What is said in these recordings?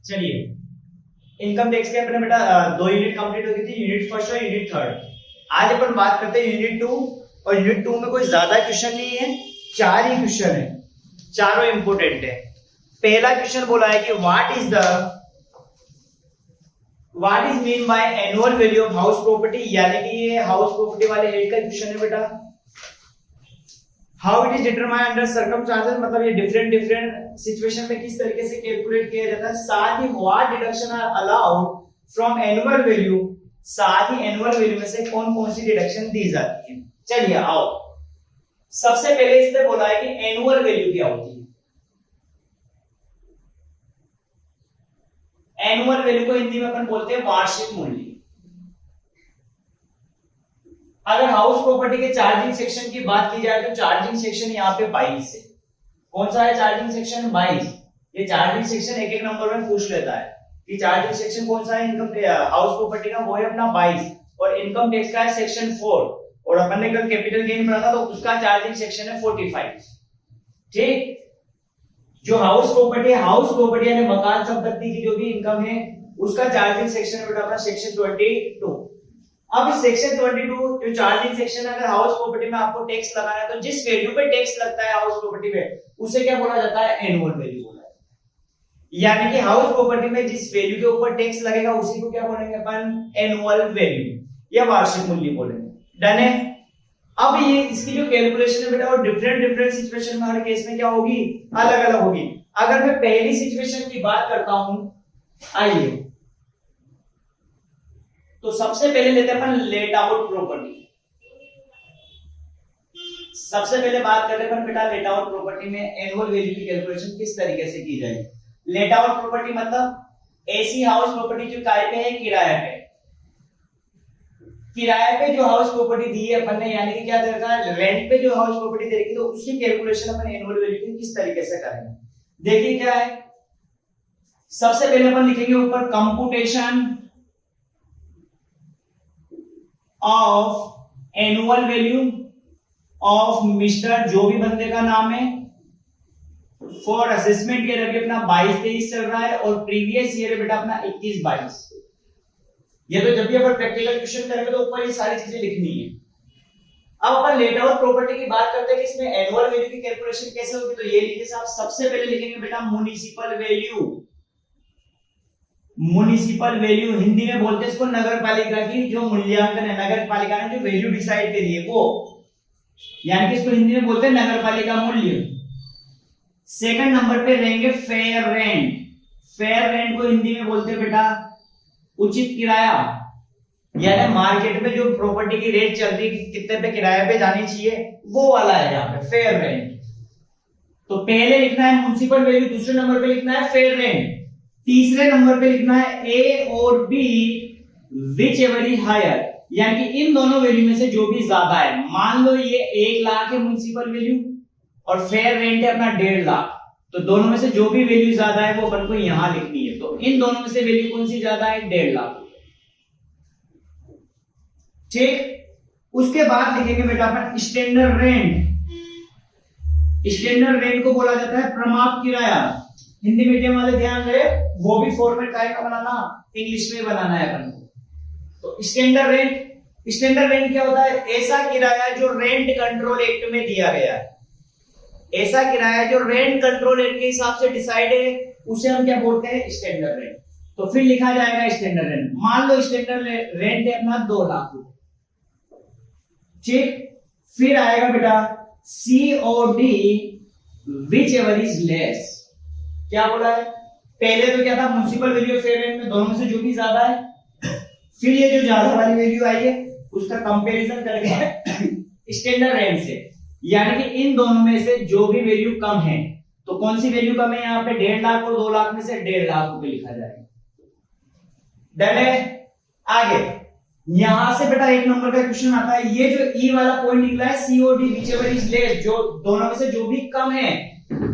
चलिए, income tax के अपने बेटा 2 यूनिट कंप्लीट हो गई थी, यूनिट फर्स्ट और यूनिट थर्ड। आज अपन बात करते हैं यूनिट 2, और यूनिट 2 में कोई ज्यादा क्वेश्चन नहीं है, 4 ही क्वेश्चन है, चारों इंपोर्टेंट है। पहला क्वेश्चन बोला है कि what is mean by annual value of house property, यानी कि ये हाउस प्रॉपर्टी वाले हेड का क्वेश्चन है बेटा। How it is determined under circumstances, मतलब ये डिफरेंट सिचुएशन में किस तरीके से कैलकुलेट किया जाता है। साथ ही what deduction are allowed from annual value, साथ ही एनुअल वैल्यू में से कौन कौन सी डिडक्शन दी जाती है। चलिए आओ, सबसे पहले इसने बोला है कि एनुअल वैल्यू क्या होती है। एनुअल वैल्यू को हिंदी में अपन बोलते हैं वार्षिक मूल्य। अगर हाउस प्रॉपर्टी के चार्जिंग सेक्शन की बात की जाए तो चार्जिंग सेक्शन यहाँ पे 22 है। कौन सा है चार्जिंग सेक्शन? 22। ये चार्जिंग सेक्शन एक एक नंबर में पूछ लेता है कि चार्जिंग सेक्शन कौन सा है इनकम हाउस प्रॉपर्टी का, वो है अपना 22। और इनकम टैक्स का है सेक्शन 4, और अपन ने कल कैपिटल गेन पढ़ा था तो उसका चार्जिंग सेक्शन है 45। ठीक, जो हाउस प्रॉपर्टी यानी मकान संपत्ति की जो भी इनकम है उसका चार्जिंग सेक्शन है बेटा अपना सेक्शन 22। अब सेक्शन 22 जो चार्जिंग सेक्शन है, अगर हाउस प्रॉपर्टी में आपको टैक्स लगाना है तो जिस वैल्यू पे टैक्स लगता है हाउस प्रॉपर्टी में उसे क्या बोला जाता है? एनुअल वैल्यू बोला जाता है। यानी कि हाउस प्रॉपर्टी में जिस वैल्यू के ऊपर टैक्स लगेगा उसी को क्या बोलेंगे अपन? एनुअल वैल्यू या वार्षिक मूल्य बोलेंगे। डन है। अब ये इसकी जो कैलकुलेशन है बेटा वो डिफरेंट सिचुएशन में हर केस में क्या होगी? अलग अलग होगी। अगर मैं पहली सिचुएशन की बात करता हूं, आइए तो सबसे पहले लेते हैं अपन लेट आउट प्रॉपर्टी। सबसे पहले बात करते हैं अपन बेटा लेट आउट प्रॉपर्टी में एनुअल वैल्यू की कैलकुलेशन किस तरीके से की जाएगी। लेट आउट प्रॉपर्टी मतलब ऐसी हाउस प्रॉपर्टी जो काय पे है? किराए पे। किराए पे जो हाउस प्रॉपर्टी दी है अपन ने, यानी कि क्या दे रखा है? रेंट पे जो हाउस प्रॉपर्टी दे रखी, तो उसकी कैलकुलेशन अपन एनुअल वैल्यू की किस तरीके से करेंगे। देखिए क्या है, सबसे पहले अपन लिखेंगे ऊपर computation of annual value of mister, जो भी बंदे का नाम है, फॉर असेसमेंट ईयर अभी अपना 22-23 चल रहा है, और प्रीवियस ईयर बेटा अपना 21-22। ये तो जब भी अपन प्रैक्टिकल क्वेश्चन करेंगे तो ऊपर ये सारी चीजें लिखनी है। अब अपन लेट आउट प्रॉपर्टी की बात करते हैं कि इसमें एनुअल वैल्यू की कैलकुलेशन कैसे होगी, तो ये लिखिए साहब, सबसे पहले लिखेंगे बेटा municipal value. Municipal value Hindi में बोलते हैं इसको नगर पालिका की जो मूल्यांकन है, नगर पालिका ने जो वैल्यू डिसाइड करी है वो, यानी कि इसको हिंदी में बोलते हैं नगर पालिका मूल्य। सेकंड नंबर पे रहेंगे फेयर रेंट। फेयर रेंट को हिंदी में बोलते हैं बेटा उचित किराया, यानी मार्केट में जो प्रॉपर्टी की रेट चल रही है कितने पे किराए पे जानी चाहिए वो वाला है यहाँ पे फेयर रेंट। तो पहले लिखना है म्युनिसिपल वैल्यू, दूसरे नंबर पे लिखना है फेयर रेंट, तीसरे नंबर पे लिखना है ए और B whichever is higher, यानी कि इन दोनों वैल्यू में से जो भी ज्यादा है। मान लो ये 1 लाख है म्युनिसिपल वैल्यू और फेयर रेंट है अपना 1.5 लाख, तो दोनों में से जो भी वैल्यू ज्यादा है वो अपन को यहां लिखनी है। तो इन दोनों में से वैल्यू कौन सी ज्यादा है? 1.5 लाख। ठीक, उसके बाद लिखेंगे बेटा अपन स्टैंडर्ड रेंट। स्टैंडर्ड रेंट को बोला जाता है प्रमाप किराया। हिंदी मीडियम वाले ध्यान रहे, वो भी फॉर्मेट का बनाना, इंग्लिश में बनाना है अपन को। तो स्टैंडर्ड रेंट क्या होता है? ऐसा किराया जो रेंट कंट्रोल एक्ट में दिया गया है, ऐसा किराया जो रेंट कंट्रोल एक्ट के हिसाब से डिसाइड है उसे हम क्या बोलते हैं? Standard rent. तो फिर लिखा जाएगा स्टैंडर्ड रेंट। मान लो स्टैंडर्ड रेंट है अपना 2 लाख रुपए। ठीक, फिर आएगा बेटा सी और D which ever is less. क्या बोला है? पहले तो क्या था? म्युनिसिपल वैल्यू फेयर रेंट में दोनों में से जो भी ज्यादा है, फिर ये जो ज्यादा वाली वैल्यू आई है उसका कंपैरिजन करके स्टैंडर्ड रेंट से, यानी कि इन दोनों में से जो भी वैल्यू कम है, तो कौन सी वैल्यू कम है यहाँ पे? 1.5 लाख और 2 लाख में से 1.5 लाख रुपए लिखा जाएगा। डन है। आगे यहां से बेटा 1 नंबर का क्वेश्चन आता है, ये जो ई वाला पॉइंट निकला है COD which ever is less, जो दोनों में से जो भी कम है,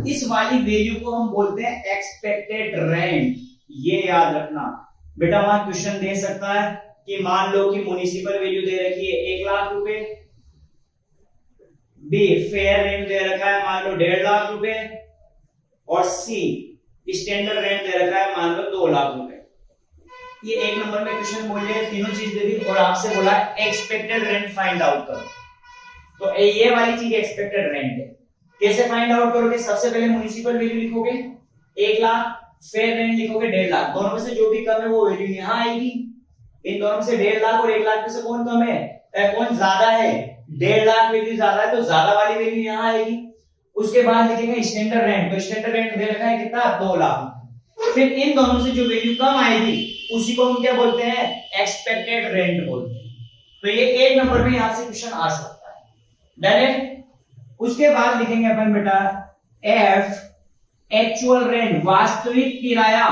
इस वाली वैल्यू को हम बोलते हैं एक्सपेक्टेड रेंट। ये याद रखना बेटा, वहां क्वेश्चन दे सकता है कि मान लो कि म्युनिसिपल वैल्यू दे रखी है 1 लाख रुपए, बी फेयर रेंट दे रखा है मान लो 1.5 लाख रुपए, और सी स्टैंडर्ड रेंट दे रखा है मान लो 2,00,000 रुपए। ये एक नंबर में क्वेश्चन बोल रहे तीनों चीज दे दी और आपसे बोला एक्सपेक्टेड रेंट फाइंड आउट करो। तो ये वाली चीज एक्सपेक्टेड रेंट है। कैसे फाइंड आउट करोगे? सबसे पहले म्युनिसिपल वैल्यू लिखोगे 1,00,000, फेयर रेंट लिखोगे 1,50,000। दोनों में से जो भी कम है वो वैल्यू यहाँ आएगी। इन दोनों में से 1,50,000 और 1,00,000 में से कौन कम है? कौन ज्यादा है? 1,50,000 वैल्यू ज्यादा है तो ज्यादा वाली वैल्यू यहाँ आएगी। उसके बाद लिखेंगे स्टैंडर्ड रेंट। तो स्टैंडर्ड रेंट दे रखा है कितना? 2,00,000। फिर इन दोनों से जो वैल्यू कम आएगी उसी को हम क्या बोलते हैं? एक्सपेक्टेड रेंट बोलते हैं। तो ये एक नंबर में यहां से क्वेश्चन आ सकता है। डन है। उसके बाद लिखेंगे अपन बेटा एफ एक्चुअल रेंट, वास्तविक किराया।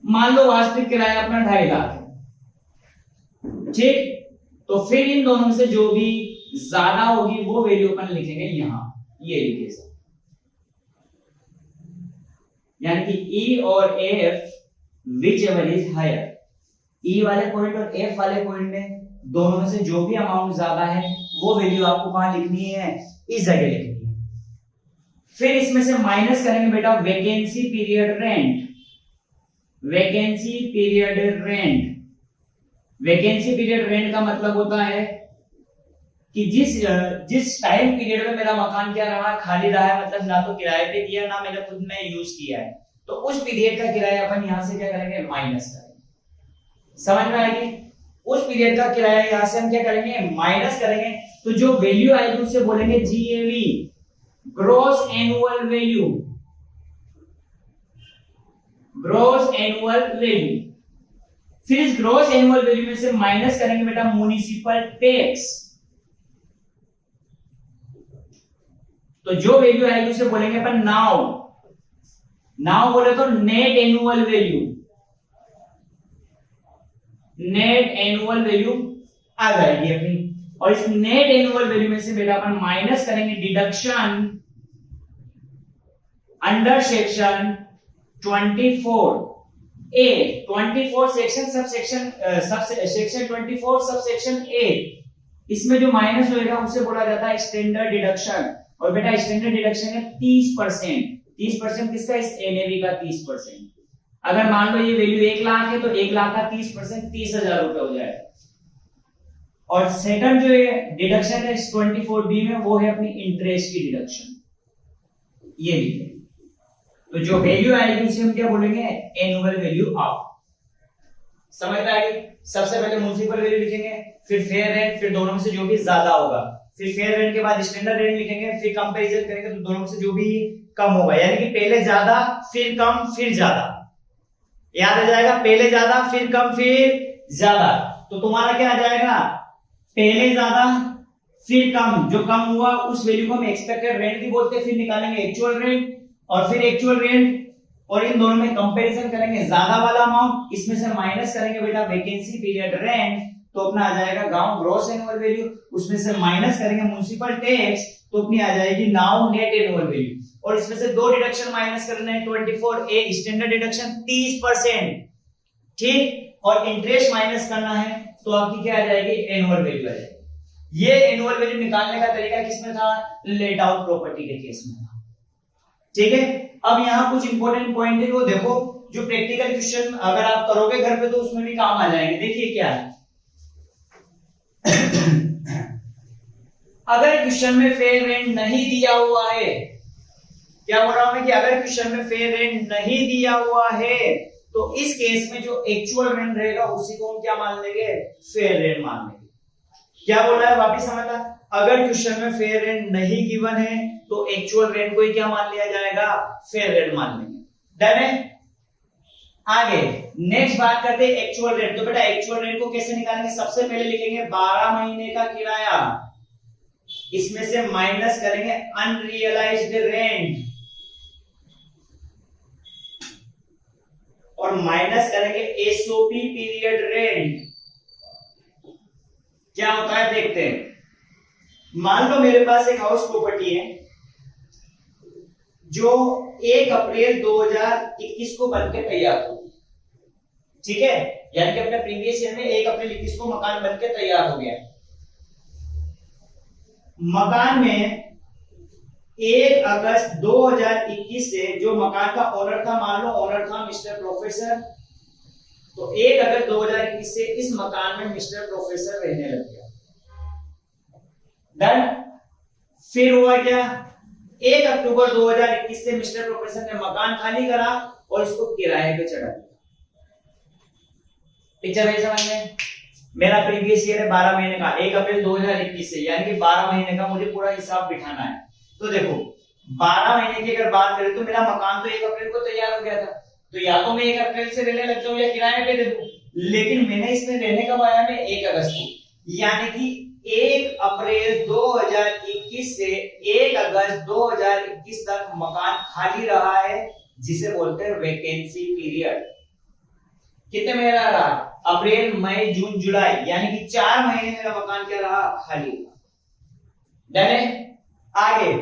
मान लो वास्तविक किराया अपना 2,50,000 है, ठीक। तो फिर इन दोनों में से जो भी ज्यादा होगी वो वैल्यू अपन लिखेंगे यहां, ये लिखे, यानी कि ई और F whichever is higher. E वाले पॉइंट और एफ वाले पॉइंट में दोनों में से जो भी अमाउंट ज्यादा है वो वैल्यू आपको कहां लिखनी है? इस जगह लिखनी है। फिर इसमें से माइनस करेंगे बेटा vacancy period rent. Vacancy period rent, vacancy period rent का मतलब होता है कि जिस टाइम पीरियड में मेरा मकान क्या रहा, खाली रहा है, मतलब ना तो किराए पे दिया ना मैंने खुद में यूज किया है, तो उस पीरियड का किराया अपन यहां से क्या करेंगे? माइनस करेंगे। समझ में आएगी? उस पीरियड का किराया यहां से हम क्या करेंगे? माइनस करेंगे। तो जो वैल्यू आएगी उसे बोलेंगे GAV, gross annual value. Gross annual value. फिर इस ग्रॉस एनुअल वैल्यू में से माइनस करेंगे बेटा म्युनिसिपल टैक्स। तो जो वैल्यू आएगी उसे बोलेंगे अपन नाउ। नाउ बोले तो net annual value. Net annual value आ जाएगी अपनी। और इस नेट एनुअल वैल्यू में से बेटा अपन माइनस करेंगे deduction under section 24 A. 24 section sub section section 24 sub section A. इसमें जो माइनस होएगा उसे बोला जाता है स्टैंडर्ड डिडक्शन। और बेटा स्टैंडर्ड डिडक्शन है 30%। 30% किसका? इस एनएवी का 30%। अगर मान लो ये वैल्यू 1,00,000 है तो 1,00,000 का 30% 30,000 रुपए हो जाएगा। और सेकंड जो डिडक्शन है 24B में वो है अपनी इंटरेस्ट की डिडक्शन। ये लिखे। तो जो वैल्यू आएगी उसे हम क्या बोलेंगे? Annual value of. समझ में आएगी? सबसे पहले म्युनिसिपल वैल्यू लिखेंगे, फिर फेयर रेंट, फिर दोनों में से जो भी ज्यादा होगा, फिर फेयर रेंट के बाद स्टैंडर्ड रेंट लिखेंगे, फिर कंपैरिजन करेंगे तो दोनों में से जो भी कम होगा, यानी कि पहले ज्यादा फिर कम फिर ज्यादा। याद आ जाएगा? पहले ज्यादा फिर कम फिर ज्यादा। तो तुम्हारा क्या आ जाएगा? पहले ज्यादा फिर कम। जो कम हुआ उस वैल्यू को हम एक्सपेक्टेड रेंट भी बोलते हैं। फिर निकालेंगे एक्चुअल रेंट और फिर एक्चुअल रेंट और इन दोनों में कंपैरिजन करेंगे ज्यादा वाला अमाउंट, इसमें से माइनस करेंगे बेटा वैकेंसी पीरियड रेंट, तो अपना आ जाएगा गांव ग्रॉस एनुअल वैल्यू। उसमें से माइनस करेंगे म्युनिसिपल टैक्स, तो अपनी आ जाएगी नाउ नेट एनुअल वैल्यू। और इसमें से दो डिडक्शन माइनस करना है 24A स्टैंडर्ड डिडक्शन 30%, ठीक। और इंटरेस्ट माइनस करना है तो आपकी क्या आ जाएगी? एनुअल वैल्यू आ जाएगी। ये एनुअल वैल्यू निकालने का तरीका किसमें था? लेट आउट प्रॉपर्टी के केस में था, ठीक है। अब यहाँ कुछ इंपॉर्टेंट पॉइंट है वो देखो, जो प्रैक्टिकल क्वेश्चन अगर आप करोगे घर पे तो उसमें भी काम आ जाएंगे। देखिए क्या है अगर क्वेश्चन में फेयर रेंट नहीं दिया हुआ है, क्या बोल रहा हूं मैं कि अगर क्वेश्चन में फेयर रेंट नहीं दिया हुआ है तो इस केस में जो एक्चुअल रेंट रहेगा उसी को हम क्या मान लेंगे? फेयर रेंट मान लेंगे। क्या बोल रहा है वापिस समझना? अगर क्वेश्चन में फेयर रेंट नहीं गिवन है तो एक्चुअल रेंट को ही क्या मान लिया जाएगा? फेयर रेंट मान लेंगे। डन है? आगे नेक्स्ट बात करते हैं एक्चुअल रेंट। तो बेटा एक्चुअल रेंट को कैसे निकालेंगे? सबसे पहले लिखेंगे 12 महीने का किराया, इसमें से माइनस करेंगे अनरियलाइज्ड रेंट और माइनस करेंगे एसओपी पीरियड रेंट। क्या होता है देखते हैं। मान लो मेरे पास एक हाउस प्रॉपर्टी है जो 1 अप्रैल 2021 को बनके तैयार होगी, ठीक है। यानी कि अपने प्रीवियस ईयर में 1 अप्रैल 21 को मकान बनके तैयार हो गया। मकान में 1 अगस्त 2021 से जो मकान का ओनर था, मान लो ओनर था मिस्टर प्रोफेसर, तो 1 अगस्त 2021 से इस मकान में मिस्टर प्रोफेसर रहने लग गया। डन। फिर हुआ क्या, 1 अक्टूबर 2021 से मिस्टर प्रोफेसर ने मकान खाली करा और इसको किराए पे चढ़ा दिया। पिक्चर है समझ में? मेरा प्रीवियस ईयर है 12 महीने का, 1 अप्रैल 2021 से, यानी कि 12 महीने का मुझे पूरा हिसाब बिठाना है। तो देखो 12 महीने की अगर बात करें तो मेरा मकान तो 1 अप्रैल को तैयार हो गया था, तो या तो मैं 1 अप्रैल से रहने लग जाऊं या किराए पे दे दूं। लेकिन मैंने इसमें रहने कब आया, मैं 1 अगस्त को, यानी कि 1 अप्रैल 2021 से 1 अगस्त 2021 तक मकान खाली रहा है, जिसे बोलते हैं वैकेंसी पीरियड। कितने महीने रहा? अप्रैल, मई, जून, जुलाई, यानी कि 4 महीने मेरा मकान क्या रहा, खाली हुआ। डन है। आगे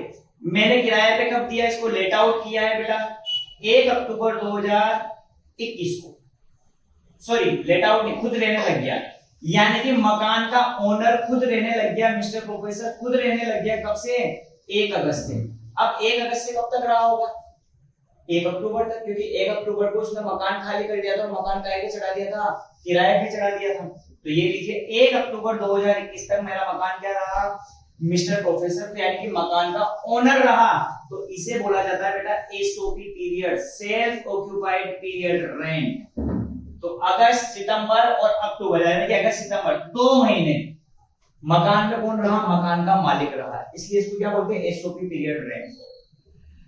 मैंने किराए पे कब दिया, इसको लेट आउट किया है बेटा 1 अक्टूबर 2021 को, सॉरी लेट आउट नहीं, खुद रहने लग गया, यानी कि मकान का ओनर खुद रहने लग गया, मिस्टर प्रोफेसर खुद रहने लग गया। कब से? 1 अगस्त से। अब 1 अगस्त से कब तक रहा होगा? 1 अक्टूबर तक, क्योंकि 1 अक्टूबर को उसने मकान खाली कर दिया था और मकान किराए पे चढ़ा दिया था, किराए पे चढ़ा दिया था। तो ये लिखिए 1 अक्टूबर 2021 तक मेरा मकान क्या रहा, मिस्टर प्रोफेसर, यानी कि मकान का ओनर रहा। तो इसे बोला जाता है बेटा SOP period, self occupied period rent. तो अगस्त, सितंबर और अक्टूबर, यानी कि अगस्त सितंबर 2 महीने मकान में कौन रहा, मकान का मालिक रहा, इसलिए इसको क्या बोलते हैं, एसओपी पीरियड रेंट।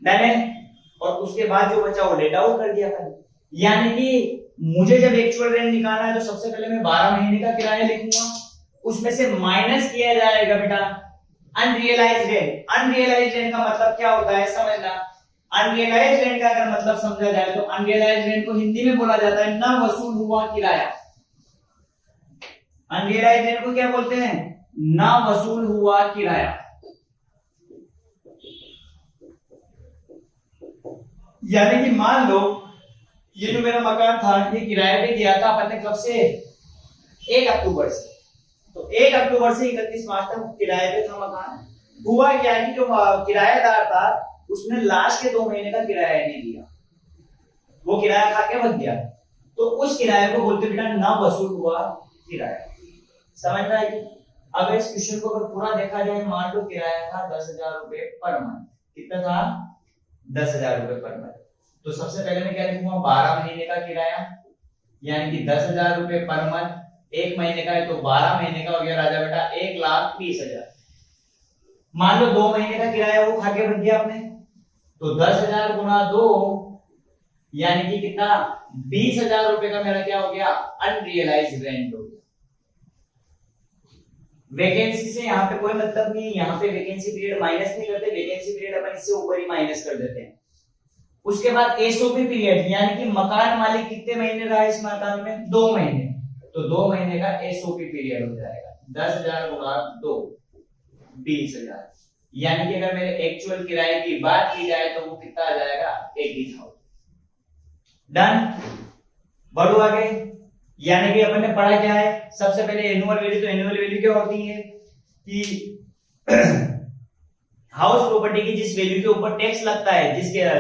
डन है। और उसके बाद जो बचा वो लेट आउट कर दिया था, यानी कि मुझे जब एक्चुअल रेंट निकालना है तो सबसे पहले मैं 12 महीने का किराया लिखूंगा, उसमें से माइनस किया जाएगा बेटा अनरियलाइज्ड रेंट। अनरियलाइज्ड रेंट का मतलब क्या होता है समझना। अनरियलाइज्ड रेंट का अगर मतलब समझा जाए तो अनरियलाइज्ड रेंट को हिंदी में बोला जाता है न वसूल हुआ किराया। अनरियलाइज्ड रेंट को क्या बोलते हैं, न वसूल हुआ किराया। यानी कि मान लो ये जो मेरा मकान था ये किराए पे दिया था अपन ने, कब से, 1 अक्टूबर से। तो 1 अक्टूबर से 31 मार्च तक किराए पे था मकान। हुआ क्या कि जो किराएदार था उसने लास्ट के 2 महीने का किराया नहीं दिया, वो किराया खा के भग गया, तो उस किराए को बोलते बेटा ना वसूल हुआ किराया। समझ में आएगी? अगर इस क्वेश्चन को अगर पूरा देखा जाए, मान लो किराया था 10,000 रुपए पर मंथ, कितना था, 10,000 रुपए पर मंथ। तो सबसे पहले मैं क्या लिखूंगा, 12 महीने का किराया, यानी कि 10,000 रुपए पर मंथ। 1 महीने का है तो 12 महीने का हो गया राजा बेटा 1,20,000। मान लो 2 महीने का किराया वो खा के भर गया आपने, तो 10,000 गुना 2 यानी कि कितना, 20,000 रुपए का मेरा क्या हो गया, अनरियलाइज्ड रेंट हो गया। वैकेंसी से यहाँ पे कोई मतलब नहीं, यहाँ पे वैकेंसी पीरियड माइनस नहीं करते, वैकेंसी पीरियड अपन इससे ऊपर ही माइनस कर देते हैं। उसके बाद एसओपी पीरियड, यानी कि मकान मालिक कितने महीने रहा इस मकान में, 2 महीने, तो 2 महीने का एसओपी पीरियड हो जाएगा 10,000 गुणा 2, 20,000। यानी कि अगर मेरे एक्चुअल किराए की बात की जाए तो वो कितना आ जाएगा, 80,000। डन। बढ़ो आगे। यानी कि अपन ने पढ़ा क्या है, सबसे पहले एनुअल वैल्यू। तो एनुअल वैल्यू क्या होती है कि हाउस प्रॉपर्टी की जिस वैल्यू के ऊपर टैक्स लगता है,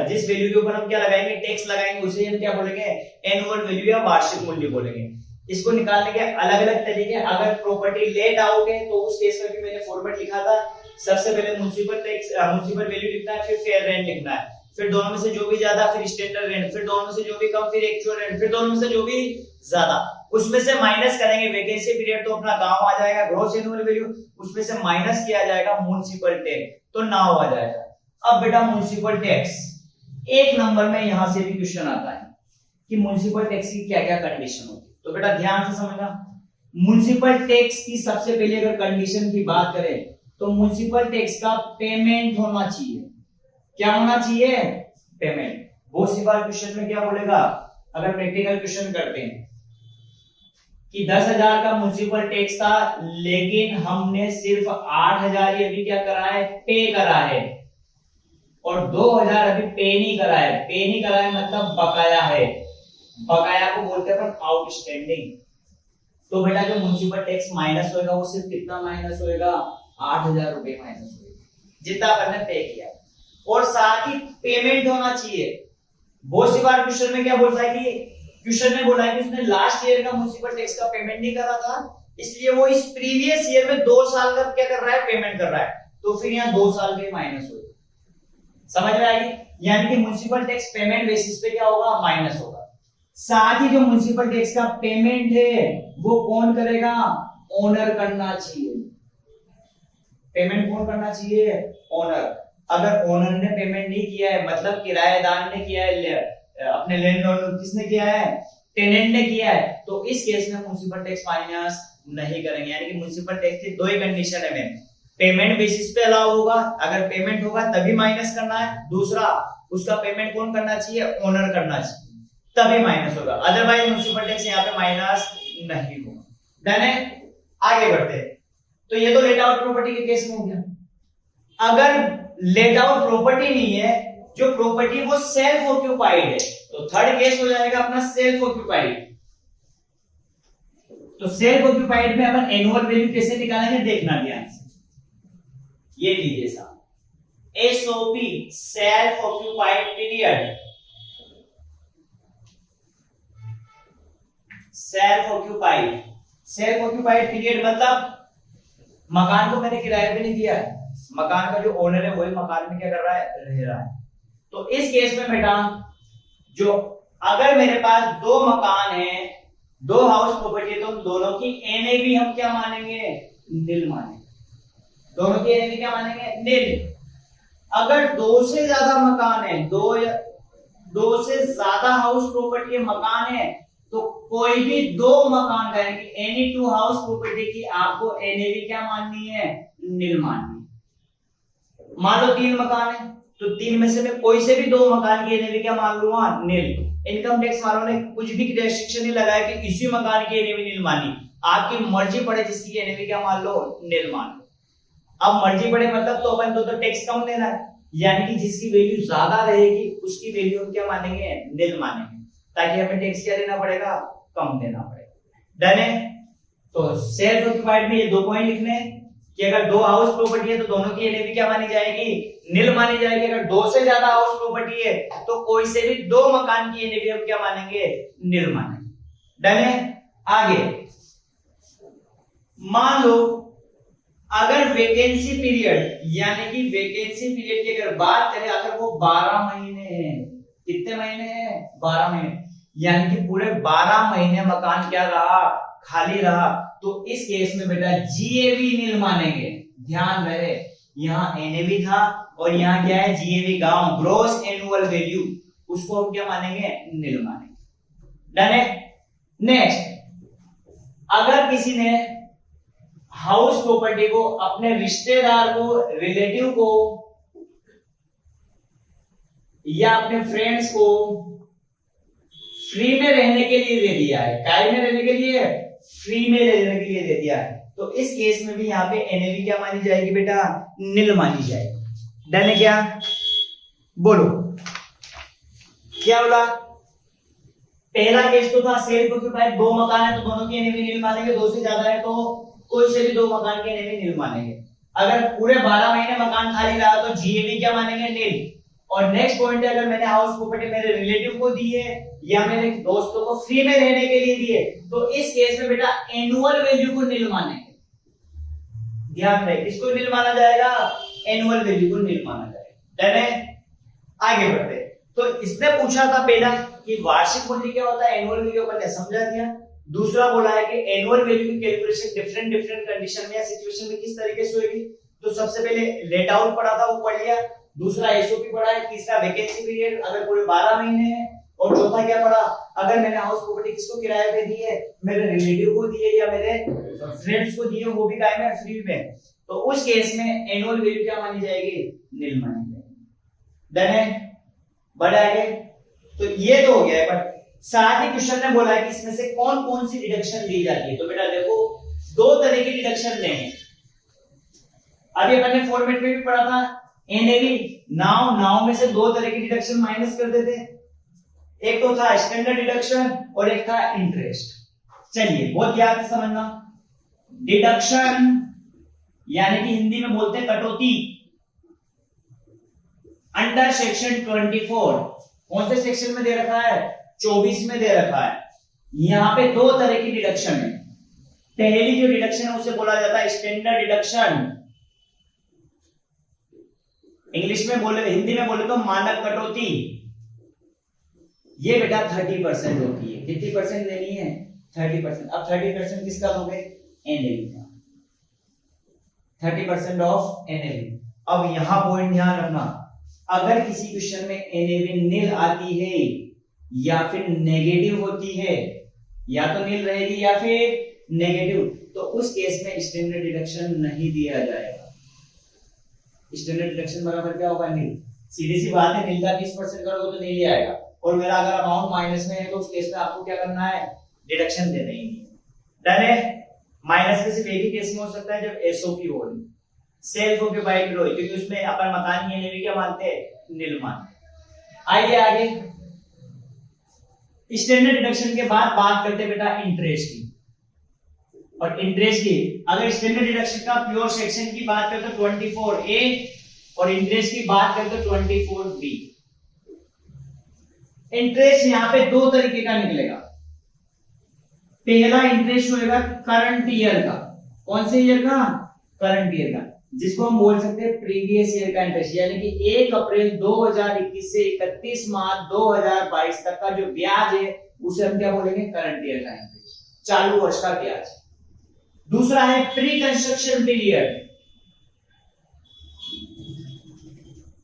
जिस वैल्यू के ऊपर हम क्या लगाएंगे, टैक्स लगाएंगे, उसे हम क्या बोलेंगे, एनुअल वैल्यू या वार्षिक मूल्य बोलेंगे। इसको निकालने के अलग अलग तरीके। अगर प्रॉपर्टी लेट आउट है तो उस केस में भी मैंने फॉर्मेट लिखा था, सबसे पहले म्युनिसिपल टैक्स, म्युनिसिपल वैल्यू लिखना है, फिर फेयर रेंट लिखना है, फिर दोनों में से जो भी ज्यादा, फिर स्टैंडर्ड रेंट, फिर दोनों में से जो भी कम, फिर एक्चुअल रेंट, फिर दोनों में से जो भी ज्यादा, उसमें से माइनस करेंगे। वैकेंसी पीरियड तो अपना गांव आ जाएगा, ग्रॉस एनुअल वैल्यू, उसमें से माइनस किया जाएगा म्युनिसिपल टैक्स, तो नाउ आ जाएगा। अब बेटा म्युनिसिपल टैक्स, 1 नंबर में यहां से भी क्वेश्चन आता है कि म्युनिसिपल टैक्स की क्या क्या कंडीशन होती है। तो बेटा ध्यान से समझना, म्युनिसिपल टैक्स की सबसे पहले अगर कंडीशन की बात करें तो म्युनिसिपल टैक्स का पेमेंट होना चाहिए। क्या होना चाहिए, पेमेंट। बहुत सी बार क्वेश्चन में क्या बोलेगा, अगर प्रैक्टिकल क्वेश्चन करते हैं कि 10,000 का म्युनिसिपल टैक्स था, लेकिन हमने सिर्फ 8,000 ये अभी क्या करा है, पे करा है, और 2,000 अभी पे नहीं करा है। पे नहीं करा है मतलब बकाया है, बकाया को बोलते हैं अपन आउटस्टैंडिंग। तो बेटा जो म्युनिसिपल टैक्स माइनस होगा वो सिर्फ कितना माइनस होगा, 8,000 रुपए माइनस होगा, जितना अपन ने पे किया। और साथ ही पेमेंट होना चाहिए। बहुत सी बार क्वेश्चन में क्या बोलता है कि क्वेश्चन में बोला है कि उसने लास्ट ईयर का म्युनिसिपल टैक्स का पेमेंट नहीं करा था, इसलिए वो इस प्रीवियस ईयर में 2 साल का क्या कर रहा है, पेमेंट कर रहा है, तो फिर यहाँ 2 साल के माइनस होगा। समझ में आएगी? यानी कि म्युनिसिपल टैक्स पेमेंट बेसिस पे क्या होगा, माइनस होगा। साथ ही जो म्युनिसिपल टैक्स का पेमेंट है वो कौन करेगा, ओनर करना चाहिए। पेमेंट कौन करना चाहिए, ओनर। अगर ओनर ने पेमेंट नहीं किया है, मतलब किराएदार ने किया है, अपने लैंडलॉर्ड किसने किया है, टेनेंट ने किया है, तो इस केस में म्युनिसिपल टैक्स माइनस नहीं करेंगे। यानी कि म्युनिसिपल टैक्स की दो ही कंडीशन है में, पेमेंट बेसिस पे अलाउ होगा, अगर पेमेंट होगा तभी माइनस करना है, दूसरा उसका पेमेंट कौन करना चाहिए, ओनर करना चाहिए, तभी माइनस होगा, अदरवाइज म्युनिसिपल टैक्स यहाँ पे माइनस नहीं होगा। डन है? आगे बढ़ते हैं। तो ये तो लेट आउट प्रॉपर्टी के केस में हो गया। अगर लेट आउट प्रॉपर्टी नहीं है, जो प्रॉपर्टी वो सेल्फ ऑक्यूपाइड है, तो थर्ड केस हो जाएगा अपना सेल्फ ऑक्यूपाइड। तो सेल्फ ऑक्यूपाइड में अपन एनुअल वैल्यू कैसे निकालेंगे, देखना ध्यान से। ये लीजिए साहब, SOP self occupied period, self occupied period मतलब मकान को मैंने किराए पे नहीं दिया है, मकान का जो ओनर है वही मकान में क्या कर रहा है, रह रहा है। तो इस केस में बेटा जो अगर मेरे पास दो मकान है, दो हाउस प्रॉपर्टी है, तो दोनों की एनएवी हम क्या मानेंगे, नील मानेंगे। दोनों की एनएवी क्या मानेंगे, नील। अगर दो से ज्यादा मकान है, दो से ज्यादा हाउस प्रॉपर्टी मकान है, तो कोई भी दो मकान का यानी एनी टू हाउस प्रॉपर्टी की आपको एनएवी क्या माननी है, नील माननी है। मान लो 3 मकान है, तो 3 में से मैं कोई से भी 2 मकान की एनएवी क्या मान लूंगा, नील। इनकम टैक्स वालों ने कुछ भी रेस्ट्रिक्शन नहीं लगाया कि इसी मकान की एनएवी नील मानी, आपकी मर्जी पड़े जिसकी एनएवी क्या मान लो, नील मान लो। अब मर्जी पड़े मतलब तो अपन तो टैक्स कम देना है, यानी कि जिसकी वैल्यू ज्यादा रहेगी उसकी वैल्यू हम क्या मानेंगे, नील मानेंगे, ताकि हमें टैक्स क्या देना पड़ेगा, कम देना पड़ेगा। डन है? तो सेल्फ ऑक्यूपाइड में ये 2 पॉइंट लिखने हैं कि अगर 2 हाउस प्रॉपर्टी है तो दोनों की एनएवी क्या मानी जाएगी, नील मानी जाएगी। अगर 2 से ज्यादा हाउस प्रॉपर्टी है तो कोई से भी 2 मकान की एनएवी हम क्या मानेंगे, नील मानेंगे। डन है? आगे मान लो अगर वैकेंसी पीरियड, यानी कि वैकेंसी पीरियड की अगर बात करें, अगर वो 12 महीने हैं, कितने महीने हैं, 12 महीने, यानी कि पूरे 12 महीने मकान क्या रहा, खाली रहा, तो इस केस में बेटा जीएवी नील मानेंगे। ध्यान रहे यहाँ एनएवी था और यहाँ क्या है, जीएवी गांव, ग्रॉस एनुअल वैल्यू, उसको हम क्या मानेंगे, नील मानेंगे। डन है? नेक्स्ट, अगर किसी ने हाउस प्रॉपर्टी को अपने रिश्तेदार को, रिलेटिव को या अपने फ्रेंड्स को फ्री में रहने के लिए दे दिया है, काय में रहने के लिए, फ्री में रहने के लिए दे दिया है, तो इस केस में भी यहाँ पे एनएवी क्या मानी जाएगी बेटा, नील मानी जाएगी। डन है क्या, बोलो क्या बोला? पहला केस तो था सेल्फ ऑक्यूपाइड, 2 मकान है तो दोनों की एनएवी नील मानेंगे, 2 से ज्यादा है तो कोई से भी 2 मकान की एनएवी नील मानेंगे। अगर पूरे 12 महीने मकान खाली रहा तो जीएवी क्या मानेंगे, नील। और नेक्स्ट पॉइंट है, अगर मैंने हाउस प्रॉपर्टी मेरे रिलेटिव को दी है या मेरे दोस्तों को फ्री में रहने के लिए दी है, तो इस केस में बेटा एनुअल वैल्यू को नील मानेंगे। ध्यान रहे, इसको नील माना जाएगा, एनुअल वैल्यू को नील माना जाएगा। डन है? आगे बढ़ते। तो इसने पूछा था पहला कि वार्षिक मूल्य क्या होता है, एनुअल वैल्यू अपन ने समझा दिया। दूसरा बोला है कि एनुअल वैल्यू की कैलकुलेशन डिफरेंट कंडीशन में या सिचुएशन में किस तरीके से होगी। तो सबसे पहले लेट आउट पढ़ा था, वो पढ़ लिया। दूसरा एसओपी पढ़ा है। तीसरा वैकेंसी पीरियड, अगर पूरे 12 महीने हैं। और चौथा क्या पढ़ा, अगर मैंने हाउस प्रॉपर्टी किसको किराए पे दी है, मेरे रिलेटिव को दी है या मेरे फ्रेंड्स को दी है, वो भी काय में, फ्री में, तो उस केस में एनुअल वैल्यू क्या मानी जाएगी, नील मानी जाएगी। डन है? बढ़ा आगे। तो ये तो हो गया है, बट साथ ही क्वेश्चन ने बोला है कि इसमें से कौन कौन सी डिडक्शन ली जाती है। तो बेटा देखो, 2 तरह की डिडक्शन लेंगे। अभी अपन ने फॉर्मेट में भी पढ़ा था, एनएवी नाउ में से 2 तरह की डिडक्शन माइनस कर देते हैं। एक तो था स्टैंडर्ड डिडक्शन और एक था इंटरेस्ट। चलिए बहुत याद से समझना, डिडक्शन यानी कि हिंदी में बोलते हैं कटौती। अंडर सेक्शन 24, कौन से सेक्शन में दे रखा है? 24 में दे रखा है। यहां पे दो तरह की डिडक्शन है। पहली जो डिडक्शन है उसे बोला जाता है स्टैंडर्ड डिडक्शन, इंग्लिश में बोले, हिंदी में बोले तो मानक कटौती। ये बेटा 30% होती है। कितनी परसेंट देनी है? 30%। अब 30% किसका दोगे? एनएवी का, 30% ऑफ एनएवी। अब यहां पॉइंट ध्यान रखना, अगर किसी क्वेश्चन में एनएवी नील आती है या फिर नेगेटिव होती है, या तो नील रहेगी या फिर नेगेटिव, तो उस केस में स्टैंडर्ड डिडक्शन नहीं दिया जाएगा। स्टैंडर्ड डिडक्शन बराबर क्या होगा? नील। सीधी सी बात है, नील का 20% करोगे तो नील ही आएगा। और मेरा अगर अमाउंट माइनस में है तो उस केस में आपको क्या करना है? डिडक्शन देना ही नहीं। डन है? माइनस में सिर्फ एक ही केस में हो सकता है, जब एसओपी हो, सेल्फ ऑक्यूपाइड रो, क्योंकि उसमें अपन मकान की एनएवी क्या मानते हैं? नील मानते हैं। आइए आगे, स्टैंडर्ड डिडक्शन के बाद बात करते हैं बेटा इंटरेस्ट की। और इंटरेस्ट की अगर स्टैंडर्ड डिडक्शन का प्योर सेक्शन की बात करें तो 24A, और इंटरेस्ट की बात करें तो 24B। इंटरेस्ट यहां पे दो तरीके का निकलेगा। पहला इंटरेस्ट होएगा करंट ईयर का। कौन से ईयर का? करंट ईयर का, जिसको हम बोल सकते हैं प्रीवियस ईयर का इंटरेस्ट, यानी कि 1 अप्रैल 2021 से 31 मार्च 2022 तक का जो ब्याज है उसे हम क्या बोलेंगे? करंट ईयर का इंटरेस्ट, चालू वर्ष का ब्याज। दूसरा है pre construction period,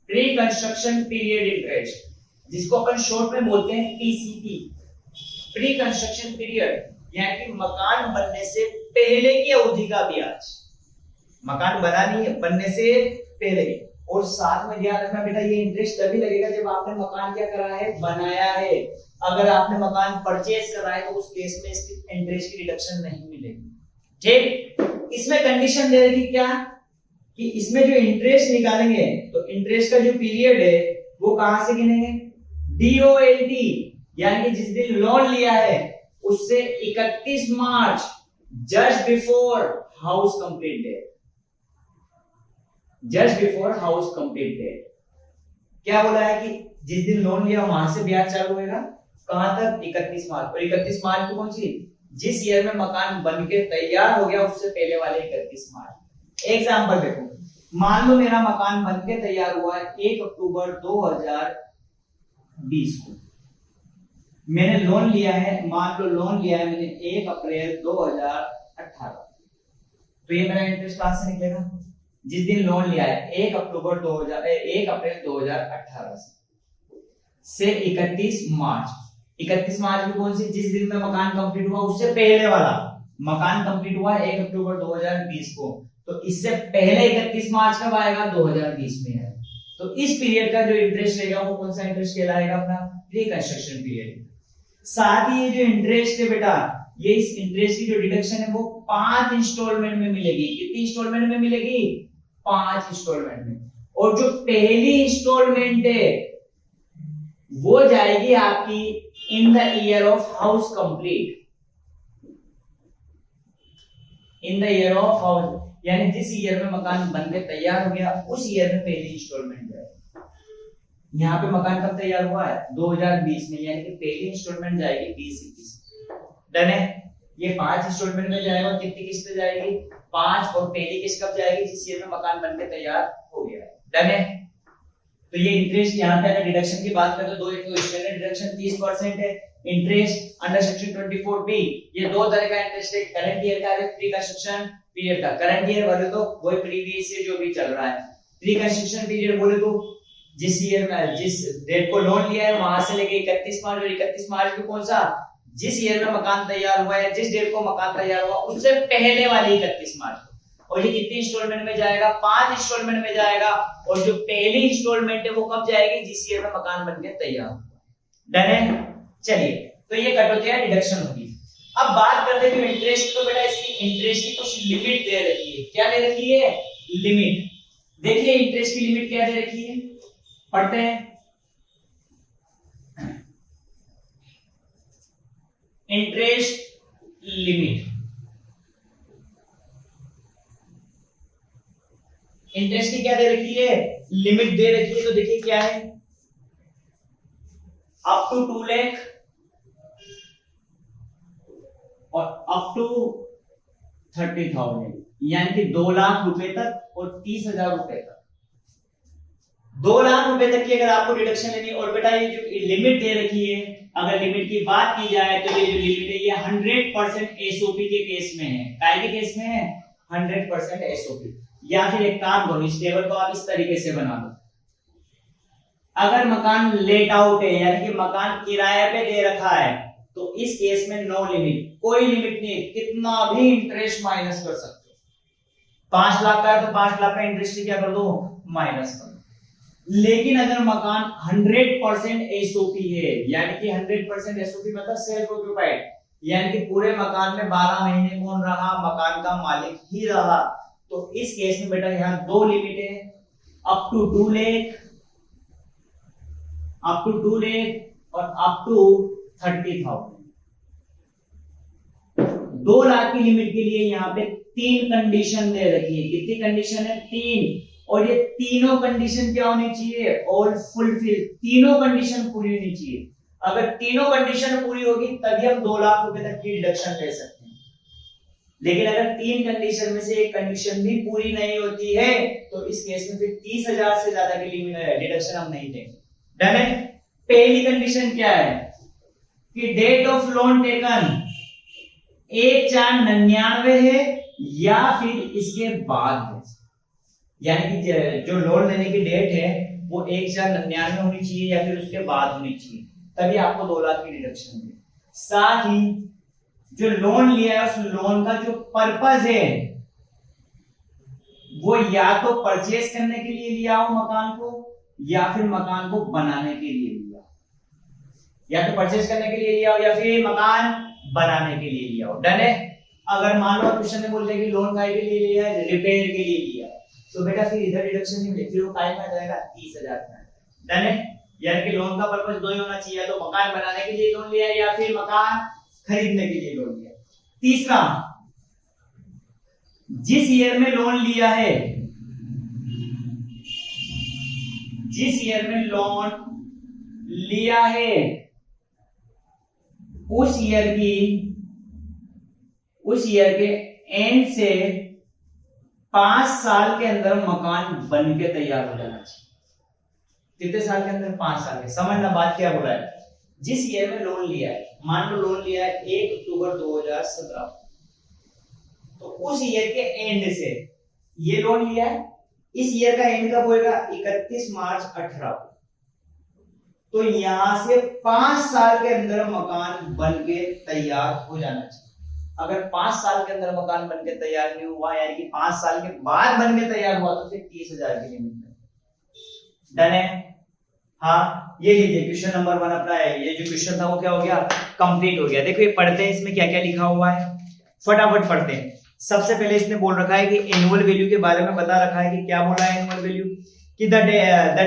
pre construction period interest, जिसको अपन शॉर्ट में बोलते हैं पीसीपी, प्री कंस्ट्रक्शन पीरियड, यानी कि मकान बनने से पहले की अवधि का ब्याज। मकान बना नहीं है, बनने से पहले। और साथ में ध्यान रखना बेटा, ये इंटरेस्ट तभी लगेगा जब आपने मकान क्या करा है? बनाया है। अगर आपने मकान परचेज करा है तो उस केस में इसकी इंटरेस्ट की डिडक्शन नहीं मिलेगी। ठीक, इसमें कंडीशन दे रखी क्या कि इसमें जो इंटरेस्ट निकालेंगे तो इंटरेस्ट का जो पीरियड है वो कहां से गिनेंगे? डीओएलटी, यानी कि जिस दिन लोन लिया है उससे 31 March, just before house complete date, just before house complete date. क्या बोला है कि जिस दिन लोन लिया वहां से ब्याज चालू होगा, कहां तक? 31 मार्च। और 31 मार्च को कौन सी? जिस ईयर में मकान बनके तैयार हो गया उससे पहले वाले 31 मार्च। एग्जांपल देखो, मान लो मेरा मकान बनके तैयार हुआ है 1 अक्टूबर 2020 को, मैंने लोन लिया है, मान लो लोन लिया है मैंने 1 अप्रैल 2018, तो ये मेरा इंटरेस्ट कहां से निकलेगा? जिस दिन लोन लिया है 1 अप्रैल 2018 से 31 मार्च। 31 मार्च में कौन सी? जिस दिन में मकान कंप्लीट हुआ उससे पहले वाला। मकान कंप्लीट हुआ 1 अक्टूबर 2020 को, तो इससे पहले 31 मार्च कब आएगा? 2020 में है। तो इस पीरियड का जो इंटरेस्ट रहेगा वो कौन सा इंटरेस्ट कहलाएगा? अपना प्री कंस्ट्रक्शन पीरियड। साथ ही ये जो इंटरेस्ट है बेटा, ये इस इंटरेस्ट की जो डिडक्शन है वो 5 इंस्टॉलमेंट में मिलेगी। कितनी इंस्टॉलमेंट में मिलेगी? 5 इंस्टॉलमेंट में। और जो पहली इंस्टॉलमेंट है वो जाएगी आपकी in the year of house complete, in the year of house, यानी जिस ईयर में मकान बनकर तैयार हो गया उस ईयर में पहली इंस्टॉलमेंट जाएगी। यहाँ पे मकान कब तैयार हुआ है? 2020 में, यानी कि पहली इंस्टॉलमेंट जाएगी 2021। डन है? ये 5 इंस्टॉलमेंट में जाएगा। और कितनी किस्त जाएगी? 5। और पहली किस्त कब जाएगी? जिस ईयर में मकान बनकर तैयार हो गया है। डन है? तो ये इंटरेस्ट यहाँ पे अगर डिडक्शन की बात करें तो दो, एक तो स्टैंडर्ड डिडक्शन 30% है। इंटरेस्ट अंडर सेक्शन 24B, ये दो तरह का इंटरेस्ट है, करंट ईयर का है, प्री कंस्ट्रक्शन पीरियड का। करंट ईयर बोले तो वही प्रीवियस ईयर जो भी चल रहा है। प्री कंस्ट्रक्शन पीरियड बोले तो जिस ईयर में, जिस डेट को लोन लिया है वहां से लेके 31 मार्च, और 31 मार्च में कौन सा? जिस ईयर में मकान तैयार हुआ है, जिस डेट को मकान तैयार हुआ उससे पहले वाले 31 मार्च। और ये कितनी इंस्टॉलमेंट में जाएगा? 5 इंस्टॉलमेंट में जाएगा। और जो पहली इंस्टॉलमेंट है वो कब जाएगी? जिस ईयर में मकान बनके तैयार हुआ। डन है? चलिए, तो ये कटौतियां डिडक्शन होगी। अब बात करते हैं इंटरेस्ट को। बेटा इसकी इंटरेस्ट की कुछ लिमिट दे रखी है। क्या दे रखी है? लिमिट। देखिए इंटरेस्ट की लिमिट क्या दे रखी है, पढ़ते हैं। इंटरेस्ट लिमिट, इंटरेस्ट की क्या दे रखी है? लिमिट दे रखी है, तो देखिए क्या है, अप टू 2 लाख और अप टू 30,000, यानी कि 2 लाख रुपए तक और 30,000 रुपए तक। 2 लाख रुपए तक की अगर आपको डिडक्शन लेनी है, और बेटा ये जो लिमिट दे रखी है, अगर लिमिट की बात की जाए तो ये जो लिमिट है ये 100% एसओपी के केस में है। काय के केस में है? 100% एसओपी। या फिर एक काम करो, इस टेबल को आप इस तरीके से बना दो, अगर मकान लेट आउट है यानी कि मकान किराए पे दे रखा है, तो इस केस में नो लिमिट, कोई लिमिट नहीं है, कितना भी इंटरेस्ट माइनस कर सकते हो। 5 लाख का है तो 5 लाख का इंटरेस्ट क्या कर दो, माइनस कर दो। लेकिन अगर मकान 100% एसओपी है, यानी कि 100% एसओपी मतलब सेल्फ ऑक्युपाइड, यानी कि पूरे मकान में 12 महीने कौन रहा, मकान का मालिक ही रहा, तो इस केस में बेटा यहाँ 2 लिमिट है, up to 2 lakh, up to 2 lakh और अप टू 30,000। 2 लाख की लिमिट के लिए यहाँ पे 3 कंडीशन दे रखी है। कितनी कंडीशन है? 3। और ये तीनों कंडीशन क्या होनी चाहिए? ऑल फुलफिल, तीनों कंडीशन पूरी होनी चाहिए। अगर तीनों कंडीशन पूरी होगी तभी हम 2 लाख रुपए तक की डिडक्शन ले सकते हैं। लेकिन अगर 3 कंडीशन में से एक कंडीशन भी पूरी नहीं होती है तो इस केस में फिर 30,000 से ज्यादा की लिमिट डिडक्शन हम नहीं देंगे। डन है? पहली कंडीशन क्या है कि डेट ऑफ लोन टेकन 1/4/99 है या फिर इसके बाद है, यानी कि जो लोन लेने की डेट है वो 1/4/99 होनी चाहिए या फिर उसके बाद होनी चाहिए, तभी आपको 2 लाख की डिडक्शन मिलेगी। साथ ही जो लोन लिया है उस लोन का जो पर्पस है वो या तो परचेज करने के लिए लिया हो मकान को या फिर मकान को बनाने के लिए लिया हो, या तो परचेज करने के लिए लिया हो या फिर मकान बनाने के लिए लिया हो। डन है? अगर मान लो क्वेश्चन में बोल रहे कि लोन काय के लिए लिया है, रिपेयर के लिए लिया है, तो बेटा फिर इधर डिडक्शन नहीं मिलेगी, फिर वो काय में आ जाएगा 30,000 में। डन है? यानी कि लोन का पर्पस 2 ही होना चाहिए, तो मकान बनाने के लिए लोन लिया या फिर मकान खरीदने के लिए लोन लिया। तीसरा, जिस ईयर में लोन लिया है, जिस ईयर में लोन लिया है उस ईयर के एंड से 5 साल के अंदर मकान बन के तैयार हो जाना चाहिए। कितने साल के अंदर? 5 साल के। समझना बात क्या बोला है। जिस ईयर में लोन लिया है, मान लो लोन लिया है 1 अक्टूबर 2017, तो उस ईयर के एंड से ये लोन लिया है, इस ईयर का एंड कब होएगा? 31 मार्च 18 को। तो यहां से 5 साल के अंदर मकान बन के तैयार हो जाना चाहिए। अगर 5 साल के अंदर मकान बनके तैयार नहीं हुआ, यानी कि 5 साल के बाद बनके तैयार हुआ, तो फिर 30,000 की लिमिट है। डन है? हाँ, ये लीजिए क्वेश्चन नंबर 1 अपना है। ये जो क्वेश्चन था वो क्या हो गया? कंप्लीट हो गया। देखो ये पढ़ते हैं, इसमें क्या क्या लिखा हुआ है, फटाफट पढ़ते हैं। सबसे पहले इसने बोल रखा है कि एनुअल वैल्यू के बारे में बता रखा है कि क्या बोला है एनुअल वैल्यू, कि the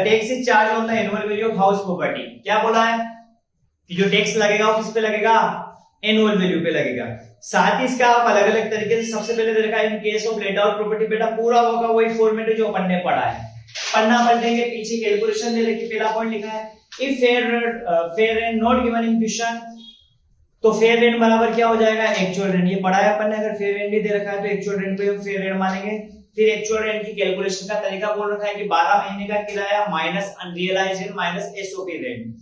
tax is charge on the annual value of house property. क्या बोला है कि जो टैक्स लगेगा वो किस पे लगेगा? एनुअल वैल्यू पे लगेगा। साथ ही इसका आप अलग अलग तरीके से, सबसे पहले देखा in case of let out property, बेटा पूरा होगा वही फॉर्मेट है जो अपन ने पढ़ा है, पढ़ना पढ़ देंगे। पीछे कैलकुलेशन दे रखी, पहला पॉइंट लिखा है if fair rent not given in question, तो फेयर रेंट बराबर क्या हो जाएगा? Actual rent. ये पढ़ा है अपन ने। अगर फेयर रेंट नहीं दे रखा है तो एक्चुअल रेंट को हम फेयर रेंट मानेंगे। फिर एक्चुअल रेंट की कैलकुलेशन का तरीका बोल रखा है कि 12 महीने का किराया minus unrealised rent minus SOP rent.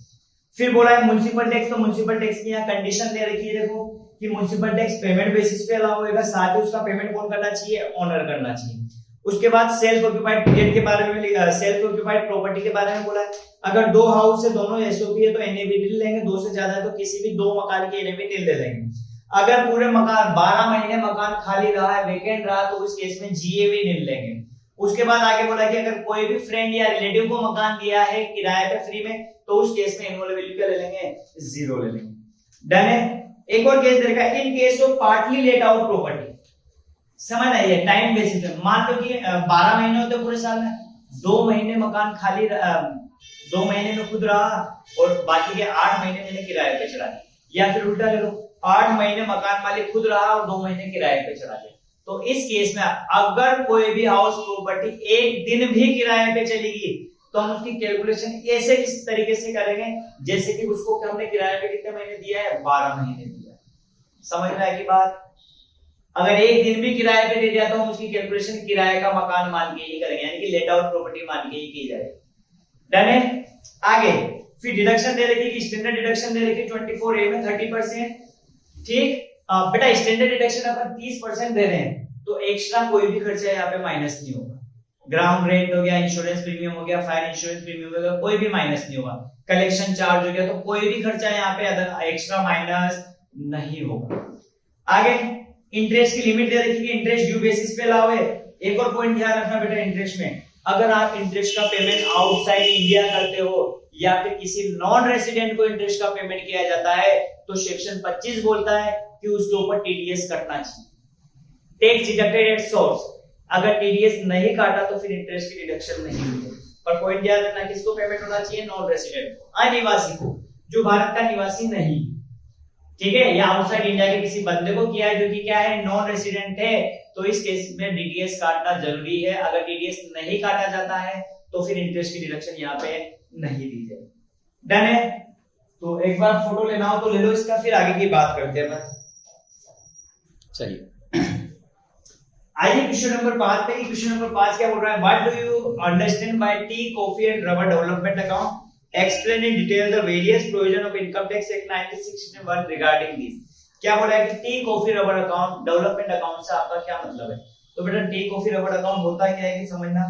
फिर बोला है म्युनिसिपल टैक्स, तो म्युनिसिपल टैक्स की यहाँ कंडीशन दे रखी है, देखो कि म्युनिसिपल टैक्स पेमेंट बेसिस पे अलाउ होगा, साथ ही उसका पेमेंट कौन करना चाहिए? ओनर करना चाहिए। उसके बाद सेल्फ ऑक्युपाइड पीरियड के बारे में, सेल्फ ऑक्युपाइड प्रॉपर्टी के बारे में बोला है। अगर 2 हाउस है, दोनों एसओपी है तो एनएबी नहीं लेंगे, 2 से ज्यादा है तो किसी भी 2 मकान की एनएबी नहीं ले लेंगे। अगर पूरे मकान 12 महीने मकान खाली रहा है, वेकेंट रहा, तो उस केस में जीएवी नहीं लेंगे। उसके बाद आगे बोला कि अगर कोई भी फ्रेंड या रिलेटिव को मकान दिया है किराए पे फ्री में, तो उस केस में एनुअल वैल्यू क्या ले लेंगे? 0 ले लेंगे। डन है? एक और केस देखा, in case of partly let out property. समझ आई है? टाइम बेसिस पे मान लो कि 12 महीने होते पूरे साल में, 2 महीने मकान खाली, 2 महीने में खुद रहा और बाकी के 8 महीने मैंने किराए पे चढ़ा दिया, या फिर उल्टा ले लो 8 महीने मकान मालिक खुद रहा और 2 महीने किराए पे चढ़ा दिया, तो इस केस में अगर कोई भी हाउस प्रॉपर्टी एक दिन भी किराए पे चलेगी तो हम उसकी कैलकुलेशन ऐसे किस तरीके से करेंगे जैसे कि उसको हमने किराए पे कितने महीने दिया है, 12 महीने दिया है। समझ में आएगी बात? अगर एक दिन भी किराए पे दे दिया तो हम उसकी कैलकुलेशन किराए का मकान मान के ही करेंगे, यानी कि लेट आउट प्रॉपर्टी मान के ही की जाएगी। डन है? आगे फिर डिडक्शन दे रखी कि स्टैंडर्ड डिडक्शन दे रखी 24A में 30%। ठीक, बेटा स्टैंडर्ड डिडक्शन अपन 30% दे रहे हैं तो एक्स्ट्रा कोई भी खर्चा यहाँ पे माइनस नहीं होगा। ग्राउंड रेंट हो गया, इंश्योरेंस प्रीमियम हो गया, फायर इंश्योरेंस प्रीमियम हो गया, कोई भी माइनस नहीं होगा। कलेक्शन चार्ज हो गया तो कोई भी खर्चा यहाँ पे अदर एक्स्ट्रा माइनस नहीं होगा। आगे इंटरेस्ट की लिमिट दे रखी कि इंटरेस्ट ड्यू बेसिस पे लाओ है। एक और पॉइंट ध्यान रखना बेटा, इंटरेस्ट में अगर आप इंटरेस्ट का पेमेंट आउटसाइड इंडिया करते हो या फिर किसी नॉन रेसिडेंट को इंटरेस्ट का पेमेंट किया जाता है तो सेक्शन 25 बोलता है कि उसके ऊपर टीडीएस कटना चाहिए, टैक्स डिडक्टेड एट सोर्स। अगर टीडीएस नहीं काटा तो फिर इंटरेस्ट की डिडक्शन नहीं होगी। पर पॉइंट याद रखना किसको पेमेंट होना चाहिए, नॉन रेसिडेंट को, अनिवासी को, जो भारत का निवासी नहीं, ठीक है, या आउटसाइड इंडिया के किसी बंदे को किया है जो कि क्या है, नॉन रेसिडेंट है, तो इस केस में टीडीएस काटना जरूरी है। अगर टीडीएस नहीं काटा जाता है तो फिर इंटरेस्ट की डिडक्शन यहाँ पे नहीं दी जाएगी। डन है? तो एक बार फोटो लेना हो तो ले लो इसका, फिर आगे की बात करते हैं। चलिए आइए क्वेश्चन नंबर 5 पे। क्वेश्चन नंबर 5 क्या बोल रहा है, what do you understand by T coffee and rubber development account, explain in detail the various provision of income tax act 1961 regarding this. क्या बोल रहा है कि T coffee rubber account development account से आपका क्या मतलब है। तो बेटा टी कॉफी रबर अकाउंट होता क्या है कि समझना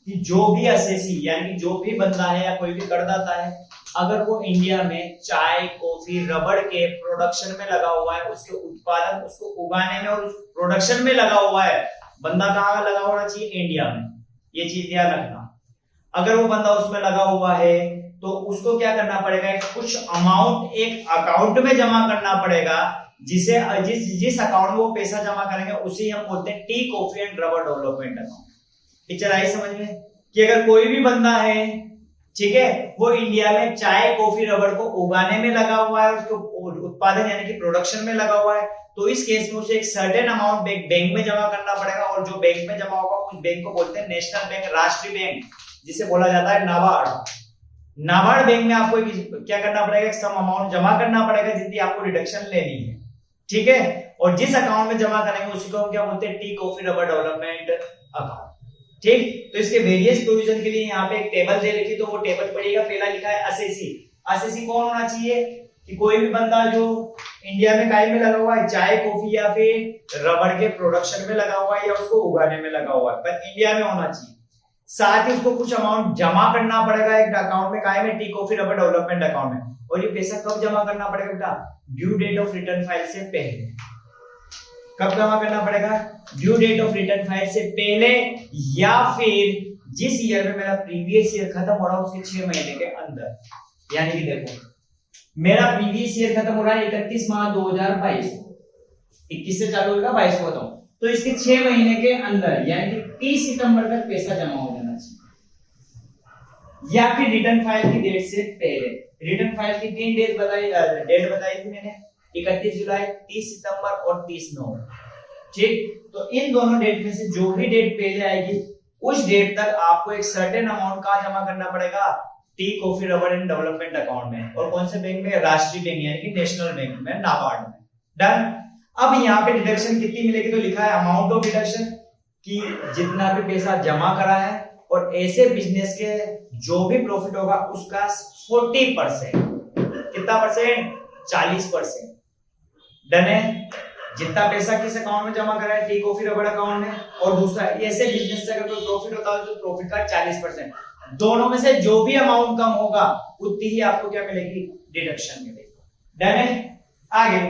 कि जो भी असेसी यानी कि जो भी बंदा है या कोई भी करदाता है, अगर वो इंडिया में चाय कॉफी रबड़ के प्रोडक्शन में लगा हुआ है, उसके उत्पादन उसको उगाने में और उस प्रोडक्शन में लगा हुआ है, बंदा कहाँ लगा होना चाहिए, इंडिया में, ये चीज ध्यान रखना। अगर वो बंदा उसमें लगा हुआ है तो उसको क्या करना पड़ेगा, कुछ अमाउंट एक अकाउंट में जमा करना पड़ेगा, जिसे जिस अकाउंट में वो पैसा जमा करेंगे उसे हम बोलते हैं tea coffee and rubber development account. Picture आई समझ में कि अगर कोई भी बंदा है, ठीक है, वो इंडिया में चाय कॉफी रबर को उगाने में लगा हुआ है, उसको उत्पादन यानी कि प्रोडक्शन में लगा हुआ है, तो इस केस में उसे एक सर्टेन अमाउंट बैंक में जमा करना पड़ेगा, और जो बैंक में जमा होगा उस बैंक को बोलते हैं नेशनल बैंक, राष्ट्रीय बैंक, जिसे बोला जाता है नाबार्ड। नाबार्ड बैंक में आपको क्या करना पड़ेगा, सम अमाउंट जमा करना पड़ेगा जितनी आपको डिडक्शन लेनी है, ठीक है, और जिस अकाउंट में जमा करेंगे उसी को हम क्या बोलते हैं, tea coffee rubber development account. ठीक, तो इसके वेरियस प्रोविजन के लिए यहाँ पे एक टेबल दे रखी, तो वो टेबल पढ़िएगा। पहला लिखा है असेसी। असेसी कौन होना चाहिए कि कोई भी बंदा जो इंडिया में काय में लगा हुआ है, चाय कॉफी या फिर रबड़ के प्रोडक्शन में लगा हुआ है या उसको उगाने में लगा हुआ है, पर इंडिया में होना चाहिए। साथ ही उसको कुछ अमाउंट जमा करना पड़ेगा एक अकाउंट में, काय में, tea coffee rubber development account में। और ये पैसा कब जमा करना पड़ेगा बेटा, due date of return file से पहले। कब जमा करना पड़ेगा, due date of return file से पहले, या फिर जिस ईयर में मेरा प्रीवियस ईयर खत्म हो रहा है उसके 6 महीने के अंदर। यानी कि देखो मेरा प्रीवियस ईयर खत्म हो रहा है 31 मार्च 2022, 21 से चालू होगा 22 को बताऊं, तो इसके 6 महीने के अंदर यानी कि 30 सितंबर तक पैसा जमा हो जाना चाहिए, या फिर रिटर्न फाइल की डेट से पहले। रिटर्न फाइल की 3 डेट बताई थी मैंने, 31 जुलाई, 30 सितंबर और 30 नवंबर। ठीक, तो इन दोनों डेट में से जो भी डेट पहले आएगी उस डेट तक आपको एक सर्टेन अमाउंट का जमा करना पड़ेगा T coffee rubber and development account में। और कौन से बैंक में, राष्ट्रीय बैंक यानी कि नेशनल बैंक में, नाबार्ड में। डन। अब यहाँ पे डिडक्शन कितनी मिलेगी, तो लिखा है अमाउंट ऑफ डिडक्शन कि जितना भी पैसा जमा करा है, और ऐसे बिजनेस के जो भी प्रॉफिट होगा उसका 40%। कितना परसेंट, 40%। डन है। जितना पैसा किस अकाउंट में जमा करा है, टी कॉफी रबर अकाउंट में, और दूसरा ऐसे बिजनेस से अगर कोई प्रॉफिट होता है तो प्रॉफिट का 40%। दोनों में से जो भी अमाउंट कम होगा उतनी ही आपको क्या मिलेगी, डिडक्शन मिलेगी। डन है। आगे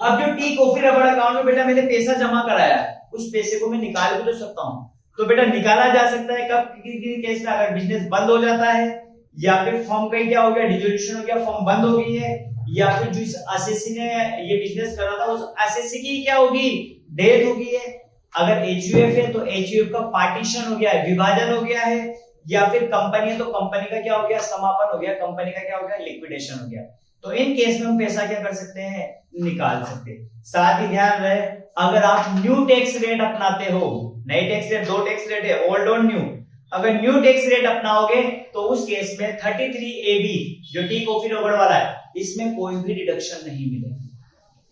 अब जो टी कॉफी रबर अकाउंट में बेटा मैंने पैसा जमा कराया है, उस पैसे को मैं निकाल भी तो सकता हूं। तो बेटा निकाला जा सकता है कब, केस में अगर बिजनेस बंद हो जाता है, या फिर फर्म का क्या हो गया, डिसोल्यूशन हो गया, फर्म बंद हो गई है, या फिर जो इस असेसी ने ये बिजनेस करा था उस असेसी की क्या होगी, डेथ हो गई है। अगर एचयूएफ है तो एचयूएफ का पार्टीशन हो गया है, विभाजन हो गया है, या फिर कंपनी है तो कंपनी का क्या हो गया, समापन हो गया, कंपनी का क्या हो गया, लिक्विडेशन हो गया। तो इन केस में हम पैसा क्या कर सकते हैं, निकाल सकते हैं। साथ ही ध्यान रहे, अगर आप न्यू टैक्स रेट अपनाते हो, नई टैक्स रेट, दो टैक्स रेट है, ओल्ड और न्यू, अगर न्यू टैक्स रेट अपनाओगे तो उस केस में 33AB जो टी कॉफी रबड़ वाला है, इसमें कोई भी डिडक्शन नहीं मिलेगा।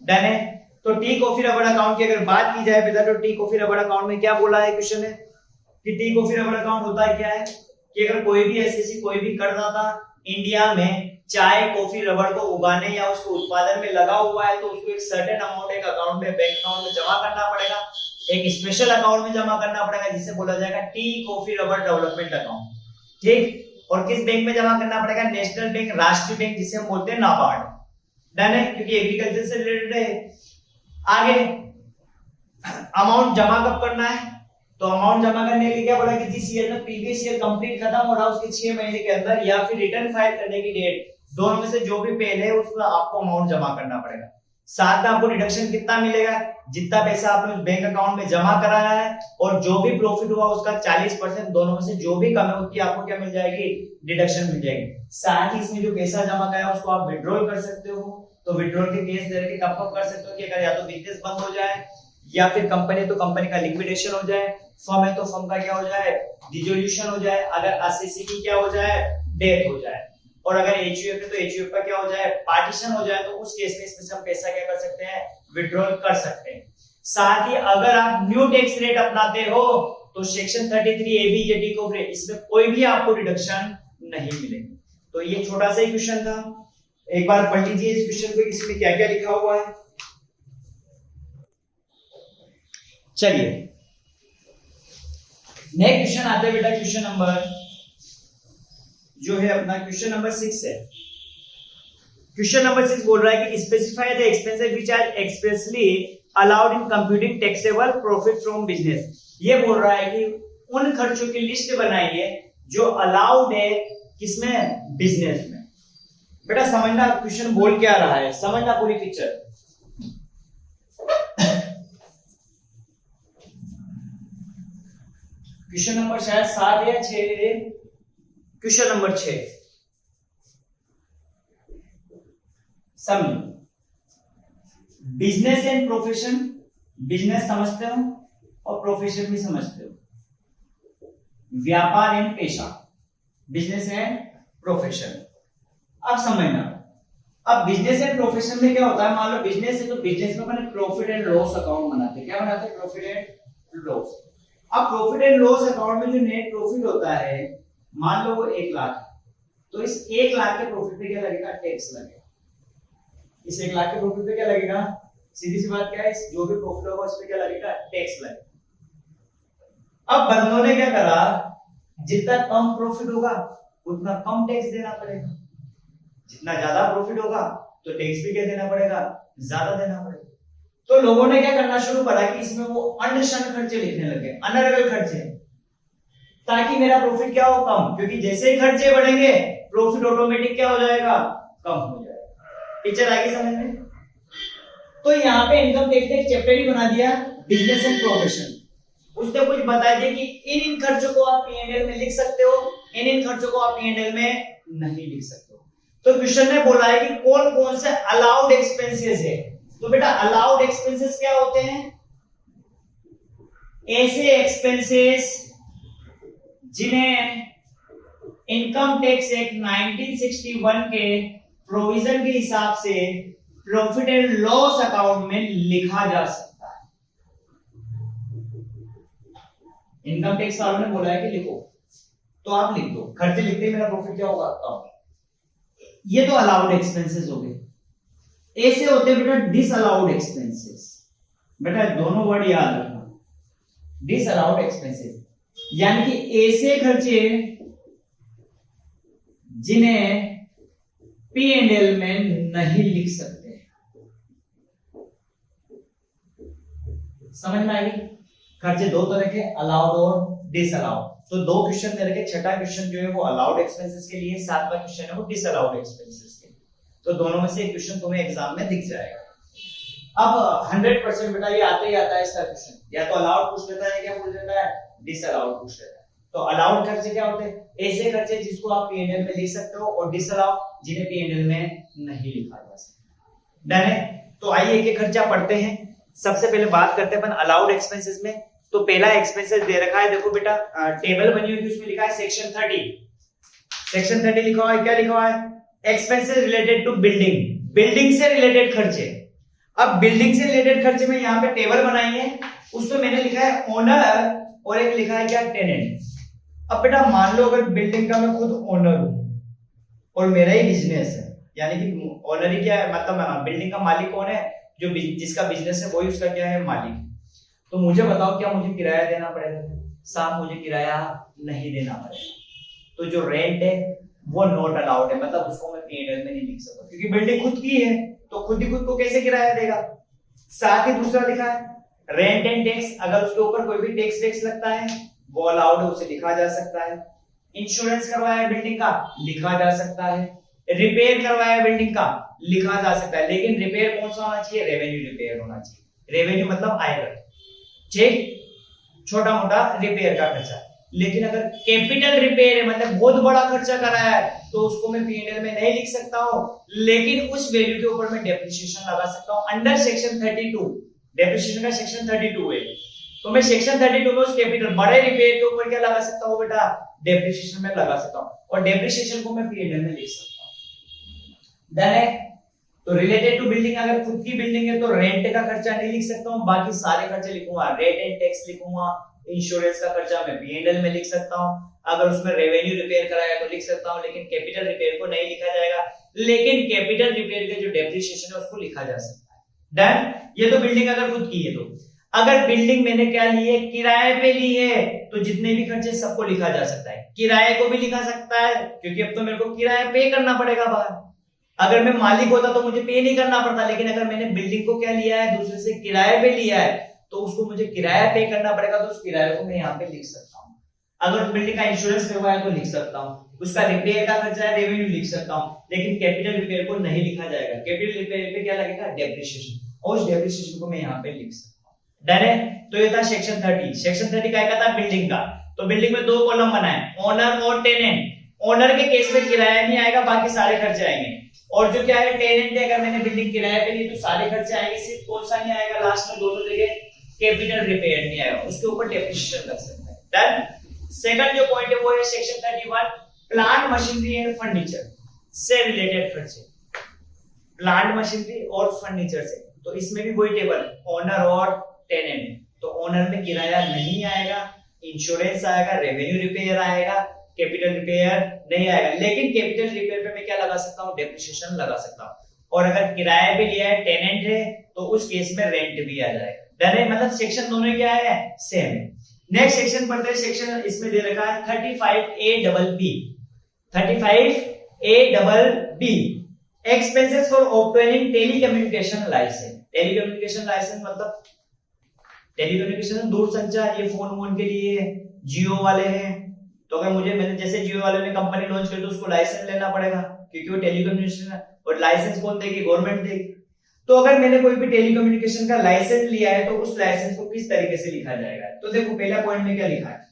डन है। तो टी कॉफी रबड़ अकाउंट की अगर बात की जाए बेटा, तो टी कॉफी रबड़ अकाउंट में क्या बोला है, क्वेश्चन है कि टी कॉफी रबड़ अकाउंट होता है क्या है कि अगर कोई भी एसएससी, कोई भी करदाता इंडिया में चाय, कॉफी, रबड़ को उगाने या उसको उत्पादन में लगा हुआ है तो उसको एक सर्टेन अमाउंट एक अकाउंट में, बैंक अकाउंट में जमा करना पड़ेगा, एक स्पेशल अकाउंट में जमा करना पड़ेगा जिसे बोला जाएगा टी कॉफी रबड़ डेवलपमेंट अकाउंट। ठीक, और किस बैंक में जमा करना पड़ेगा, नेशनल बैंक, राष्ट्रीय बैंक जिसे हम बोलते हैं नाबार्ड। डन है, क्योंकि एग्रीकल्चर से रिलेटेड है। आगे अमाउंट जमा कब करना है, तो अमाउंट जमा करने के लिए क्या बोला कि जिस ईयर में प्रीवियस ईयर कंप्लीट खत्म हो रहा है उसके 6 महीने के अंदर या फिर रिटर्न फाइल करने की डेट, दोनों में से जो भी पहले है उसका आपको अमाउंट जमा करना पड़ेगा। साथ में आपको डिडक्शन कितना मिलेगा, जितना पैसा आपने उस बैंक अकाउंट में जमा कराया है और जो भी प्रॉफिट हुआ उसका 40%, दोनों में से जो भी कम है उसकी आपको क्या मिल जाएगी, डिडक्शन मिल जाएगी। साथ ही इसमें जो पैसा जमा कराया उसको आप विड्रॉल कर सकते हो, तो विड्रॉल के केस दे के कब कर सकते हो कि अगर या तो बिजनेस बंद हो जाए या फिर कंपनी तो कंपनी का लिक्विडेशन हो जाए, फर्म है तो फर्म का क्या हो जाए, डिसोल्यूशन हो जाए, अगर एसएससी की क्या हो जाए, डेथ हो जाए, और अगर एचयूएफ है तो एचयूएफ का क्या हो जाए, पार्टीशन हो जाए, तो उस केस में इसमें से हम पैसा क्या कर सकते हैं, विड्रॉल कर सकते हैं। साथ ही अगर आप न्यू टैक्स रेट अपनाते हो तो सेक्शन 33AB जेडी को इसमें कोई भी आपको डिडक्शन नहीं मिलेगी। तो ये छोटा सा ही क्वेश्चन था, एक बार पढ़ लीजिए इस क्वेश्चन पे इसमें क्या क्या लिखा हुआ है। चलिए नेक्स्ट क्वेश्चन आते हैं बेटा, क्वेश्चन नंबर जो है अपना क्वेश्चन नंबर 6 है। क्वेश्चन नंबर 6 बोल रहा है कि specify the expenses which are expressly allowed in computing taxable profit from business. ये बोल रहा है कि उन खर्चों की लिस्ट बनाइए जो अलाउड है किसमें, बिजनेस में। बेटा समझना क्वेश्चन बोल क्या रहा है, समझना पूरी पिक्चर। क्वेश्चन नंबर शायद 7 या 6, क्वेश्चन नंबर 6 समझो, बिजनेस एंड प्रोफेशन, बिजनेस समझते हो और प्रोफेशन भी समझते हो, व्यापार एंड पेशा, बिजनेस एंड प्रोफेशन। अब समझना, अब बिजनेस एंड प्रोफेशन में क्या होता है, मान लो बिजनेस है तो बिजनेस में मैंने प्रॉफिट एंड लॉस अकाउंट बनाते हैं, क्या बनाते हैं, प्रॉफिट एंड लॉस। अब प्रॉफिट एंड लॉस अकाउंट में जो नेट प्रॉफिट होता है, मान लो वो 1 लाख, तो इस 1 लाख के प्रॉफिट पे क्या लगेगा, टैक्स लगेगा। इस 1 लाख के प्रॉफिट पे क्या लगेगा, सीधी सी बात क्या है, जो भी प्रॉफिट होगा उस पे क्या लगेगा, टैक्स लगेगा। अब बंदों ने क्या करा, जितना कम प्रॉफिट होगा उतना कम टैक्स देना पड़ेगा, जितना ज्यादा प्रॉफिट होगा तो टैक्स भी क्या देना पड़ेगा, ज्यादा देना पड़ेगा। तो लोगों ने क्या करना शुरू करा कि इसमें वो अनशन खर्चे लिखने लगे, अनर्गल खर्चे, ताकि मेरा प्रॉफिट क्या हो, कम, क्योंकि जैसे ही खर्चे बढ़ेंगे प्रॉफिट ऑटोमेटिक क्या हो जाएगा, कम हो जाएगा। पिक्चर आगे समझ में। तो यहाँ पे इनकम टैक्स एक चैप्टर ही बना दिया, बिजनेस एंड प्रोफेशन। उसने कुछ बता दिया कि इन खर्चों को आप P&L में लिख सकते हो, इन खर्चों को आप P&L में नहीं लिख सकते हो। तो क्वेश्चन ने बोला है कि कौन कौन से अलाउड एक्सपेंसेस है। तो बेटा अलाउड एक्सपेंसेस क्या होते हैं, ऐसे एक्सपेंसेस जिन्हें इनकम टैक्स एक्ट 1961 के प्रोविजन के हिसाब से प्रॉफिट एंड लॉस अकाउंट में लिखा जा सकता है। इनकम टैक्स वालों ने बोला है कि लिखो, तो आप लिख दो, खर्चे लिखते ही मेरा प्रॉफिट क्या होगा, कम। ये तो अलाउड एक्सपेंसेस हो गए। ऐसे होते हैं बेटा डिसअलाउड एक्सपेंसेस। बेटा दोनों वर्ड याद रखना, डिसअलाउड एक्सपेंसेस यानी कि ऐसे खर्चे जिन्हें P&L में नहीं लिख सकते। समझ में आएगी। खर्चे दो तरह के, अलाउड और डिसअलाउड। तो दो क्वेश्चन दे रखे, छठा क्वेश्चन जो है वो अलाउड एक्सपेंसेस के लिए, सातवां क्वेश्चन है वो डिसअलाउड एक्सपेंसेस के लिए। तो दोनों में से एक क्वेश्चन तुम्हें एग्जाम में दिख जाएगा। अब 100% बेटा ये आते ही आता है इसका क्वेश्चन, या तो अलाउड पूछ लेता है, क्या पूछ लेता है, डिसअलाउड पूछ लेता है। तो अलाउड खर्चे क्या होते हैं, ऐसे खर्चे जिसको आप P&L में लिख सकते हो, और डिसअलाउड जिन्हें P&L में नहीं लिखा जा सकता। डन है। तो आइए एक एक खर्चा पढ़ते हैं। सबसे पहले बात करते हैं अपन अलाउड एक्सपेंसेस में। तो पहला एक्सपेंसेस दे रखा है, देखो बेटा टेबल बनी हुई उसमें लिखा है सेक्शन 30। सेक्शन 30 लिखा हुआ है, क्या लिखा हुआ है? Expenses related to building, building से रिलेटेड खर्चे। अब बिल्डिंग से रिलेटेड खर्चे में यहाँ पे टेबल बनाई है, उसमें मैंने लिखा है ओनर और एक लिखा है क्या? टेनेंट। अब बेटा मान लो अगर बिल्डिंग का मैं खुद ओनर हूं और मेरा ही बिजनेस है, यानी कि ओनर ही क्या है, मतलब बिल्डिंग का मालिक कौन है? जो जिसका बिजनेस है वही उसका क्या है? मालिक। तो मुझे बताओ क्या मुझे किराया देना पड़ेगा? साहब मुझे किराया नहीं देना पड़ेगा। तो जो रेंट है वो नॉट अलाउड है, मतलब उसको मैं P&L में नहीं लिख सकता क्योंकि बिल्डिंग खुद की है, तो खुद ही खुद को कैसे किराया देगा? साथ ही दूसरा लिखा है रेंट एंड टैक्स, अगर उसके ऊपर कोई भी टैक्स लगता है वो अलाउड है, उसे लिखा जा सकता है। इंश्योरेंस करवाया है बिल्डिंग का, लिखा जा सकता है। रिपेयर करवाया है बिल्डिंग का, लिखा जा सकता है। लेकिन रिपेयर कौन सा होना चाहिए? रेवेन्यू रिपेयर होना चाहिए। रेवेन्यू मतलब आयकर, ठीक, छोटा मोटा रिपेयर का खर्चा। लेकिन अगर कैपिटल रिपेयर है, मतलब बहुत बड़ा खर्चा कराया है, तो उसको मैं P&L में नहीं लिख सकता हूं, लेकिन उस वैल्यू के ऊपर मैं डेप्रिसिएशन लगा सकता हूं अंडर सेक्शन 32। डेप्रिसिएशन का सेक्शन 32 है, तो मैं सेक्शन 32 में उस कैपिटल बड़े रिपेयर के ऊपर क्या लगा सकता हूं बेटा? डेप्रिसिएशन में लगा सकता हूं, और डेप्रिसिएशन को मैं P&L में लिख सकता हूं। डन है। तो रिलेटेड टू बिल्डिंग, अगर खुद की बिल्डिंग है तो रेंट का खर्चा नहीं लिख सकता हूं, बाकी सारे खर्चे लिखूंगा। रेंट एंड टैक्स लिखूंगा, इंश्योरेंस का खर्चा मैं P&L में लिख सकता हूं, अगर उसमें रेवेन्यू रिपेयर कराया तो लिख सकता हूं, लेकिन कैपिटल रिपेयर को नहीं लिखा जाएगा। लेकिन कैपिटल रिपेयर का जो डेप्रिसिएशन है उसको लिखा जा सकता है। डन। ये तो बिल्डिंग अगर खुद की है। तो अगर बिल्डिंग मैंने क्या ली है? किराए पे ली है, तो जितने भी खर्चे सबको लिखा जा सकता है। किराए को भी लिखा सकता है क्योंकि अब तो मेरे को किराया पे करना पड़ेगा बाहर। अगर मैं मालिक होता तो मुझे पे नहीं करना पड़ता, लेकिन अगर मैंने बिल्डिंग को क्या लिया है? दूसरे से किराए पे लिया है, तो उसको मुझे किराया पे करना पड़ेगा, तो उस किराए को मैं यहाँ पे लिख सकता हूँ। अगर उस बिल्डिंग का इंश्योरेंस करवाया तो लिख सकता हूँ, उसका रिपेयर का खर्चा है, रेवेन्यू लिख सकता हूँ, लेकिन कैपिटल रिपेयर को नहीं लिखा जाएगा। कैपिटल रिपेयर पे क्या लगेगा? डेप्रिसिएशन, और उस डेप्रिसिएशन को मैं यहाँ पे लिख सकता हूँ। डन है। तो ये था सेक्शन 30। सेक्शन 30 क्या था? बिल्डिंग का। तो बिल्डिंग में दो कॉलम बनाए, ओनर और टेनेंट। ओनर के केस में किराया नहीं आएगा, बाकी सारे खर्चे आएंगे। और जो क्या है? टेनेंट है, अगर मैंने बिल्डिंग किराए पे ली तो सारे खर्चे आएंगे, सिर्फ कौन सा नहीं आएगा? लास्ट में दोनों जगह कैपिटल रिपेयर नहीं आएगा, उसके ऊपर डेप्रिसिएशन लग सकता है। डन। सेकंड जो पॉइंट है वो है section 31, plant machinery and furniture से रिलेटेड खर्चे। प्लांट मशीनरी और फर्नीचर से, तो इसमें भी वही टेबल, ओनर और टेनेंट। तो ओनर में किराया नहीं आएगा, इंश्योरेंस आएगा, रेवेन्यू रिपेयर आएगा, कैपिटल रिपेयर नहीं आएगा। लेकिन कैपिटल रिपेयर पे मैं क्या लगा सकता हूँ? डेप्रिसिएशन लगा सकता हूँ। और अगर किराए पे लिया है, टेनेंट है, तो उस केस में रेंट भी आ जाएगा। डन है। मतलब सेक्शन दोनों क्या है? सेम है। नेक्स्ट सेक्शन पढ़ते हैं। सेक्शन इसमें दे रखा है 35A expenses for obtaining telecommunication licence. Telecommunication licence मतलब टेलीकम्युनिकेशन दूर संचार, ये फोन वोन के लिए जियो वाले हैं। तो अगर मैंने जैसे जियो वाले ने कंपनी लॉन्च की तो उसको लाइसेंस लेना पड़ेगा, क्योंकि वो टेलीकम्युनिकेशन, और लाइसेंस कौन देगी? गवर्नमेंट देगी। तो अगर मैंने कोई भी टेलीकम्युनिकेशन का लाइसेंस लिया है तो उस लाइसेंस को किस तरीके से लिखा जाएगा? तो देखो पहला पॉइंट में क्या लिखा है?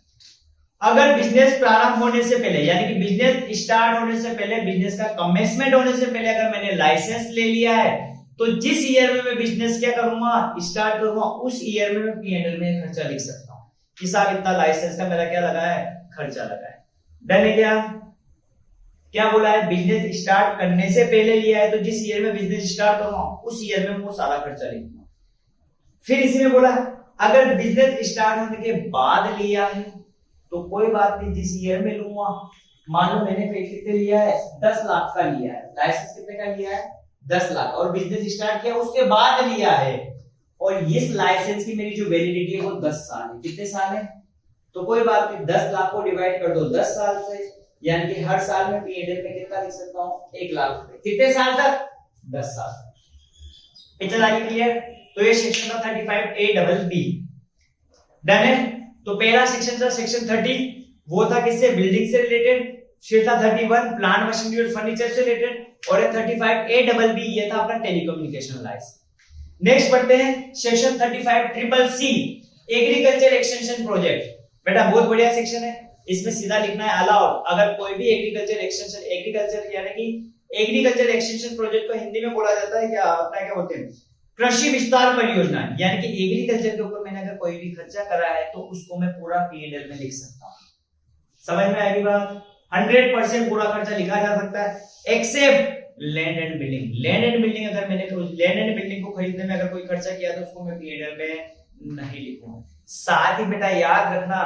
अगर बिजनेस प्रारंभ होने से पहले, यानी कि बिजनेस स्टार्ट होने से पहले, बिजनेस का कमेंसमेंट होने से पहले अगर मैंने लाइसेंस ले लिया है, तो जिस ईयर में मैं बिजनेस क्या करूंगा? स्टार्ट करूंगा, उस ईयर में मैं P&L में खर्चा लिख सकता हूँ कि साहब इतना लाइसेंस का मेरा क्या लगा है? खर्चा लगा है। डन है। क्या बोला है? बिजनेस स्टार्ट करने से पहले लिया है, तो जिस ईयर में बिजनेस स्टार्ट करूंगा उस ईयर में वो सारा खर्चा लिखूंगा। फिर इसी में बोला अगर बिजनेस स्टार्ट होने के बाद लिया है तो कोई बात नहीं, जिस ईयर में लूंगा। मान लो मैंने कितने लिया है? 10 लाख का लिया है, लाइसेंस कितने का लिया है? 10 लाख, और बिजनेस स्टार्ट किया उसके बाद लिया है, और इस लाइसेंस की मेरी जो वैलिडिटी है वो 10 साल है। कितने साल है? तो कोई बात नहीं, 10 लाख को डिवाइड कर दो 10 साल से, यानी कि हर साल में P&L में कितना लिख सकता हूँ? 1 लाख रुपए। कितने साल तक? 10 साल। इतना आगे क्लियर? तो ये सेक्शन था 35A डन है। तो पहला सेक्शन था सेक्शन 30, वो था किससे? बिल्डिंग से रिलेटेड। फिर था 31 प्लांट मशीनरी और फर्नीचर से रिलेटेड, और 35A ये था अपना टेलीकम्युनिकेशन लाइसेंस। नेक्स्ट पढ़ते हैं section 35CCC agriculture extension project. बेटा बहुत बढ़िया सेक्शन है, इसमें सीधा लिखना है अलाउड। अगर कोई भी एग्रीकल्चर एक्सटेंशन, एग्रीकल्चर यानी कि एग्रीकल्चर एक्सटेंशन प्रोजेक्ट को हिंदी में बोला जाता है क्या, अपना क्या बोलते हैं, कृषि विस्तार परियोजना। यानी कि एग्रीकल्चर के ऊपर मैंने अगर कोई भी खर्चा करा है तो उसको मैं पूरा P&L में लिख सकता हूँ। समझ में आएगी बात? 100% पूरा खर्चा लिखा जा सकता है except land and building. Land and building अगर मैंने लैंड एंड बिल्डिंग को खरीदने में अगर कोई खर्चा किया तो उसको मैं P&L में नहीं लिखूंगा। साथ ही बेटा याद रखना,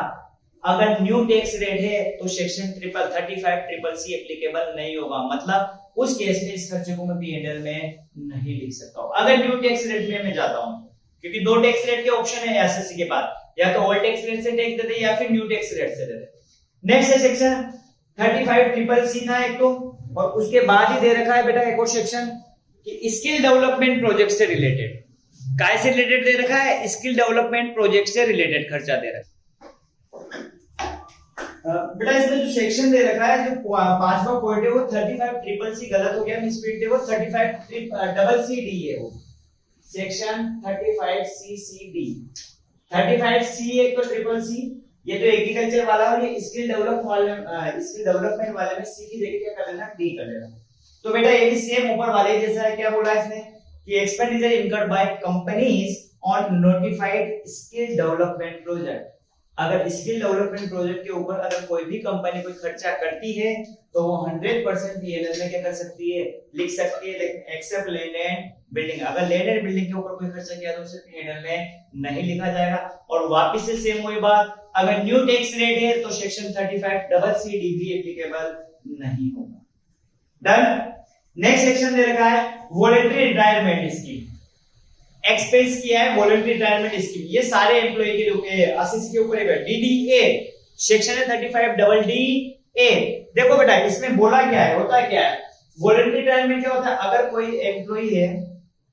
अगर न्यू टैक्स रेट है तो सेक्शन 35 एप्लीकेबल नहीं होगा, मतलब उस केस में इस खर्चे को मैं P&L में नहीं लिख सकता हूं अगर न्यू टैक्स रेट में मैं जाता हूं, क्योंकि दो टैक्स रेट के ऑप्शन है एसएससी के पास, या तो ओल्ड टैक्स रेट से टैक्स देते या फिर न्यू टैक्स रेट से देते। नेक्स्ट है सेक्शन 35CCC था एक तो, और उसके बाद ही दे रखा है बेटा एक और सेक्शन कि स्किल डेवलपमेंट प्रोजेक्ट से रिलेटेड। काय से रिलेटेड दे रखा है? स्किल डेवलपमेंट प्रोजेक्ट से रिलेटेड खर्चा दे रखा है। बेटा इसमें जो सेक्शन दे रखा है, जो पांचवा पॉइंट है वो 35CCC गलत हो गया, मिसप्रिंट है वो 35CCD है वो सेक्शन 35CCD। 35C एक तो CCC, ये तो एग्रीकल्चर वाला, और ये स्किल डेवलपमेंट वाले में सी की जगह क्या कर लेना, डी कर लेना। तो बेटा ये भी सेम ऊपर वाले जैसा है। क्या बोला इसने कि expenditure incurred by companies on notified skill development project. अगर स्किल डेवलपमेंट प्रोजेक्ट के ऊपर अगर कोई भी कंपनी कोई खर्चा करती है तो वो 100% P&L में क्या कर सकती है, लिख सकती है, लेकिन एक्सेप्ट लैंड एंड बिल्डिंग। अगर लैंड एंड बिल्डिंग के ऊपर कोई खर्चा किया तो उसे P&L में नहीं लिखा जाएगा। और वापस से सेम वही बात, अगर न्यू टैक्स रेट है तो सेक्शन 35CCD भी एप्लीकेबल नहीं होगा। डन। नेक्स्ट सेक्शन दे रखा है वॉलंटरी रिटायरमेंट स्कीम। एक्सपेंस किया है वॉलंटरी रिटायरमेंट स्कीम, ये सारे एम्प्लॉय के लिए एसएससी के ऊपर है। DDA सेक्शन है 35DDA। देखो बेटा इसमें बोला क्या है, होता है क्या है वॉलंटरी रिटायरमेंट क्या होता है, अगर कोई एम्प्लॉय है,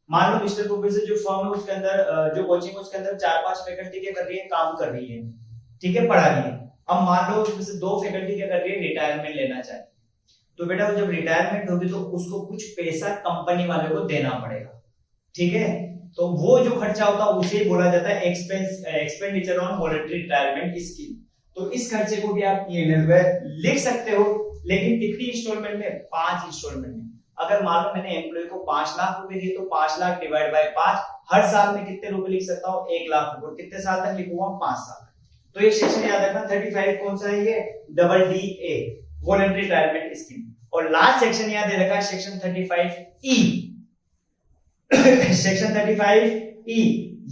मान लो मिस्टर प्रोफेसर जो फर्म है उसके अंदर जो कोचिंग उसके अंदर 4-5 फैकल्टी क्या कर रही है, काम कर रही है, ठीक है, पढ़ा रही है। अब मान लो उसमें से 2 फैकल्टी क्या कर रही है, रिटायरमेंट लेना चाहे, तो बेटा जब रिटायरमेंट होगी तो उसको कुछ पैसा कंपनी वाले को देना पड़ेगा, ठीक है। तो वो जो खर्चा होता है उसे बोला जाता है expenditure on voluntary retirement scheme. तो इस खर्चे को भी आप P&L में लिख सकते हो, लेकिन कितनी इंस्टॉलमेंट में, 5 इंस्टॉलमेंट में। अगर मान लो मैंने एम्प्लॉय को 5 लाख रुपए दिए तो 5 लाख डिवाइड बाय 5, हर साल में कितने रुपए लिख सकता हूँ, 1 लाख रुपए। कितने साल तक लिखूंगा, 5 साल। तो ये सेक्शन याद रखना 35 कौन सा है, ये DDA वॉलंटरी रिटायरमेंट स्कीम। और लास्ट सेक्शन याद दे रखा है सेक्शन 35E। सेक्शन 35E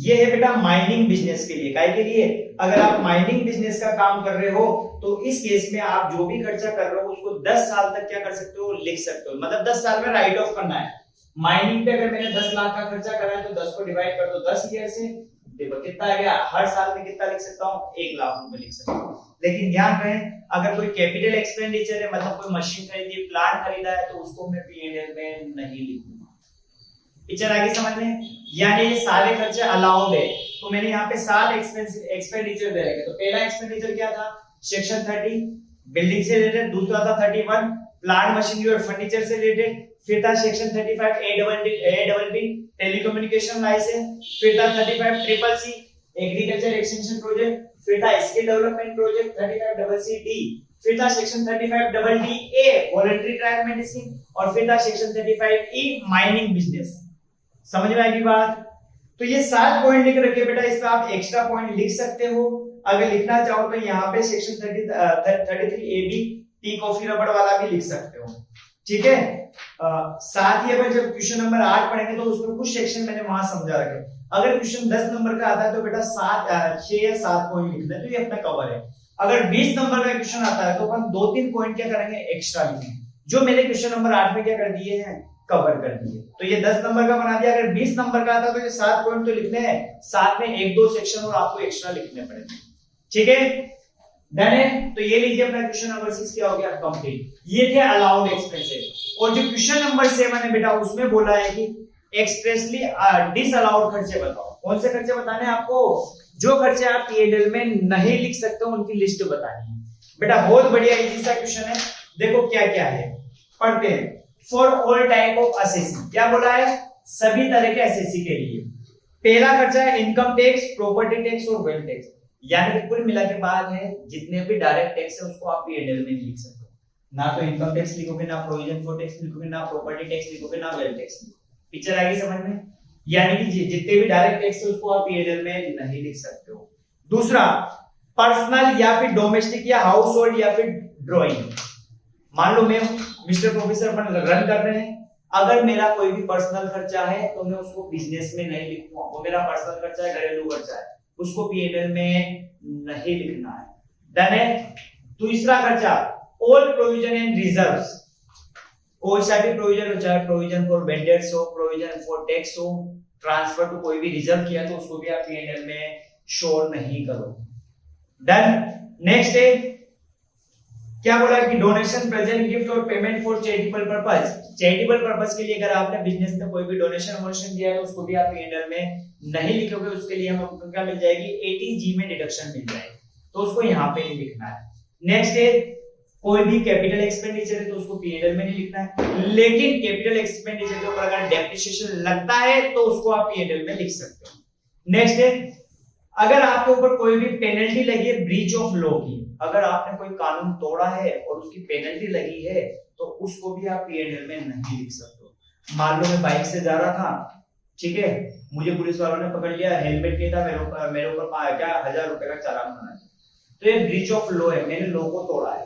ये है बेटा माइनिंग बिजनेस के लिए। काय के लिए? अगर आप माइनिंग बिजनेस का काम कर रहे हो तो इस केस में आप जो भी खर्चा कर रहे हो उसको 10 साल तक क्या कर सकते हो, लिख सकते हो। मतलब 10 साल में राइट ऑफ करना है। माइनिंग पे अगर मैंने 10 लाख का खर्चा करा है तो 10 को डिवाइड कर दो 10 ईयर से, देखो कितना आ गया, हर साल में कितना लिख सकता हूँ, 1 लाख रुपए लिख सकता हूँ। लेकिन ध्यान रहे अगर कोई कैपिटल एक्सपेंडिचर है, मतलब कोई मशीन खरीदी, प्लांट खरीदा है, तो उसको मैं P&L में नहीं लिखूंगा। पिक्चर आगे समझ में? यानी ये सारे खर्चे अलाउड है। तो मैंने यहाँ पे 7 एक्सपेंडिचर दे रखे। तो पहला एक्सपेंडिचर क्या था, सेक्शन 30 बिल्डिंग से रिलेटेड, दूसरा था 31 प्लांट मशीनरी और फर्नीचर से रिलेटेड, फिर था सेक्शन 35 ADD टेलीकम्युनिकेशन लाइसेंस, फिर था 35 CCC एग्रीकल्चर एक्सटेंशन प्रोजेक्ट, फिर था स्किल डेवलपमेंट प्रोजेक्ट 35CCD, फिर था section 35DDA voluntary retirement scheme, और फिर था सेक्शन 35E माइनिंग बिजनेस। समझ में आएगी बात? तो ये 7 पॉइंट लिख रखे बेटा, इस पे आप एक्स्ट्रा पॉइंट लिख सकते हो अगर लिखना चाहो तो। यहाँ पे सेक्शन 33AB टी कॉफी रबड़ वाला भी लिख सकते हो, ठीक है। साथ ही अगर जब क्वेश्चन नंबर 8 पढ़ेंगे तो उसमें कुछ सेक्शन मैंने वहां समझा रखे। अगर क्वेश्चन 10 नंबर का आता है तो बेटा 6 या 7 पॉइंट लिखना है, तो ये अपना कवर है। अगर 20 नंबर का क्वेश्चन आता है तो अपन 2-3 पॉइंट क्या करेंगे, एक्स्ट्रा लिखेंगे, जो मैंने क्वेश्चन नंबर 8 में क्या कर दिए हैं, कवर कर दिए। तो ये 10 नंबर का बना दिया। अगर 20 नंबर का आता तो ये 7 पॉइंट तो लिखने हैं, साथ में 1-2 सेक्शन और आपको एक्स्ट्रा लिखने पड़ेंगे, ठीक है। डन है। तो ये लीजिए अपना क्वेश्चन नंबर 6 क्या हो गया, कंप्लीट। ये थे अलाउड एक्सपेंसेस। और जो क्वेश्चन नंबर 7 है बेटा उसमें बोला है कि एक्सप्रेसली डिसअलाउड खर्चे बताओ। कौन से खर्चे बताने हैं आपको, जो खर्चे आप P&L में नहीं लिख सकते हो उनकी लिस्ट बतानी है। बेटा बहुत बढ़िया इजी सा क्वेश्चन है। देखो क्या क्या है, पढ़ते हैं। For all type of assessee, क्या बोला है, सभी तरह के असेसी के लिए। पहला खर्चा है इनकम टैक्स, प्रॉपर्टी टैक्स और वेल्थ टैक्स। यानी कि कुल मिला के बाद है जितने भी डायरेक्ट टैक्स है उसको आप P&L में लिख सकते हो। ना तो इनकम टैक्स लिखोगे, ना प्रोविजन फॉर टैक्स लिखोगे, ना प्रॉपर्टी टैक्स लिखोगे, ना वेल्थ टैक्स लिखोगे। पिक्चर आएगी समझ में? यानी कि जितने भी डायरेक्ट टैक्स है उसको आप पीएनएल में नहीं लिख सकते हो। दूसरा, पर्सनल या फिर डोमेस्टिक या हाउस होल्ड या फिर ड्राइंग। मान लो मैं मिस्टर प्रोफेसर अपन रन कर रहे हैं, अगर मेरा कोई भी पर्सनल खर्चा है तो मैं उसको बिजनेस में नहीं लिखूंगा। वो मेरा पर्सनल खर्चा है, घरेलू खर्चा है, उसको पीएनएल में नहीं लिखना है। डन है। दूसरा खर्चा, ऑल प्रोविजन एंड रिजर्व्स, कोई सा भी प्रोविजन हो, चाहे प्रोविजन फॉर वेंडर्स हो, प्रोविजन फॉर टैक्स हो, ट्रांसफर टू कोई भी रिजर्व किया तो उसको भी आप पीएनएल में शो नहीं करो। डन। नेक्स्ट है क्या बोला कि डोनेशन, प्रेजेंट गिफ्ट और payment for charitable purpose. Charitable purpose के लिए अगर आपने बिजनेस में कोई भी डोनेशन वोनेशन दिया है तो उसको भी आप पीएनएल में नहीं लिखोगे। उसके लिए हमको क्या मिल जाएगी, 80G में डिडक्शन मिल जाएगी, तो उसको यहाँ पे नहीं लिखना है। नेक्स्ट है कोई भी कैपिटल एक्सपेंडिचर है तो उसको पीएनएल में नहीं लिखना है, लेकिन कैपिटल एक्सपेंडिचर के ऊपर अगर डेप्रिसिएशन लगता है तो उसको आप पीएनएल में लिख सकते हो। नेक्स्ट है अगर आपके ऊपर कोई भी पेनल्टी लगी है ब्रीच ऑफ लॉ की, अगर आपने कोई कानून तोड़ा है और उसकी पेनल्टी लगी है तो उसको भी आप पीएनएल में नहीं लिख सकते हो। मान लो मैं बाइक से जा रहा था, ठीक है, मुझे पुलिस वालों ने पकड़ लिया, हेलमेट नहीं था, मेरे ऊपर क्या 1000 रुपए का चालान बना, तो ये ब्रीच ऑफ लॉ है, मैंने लॉ को तोड़ा है,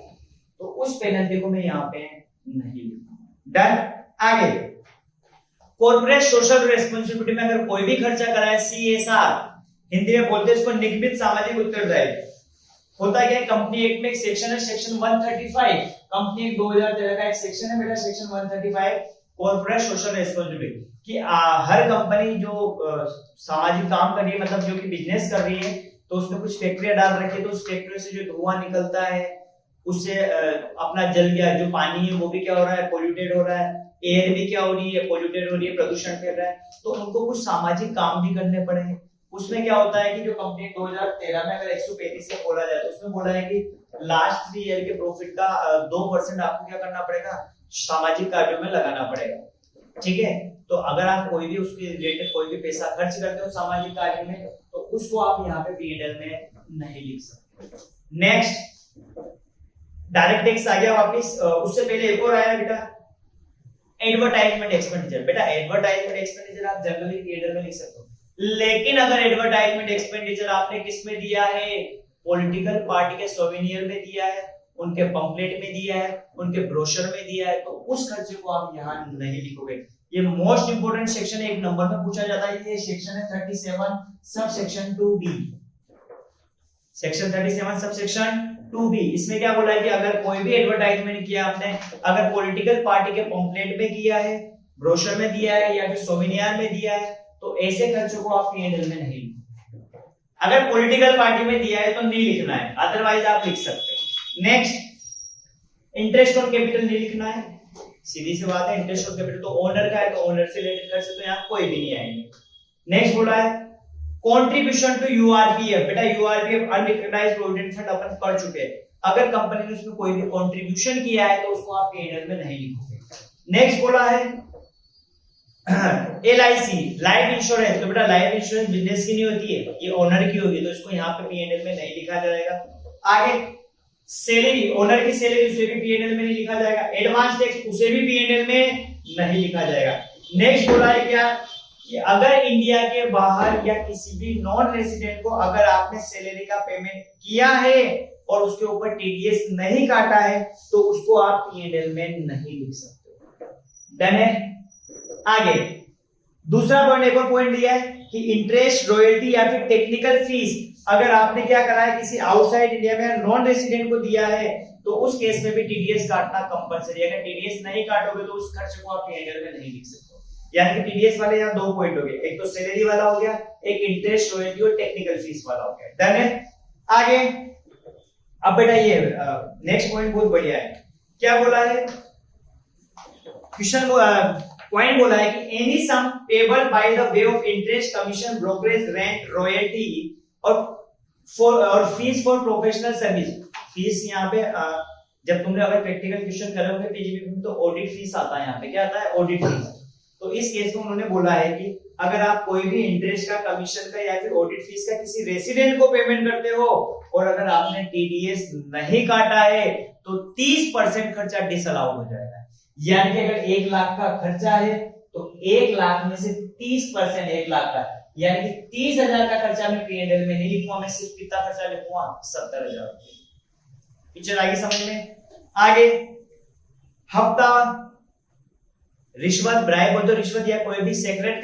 तो उस पेनल्टी को मैं यहाँ पे नहीं लिखूंगा। डन। आगे, कॉर्पोरेट सोशल रेस्पॉन्सिबिलिटी में अगर कोई भी खर्चा करा है, CSR हिंदी में बोलते हैं इसको, निगमित सामाजिक उत्तरदायित्व। होता क्या है, कंपनी एक्ट में एक सेक्शन है, सेक्शन 135, कंपनी एक्ट 2013 का एक सेक्शन है बेटा, सेक्शन 135 कॉर्पोरेट सोशल रेस्पॉन्सिबिलिटी, कि हर कंपनी जो सामाजिक काम कर रही है, मतलब जो कि बिजनेस कर रही है, तो उसमें कुछ फैक्ट्रियां डाल रखी है, तो उस फैक्ट्री से जो धुआं निकलता है उससे अपना जल गया जो पानी है वो भी क्या हो रहा है, पोल्यूटेड हो रहा है, एयर भी क्या हो रही है, पोल्यूटेड हो रही है, प्रदूषण फैल रहा है, तो उनको कुछ सामाजिक काम भी करने पड़े। उसमें क्या होता है कि जो कंपनी 2013 में अगर 135 से बोला जाए तो उसमें बोला है कि लास्ट 3 ईयर के प्रॉफिट का 2% आपको क्या करना पड़ेगा, सामाजिक कार्यों में लगाना पड़ेगा। ठीक है, तो अगर आप कोई भी उसके रिलेटेड कोई भी पैसा खर्च करते हो सामाजिक कार्य में तो उसको आप यहाँ पे पीएनएल में नहीं लिख सकते। नेक्स्ट, डायरेक्ट टैक्स आ गया वापिस। उससे पहले एक और आया बेटा, एडवर्टाइजमेंट एक्सपेंडिचर। बेटा एडवर्टाइजमेंट एक्सपेंडिचर आप जनरली पीएनएल में लिख सकते हो, लेकिन अगर एडवर्टाइजमेंट एक्सपेंडिचर आपने किस में दिया है, पॉलिटिकल पार्टी के सोवेनियर में दिया है, उनके पंपलेट में दिया है, उनके ब्रोशर में दिया है, तो उस खर्चे को आप यहाँ नहीं लिखोगे। ये मोस्ट इंपोर्टेंट सेक्शन है, एक नंबर में पूछा जाता है। ये सेक्शन है 37 sub section 2B, section 37 sub section 2B। इसमें क्या बोला है कि अगर कोई भी एडवर्टाइजमेंट किया आपने, अगर पॉलिटिकल पार्टी के पंपलेट में किया है, ब्रोशर में दिया है या फिर सोवेनियर में दिया है, तो ऐसे खर्चों को आप पीएनएल में नहीं लिखना। अगर पॉलिटिकल पार्टी में दिया है तो नहीं लिखना है, अदरवाइज आप लिख सकते हो। नेक्स्ट, इंटरेस्ट ऑन कैपिटल नहीं लिखना है, सीधी सी बात है। इंटरेस्ट ऑन कैपिटल तो ओनर का है, तो ओनर से रिलेटेड खर्चे तो यहाँ कोई भी नहीं आएंगे। नेक्स्ट बोला है कंट्रीब्यूशन टू यूआरपीएफ। बेटा यूआरपीएफ अनरिकॉग्नाइज्ड प्रोविडेंट फंड अपन पढ़ चुके हैं, अगर कंपनी ने उसमें कोई भी कंट्रीब्यूशन किया है तो उसको आप पीएनएल में नहीं लिखोगे। नेक्स्ट बोला है LIC लाइफ इंश्योरेंस। तो बेटा लाइफ इंश्योरेंस बिजनेस की नहीं होती है, ये ओनर की होगी, तो इसको यहाँ पे पीएनएल में नहीं लिखा जाएगा। आगे सैलरी, ओनर की सैलरी, उसे भी पीएनएल में नहीं लिखा जाएगा। एडवांस टैक्स, उसे भी पीएनएल में नहीं लिखा जाएगा। नेक्स्ट बोला है क्या कि अगर इंडिया के बाहर या किसी भी नॉन रेसिडेंट को अगर आपने सैलरी का पेमेंट किया है और उसके ऊपर टीडीएस नहीं काटा है तो उसको आप पीएनएल में नहीं लिख सकते। डन है। आगे दूसरा पॉइंट, एक और पॉइंट दिया है कि इंटरेस्ट, रॉयल्टी या फिर टेक्निकल फीस अगर आपने क्या करा है, किसी आउटसाइड इंडिया में नॉन रेसिडेंट को दिया है तो उस केस में भी टीडीएस काटना कंपलसरी है। अगर टीडीएस नहीं काटोगे तो उस खर्च को आप पीएनएल में नहीं लिख सकते। यानी कि टीडीएस वाले यहाँ 2 पॉइंट हो गए, एक तो सैलरी वाला हो गया, एक इंटरेस्ट, रॉयल्टी और टेक्निकल फीस वाला हो गया। डन है। आगे अब बेटा ये नेक्स्ट पॉइंट बहुत बढ़िया है, क्या बोला है क्वेश्चन को, पॉइंट बोला है कि any sum payable by the way of interest, commission, brokerage, rent, royalty और fees for professional service. Fees यहाँ पे जब तुमने अगर प्रैक्टिकल क्वेश्चन करे होंगे पीजीबी में तो ऑडिट फीस आता है, यहाँ पे क्या आता है, ऑडिट फीस। तो इस केस में उन्होंने बोला है कि अगर आप कोई भी इंटरेस्ट का, कमीशन का या फिर ऑडिट फीस का किसी रेसिडेंट को पेमेंट करते हो और अगर आपने टीडीएस नहीं काटा है तो 30% खर्चा डिसअलाउड हो जाएगा। यानी कि अगर 1 लाख का खर्चा है तो 1 लाख में से 30% 1 लाख का, यानी कि 30,000 का खर्चा मैं P&L में नहीं लिखूंगा, मैं सिर्फ कितना खर्चा लिखूंगा 70,000 रुपए। पिक्चर आगे समझ में। आगे हफ्ता, रिश्वत, ब्राइब हो तो रिश्वत या कोई भी सीक्रेट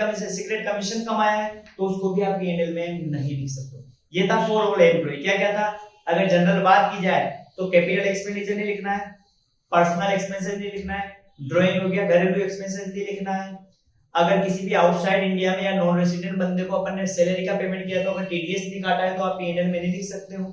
कमीशन कमाया है तो उसको भी आप P&L में नहीं लिख सकते। ये था फॉर ऑल एम्प्लॉय। क्या क्या था? अगर जनरल बात की जाए तो कैपिटल एक्सपेंडिचर नहीं लिखना है, पर्सनल एक्सपेंसेस नहीं लिखना है, ड्राइंग हो गया, घरेलू एक्सपेंसेस नहीं लिखना है। अगर किसी भी आउटसाइड इंडिया में या नॉन रेसिडेंट बंदे को अपन ने सैलरी का पेमेंट किया तो अगर टीडीएस नहीं काटा है तो आप P&L में नहीं लिख सकते हो।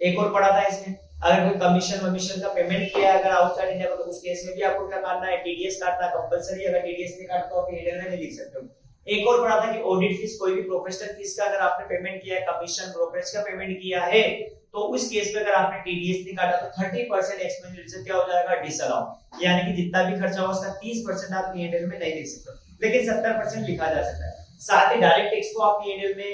एक और पढ़ा था इसमें, अगर कोई कमीशन का पेमेंट किया अगर आउटसाइड इंडिया में तो उस केस में भी आपको क्या काटना है? टीडीएस काटना कंपलसरी। अगर टीडीएस नहीं काटा तो आप P&L में नहीं लिख सकते हो। एक और पढ़ा था कि ऑडिट फीस, कोई भी प्रोफेशनल फीस का अगर आपने पेमेंट किया है, कमीशन ब्रोकरेज का पेमेंट किया है तो उस केस में अगर आपने टीडीएस नहीं काटा तो 30% एक्सपेंडिचर क्या हो जाएगा? डिसअलाउ। यानी कि जितना भी खर्चा होगा उसका 30% आप P&L में नहीं लिख सकते, लेकिन 70% लिखा जा सकता है। साथ ही डायरेक्ट टैक्स को आप P&L में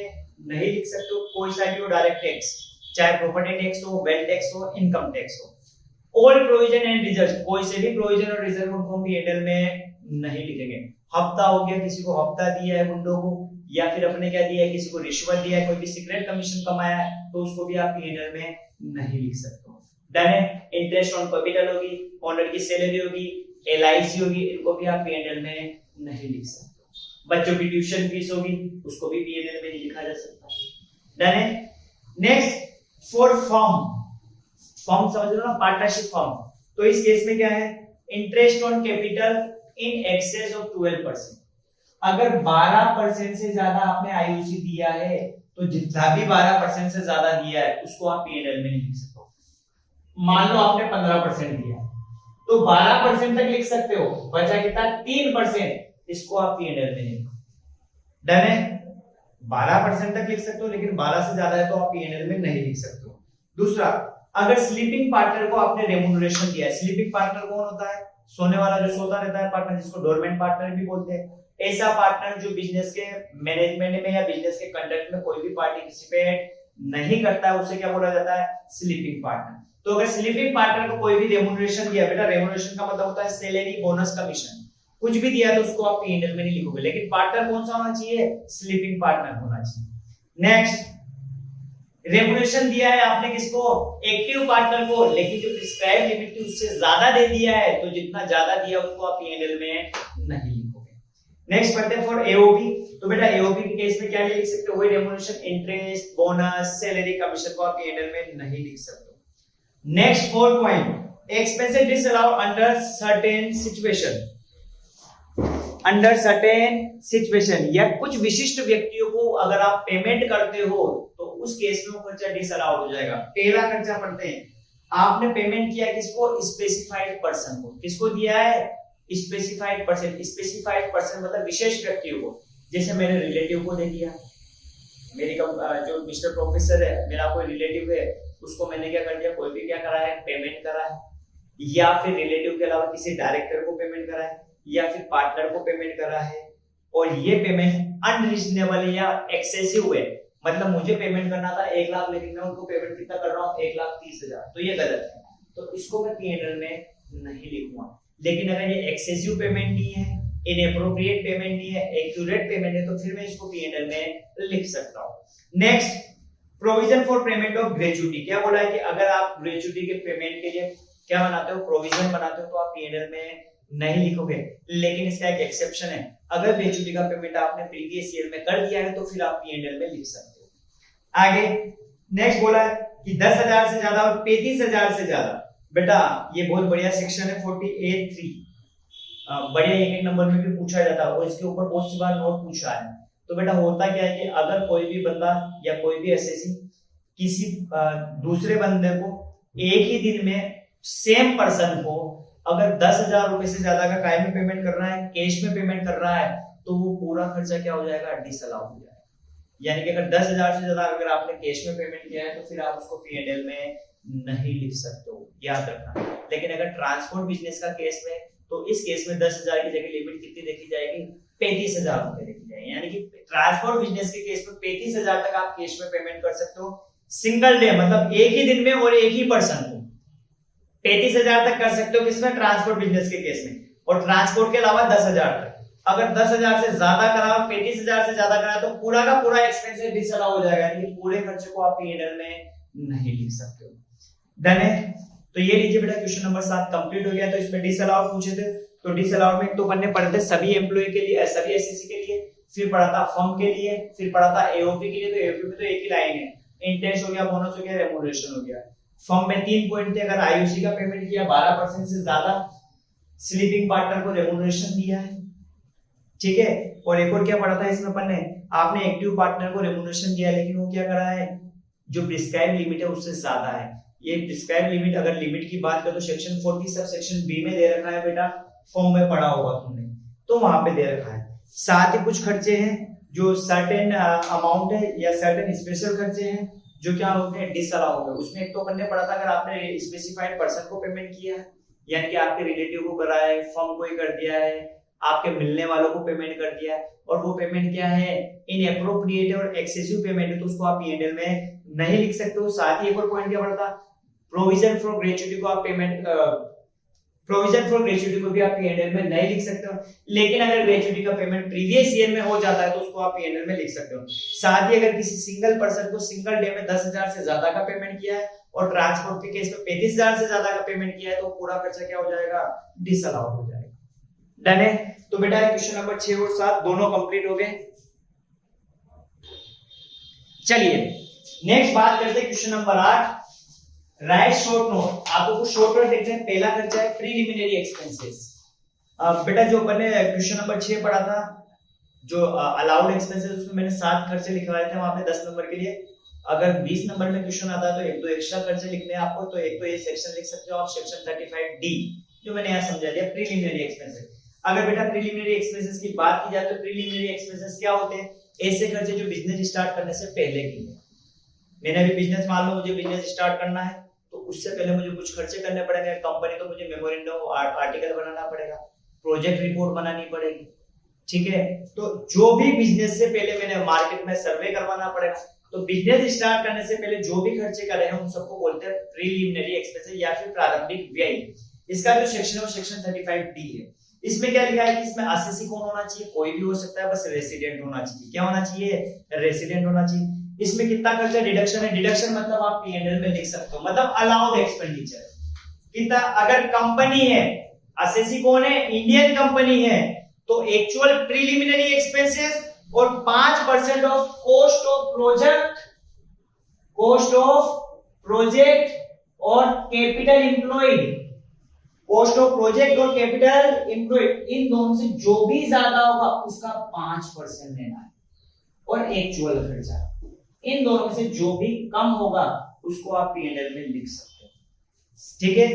नहीं लिख सकते हो, कोई सा भी हो डायरेक्ट टैक्स, चाहे प्रॉपर्टी टैक्स हो, वेल्थ टैक्स हो, इनकम टैक्स हो। ऑल प्रोविजन एंड रिजर्व, कोई से भी प्रोविजन और रिजर्व को P&L में नहीं लिखेंगे। हफ्ता हो गया, किसी को हफ्ता दिया है गुंडों को, या फिर अपने क्या दिया है, किसी को रिश्वत दिया है, कोई भी सीक्रेट कमीशन कमाया है तो उसको भी आप P&L में नहीं लिख सकते हो। डन है। इंटरेस्ट ऑन कैपिटल होगी, ओनर की सैलरी होगी, LIC होगी, इनको भी आप P&L में नहीं लिख सकते। बच्चों की ट्यूशन फीस होगी, उसको भी P&L में नहीं लिखा जा सकता। डन है। नेक्स्ट फॉर फर्म समझ लो ना, पार्टनरशिप फर्म। तो इस केस में क्या है? Interest on capital in excess of 12%। अगर 12% से ज्यादा आपने IOC दिया है तो जितना भी 12% से ज्यादा दिया है उसको आप P&L में नहीं लिख सकते। मान लो आपने 15% दिया तो 12% तक लिख सकते हो, बचा कितना? 3%, इसको आप P&L में नहीं। डन है। 12% तक लिख सकते हो, लेकिन 12 से ज्यादा है तो आप P&L में नहीं लिख सकते हो। दूसरा, अगर स्लीपिंग पार्टनर को आपने रेम्यूनरेशन दिया है, स्लीपिंग पार्टनर कौन होता है? सोने वाला जो सोता रहता है पार्टनर, जिसको डोरमेंट पार्टनर भी बोलते हैं। ऐसा पार्टनर जो बिजनेस के मैनेजमेंट में या बिजनेस के कंडक्ट में कोई भी पार्टिसिपेट नहीं करता है, उसे क्या बोला जाता है? Sleeping partner. तो अगर स्लीपिंग पार्टनर को कोई भी रेम्यूनरेशन दिया, बेटा रेम्यूनरेशन का मतलब होता है सैलरी, बोनस, कमीशन, कुछ भी दिया तो उसको आप P&L में नहीं लिखोगे, लेकिन पार्टनर कौन सा होना चाहिए? स्लीपिंग पार्टनर होना चाहिए। नेक्स्ट, रेम्यूनरेशन दिया है आपने किसको? एक्टिव पार्टनर को, लेकिन जो प्रिस्क्राइब लिमिट थी उससे ज्यादा दे दिया है, तो जितना ज्यादा दिया उसको आप P&L में नहीं लिखोगे। नेक्स्ट पढ़ते हैं फॉर AOP। तो बेटा AOP के केस में क्या लिख सकते हो? वही remuneration, interest, bonus, salary, commission को आप P&L में नहीं लिख सकते। Next 4 point, expenses disallowed under certain situation. Under certain situation, या कुछ विशिष्ट व्यक्तियों को अगर आप पेमेंट करते हो तो उस केस में खर्चा डिसअलाउड हो जाएगा। पहला खर्चा पढ़ते हैं। आपने पेमेंट किया किसको? स्पेसिफाइड पर्सन को। किसको दिया है? Specified person. स्पेसिफाइड पर्सन मतलब विशेष व्यक्तियों को। जैसे मेरे रिलेटिव को दे दिया, मेरी जो मिस्टर प्रोफेसर है, मेरा कोई रिलेटिव है, उसको मैंने क्या कर दिया? कोई भी क्या करा है? पेमेंट करा है। या फिर रिलेटिव के अलावा किसी डायरेक्टर को पेमेंट करा है, या फिर पार्टनर को पेमेंट करा है, और ये पेमेंट अनरीजनेबल या एक्सेसिव है। मतलब मुझे पेमेंट करना था 1 लाख, लेकिन मैं उनको पेमेंट कितना कर रहा हूँ? 1,30,000, तो ये गलत है, तो इसको मैं P&L में नहीं लिखूंगा। लेकिन अगर ये एक्सेसिव पेमेंट नहीं है, इनएप्रोप्रिएट पेमेंट नहीं है, एक्यूरेट पेमेंट है, तो फिर मैं इसको P&L में लिख सकता हूँ। Next, provision for payment of gratuity. क्या बोला है कि अगर आप ग्रेचुटी के पेमेंट के लिए क्या बनाते हो? प्रोविजन बनाते हो, तो आप P&L में नहीं लिखोगे। लेकिन इसका एक एक्सेप्शन है, अगर ग्रेचुटी का पेमेंट आपने प्रीवियस ईयर में कर दिया है तो फिर आप P&L में लिख सकते हो। आगे नेक्स्ट बोला है कि 10,000 से ज्यादा और 35,000 से ज्यादा। बेटा ये बहुत बढ़िया सेक्शन है 48(3). बढ़िया, एक नंबर में भी पूछा जाता है और इसके ऊपर बहुत सी बार नोट पूछा है। तो बेटा होता क्या है कि अगर कोई भी बंदा या कोई भी एसएससी किसी दूसरे बंदे को एक ही दिन में सेम पर्सन को अगर 10,000 रुपए से ज्यादा का काय में पेमेंट कर रहा है, कैश में पेमेंट कर रहा है, तो वो पूरा खर्चा क्या हो जाएगा? डिसअलाउ हो जाएगा। यानी कि अगर 10,000 से ज्यादा अगर आपने कैश में पेमेंट किया है तो फिर आप उसको P&L में नहीं लिख सकते हो, याद रखना। लेकिन अगर ट्रांसपोर्ट बिजनेस का केस में, तो इस केस में 10,000 की जगह लिमिट कितनी देखी जाएगी? 35,000 रुपए देखी जाएगी। यानी कि ट्रांसपोर्ट बिजनेस के केस में 35,000 तक आप कैश में पेमेंट कर सकते हो सिंगल डे, मतलब एक ही दिन में और एक ही पर्सन को। 35,000 तक कर सकते हो किसमें, ट्रांसपोर्ट बिजनेस के केस में, और ट्रांसपोर्ट के अलावा 10,000 तक। अगर 10,000 से ज्यादा करा, 35,000 से ज्यादा करा तो पूरा का पूरा एक्सपेंस डिसअलाउ हो जाएगा, यानी पूरे खर्चे को आप पीएनएल में नहीं लिख सकते हो। डन है। तो ये लीजिए बेटा क्वेश्चन नंबर 7 कंप्लीट हो गया। तो इसमें डिसअलाउ पूछे थे, तो डिसअलाउ में तो बनने पड़े थे सभी एम्प्लॉय के लिए, सभी एसएससी के लिए, फिर पढ़ा था फर्म के लिए, फिर पढ़ा था एओपी के लिए। तो एओपी में तो एक ही लाइन है, इंटरेस्ट हो गया, बोनस हो गया, रेम्यूनरेशन हो गया। फर्म में 3 पॉइंट थे, अगर आईयूसी का पेमेंट किया 12% से ज्यादा, स्लीपिंग पार्टनर को रेम्यूनरेशन दिया है, ठीक है। और एक और क्या पढ़ा था इसमें अपन ने, आपने एक्टिव पार्टनर को रेम्यूनरेशन दिया लेकिन वो क्या करा है, जो प्रिस्क्राइब लिमिट है उससे ज्यादा है। ये प्रिस्क्राइब लिमिट, अगर लिमिट की बात करें तो सेक्शन 40 सब सेक्शन बी में दे रखा है बेटा, फॉर्म में पढ़ा होगा तुमने, तो वहां पे दे रखा है। साथ ही कुछ खर्चे हैं जो सर्टेन अमाउंट है या सर्टेन स्पेशल खर्चे हैं जो क्या होते हैं, डिसअलाउ हो गए। उसमें एक तो अपन ने पढ़ा था, अगर आपने स्पेसिफाइड पर्सन को पेमेंट किया है, यानी कि आपके रिलेटिव को करा है, फर्म को ही कर दिया है, आपके मिलने वालों को पेमेंट कर दिया है, और वो पेमेंट क्या है, इनएप्रोप्रिएट और एक्सेसिव पेमेंट है, तो उसको आप पीएनएल में नहीं लिख सकते हो। साथ ही एक और पॉइंट क्या पड़ा था, प्रोविजन फॉर ग्रेच्युटी को आप पेमेंट, प्रोविजन फॉर ग्रेच्युटी को भी आप पीएनएल में नहीं लिख सकते हो, लेकिन अगर ग्रेच्युटी का पेमेंट प्रीवियस ईयर में हो जाता है तो उसको आप पीएनएल में लिख सकते हो। साथ ही अगर किसी सिंगल पर्सन को सिंगल डे में 10,000 से ज्यादा का पेमेंट किया है और ट्रांसपोर्ट के केस में 35,000 से ज्यादा का पेमेंट किया है, तो पूरा खर्चा क्या हो जाएगा, डिसअलाउ हो जाएगा। डन है। तो बेटा क्वेश्चन नंबर 6 और 7 दोनों कंप्लीट हो गए। चलिए नेक्स्ट बात करते हैं question number 8, right short note. आपको कुछ शॉर्ट नोट देखते हैं। पहला खर्चा है प्रीलिमिनरी एक्सपेंसेस। बेटा जो अपन ने क्वेश्चन नंबर 6 पढ़ा था, जो अलाउड एक्सपेंसेस, उसमें मैंने 7 खर्चे लिखवाए थे वहां पे 10 नंबर के लिए। अगर 20 नंबर में क्वेश्चन आता है तो एक दो एक्स्ट्रा खर्चे लिखने हैं आपको। तो एक तो ये सेक्शन लिख सकते हो आप, सेक्शन 35D, जो मैंने यहाँ समझा दिया, प्रीलिमिनरी एक्सपेंसेस। अगर बेटा प्रीलिमिनरी एक्सपेंसेस की बात की जाए तो प्रीलिमिनरी एक्सपेंसेस क्या होते हैं, ऐसे खर्चे जो बिजनेस स्टार्ट करने से पहले के लिए। मैंने अभी बिजनेस, मान लो मुझे बिजनेस स्टार्ट करना है तो उससे पहले मुझे कुछ खर्चे करने पड़ेंगे। कंपनी तो मुझे मेमोरेंडम आर्टिकल बनाना पड़ेगा, प्रोजेक्ट रिपोर्ट बनानी पड़ेगी, ठीक है। तो जो भी बिजनेस से पहले मैंने मार्केट में सर्वे करवाना पड़ेगा। तो बिजनेस स्टार्ट करने से पहले जो भी खर्चे कर रहे हैं उन सबको बोलते हैं प्रीलिमिनरी एक्सपेंसेस या फिर प्रारंभिक व्यय। इसका जो सेक्शन है वो सेक्शन 35D है। इसमें क्या लिखा है कि इसमें असेसी कौन होना चाहिए, कोई भी हो सकता है, बस रेसिडेंट होना चाहिए। क्या होना चाहिए, रेसिडेंट होना चाहिए। इसमें कितना खर्चा डिडक्शन है, डिडक्शन मतलब आप पीएनएल में लिख सकते हो, मतलब अलाउड एक्सपेंडिचर कितना। अगर कंपनी है, असेसी कौन है, इंडियन कंपनी है, तो एक्चुअल प्रीलिमिनरी एक्सपेंसेस और 5% of cost of project, cost of project और capital employed, cost of project और कैपिटल एम्प्लॉयड, इन दोनों से जो भी ज्यादा होगा उसका 5% लेना है। और एक्चुअल खर्चा, इन दोनों में से जो भी कम होगा उसको आप पीएनएल में लिख सकते हो, ठीक है।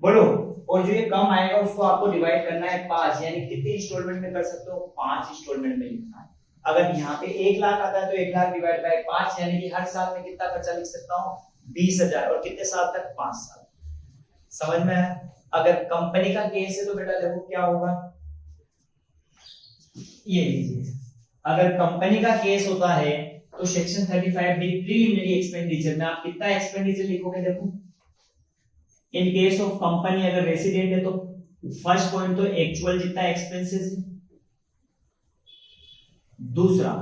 बोलो। और जो ये कम आएगा उसको आपको डिवाइड करना है 5, यानी कितने इंस्टॉलमेंट में कर सकते हो, 5 इंस्टॉलमेंट में लिखना है। अगर यहाँ पे 1 लाख आता है तो 1 लाख डिवाइड बाय 5, यानी कि हर साल में कितना खर्चा लिख सकता हूँ, 20,000। और कितने साल तक, 5 साल। समझ में आया। अगर कंपनी का केस है तो बेटा देखो क्या होगा, ये लीजिए, अगर कंपनी का केस होता है तो सेक्शन 35D प्रीलिमिनरी एक्सपेंडिचर में आप कितना एक्सपेंडिचर लिखोगे, देखो इन केस ऑफ कंपनी अगर रेसिडेंट है तो फर्स्ट पॉइंट तो एक्चुअल जितना एक्सपेंसेस है, दूसरा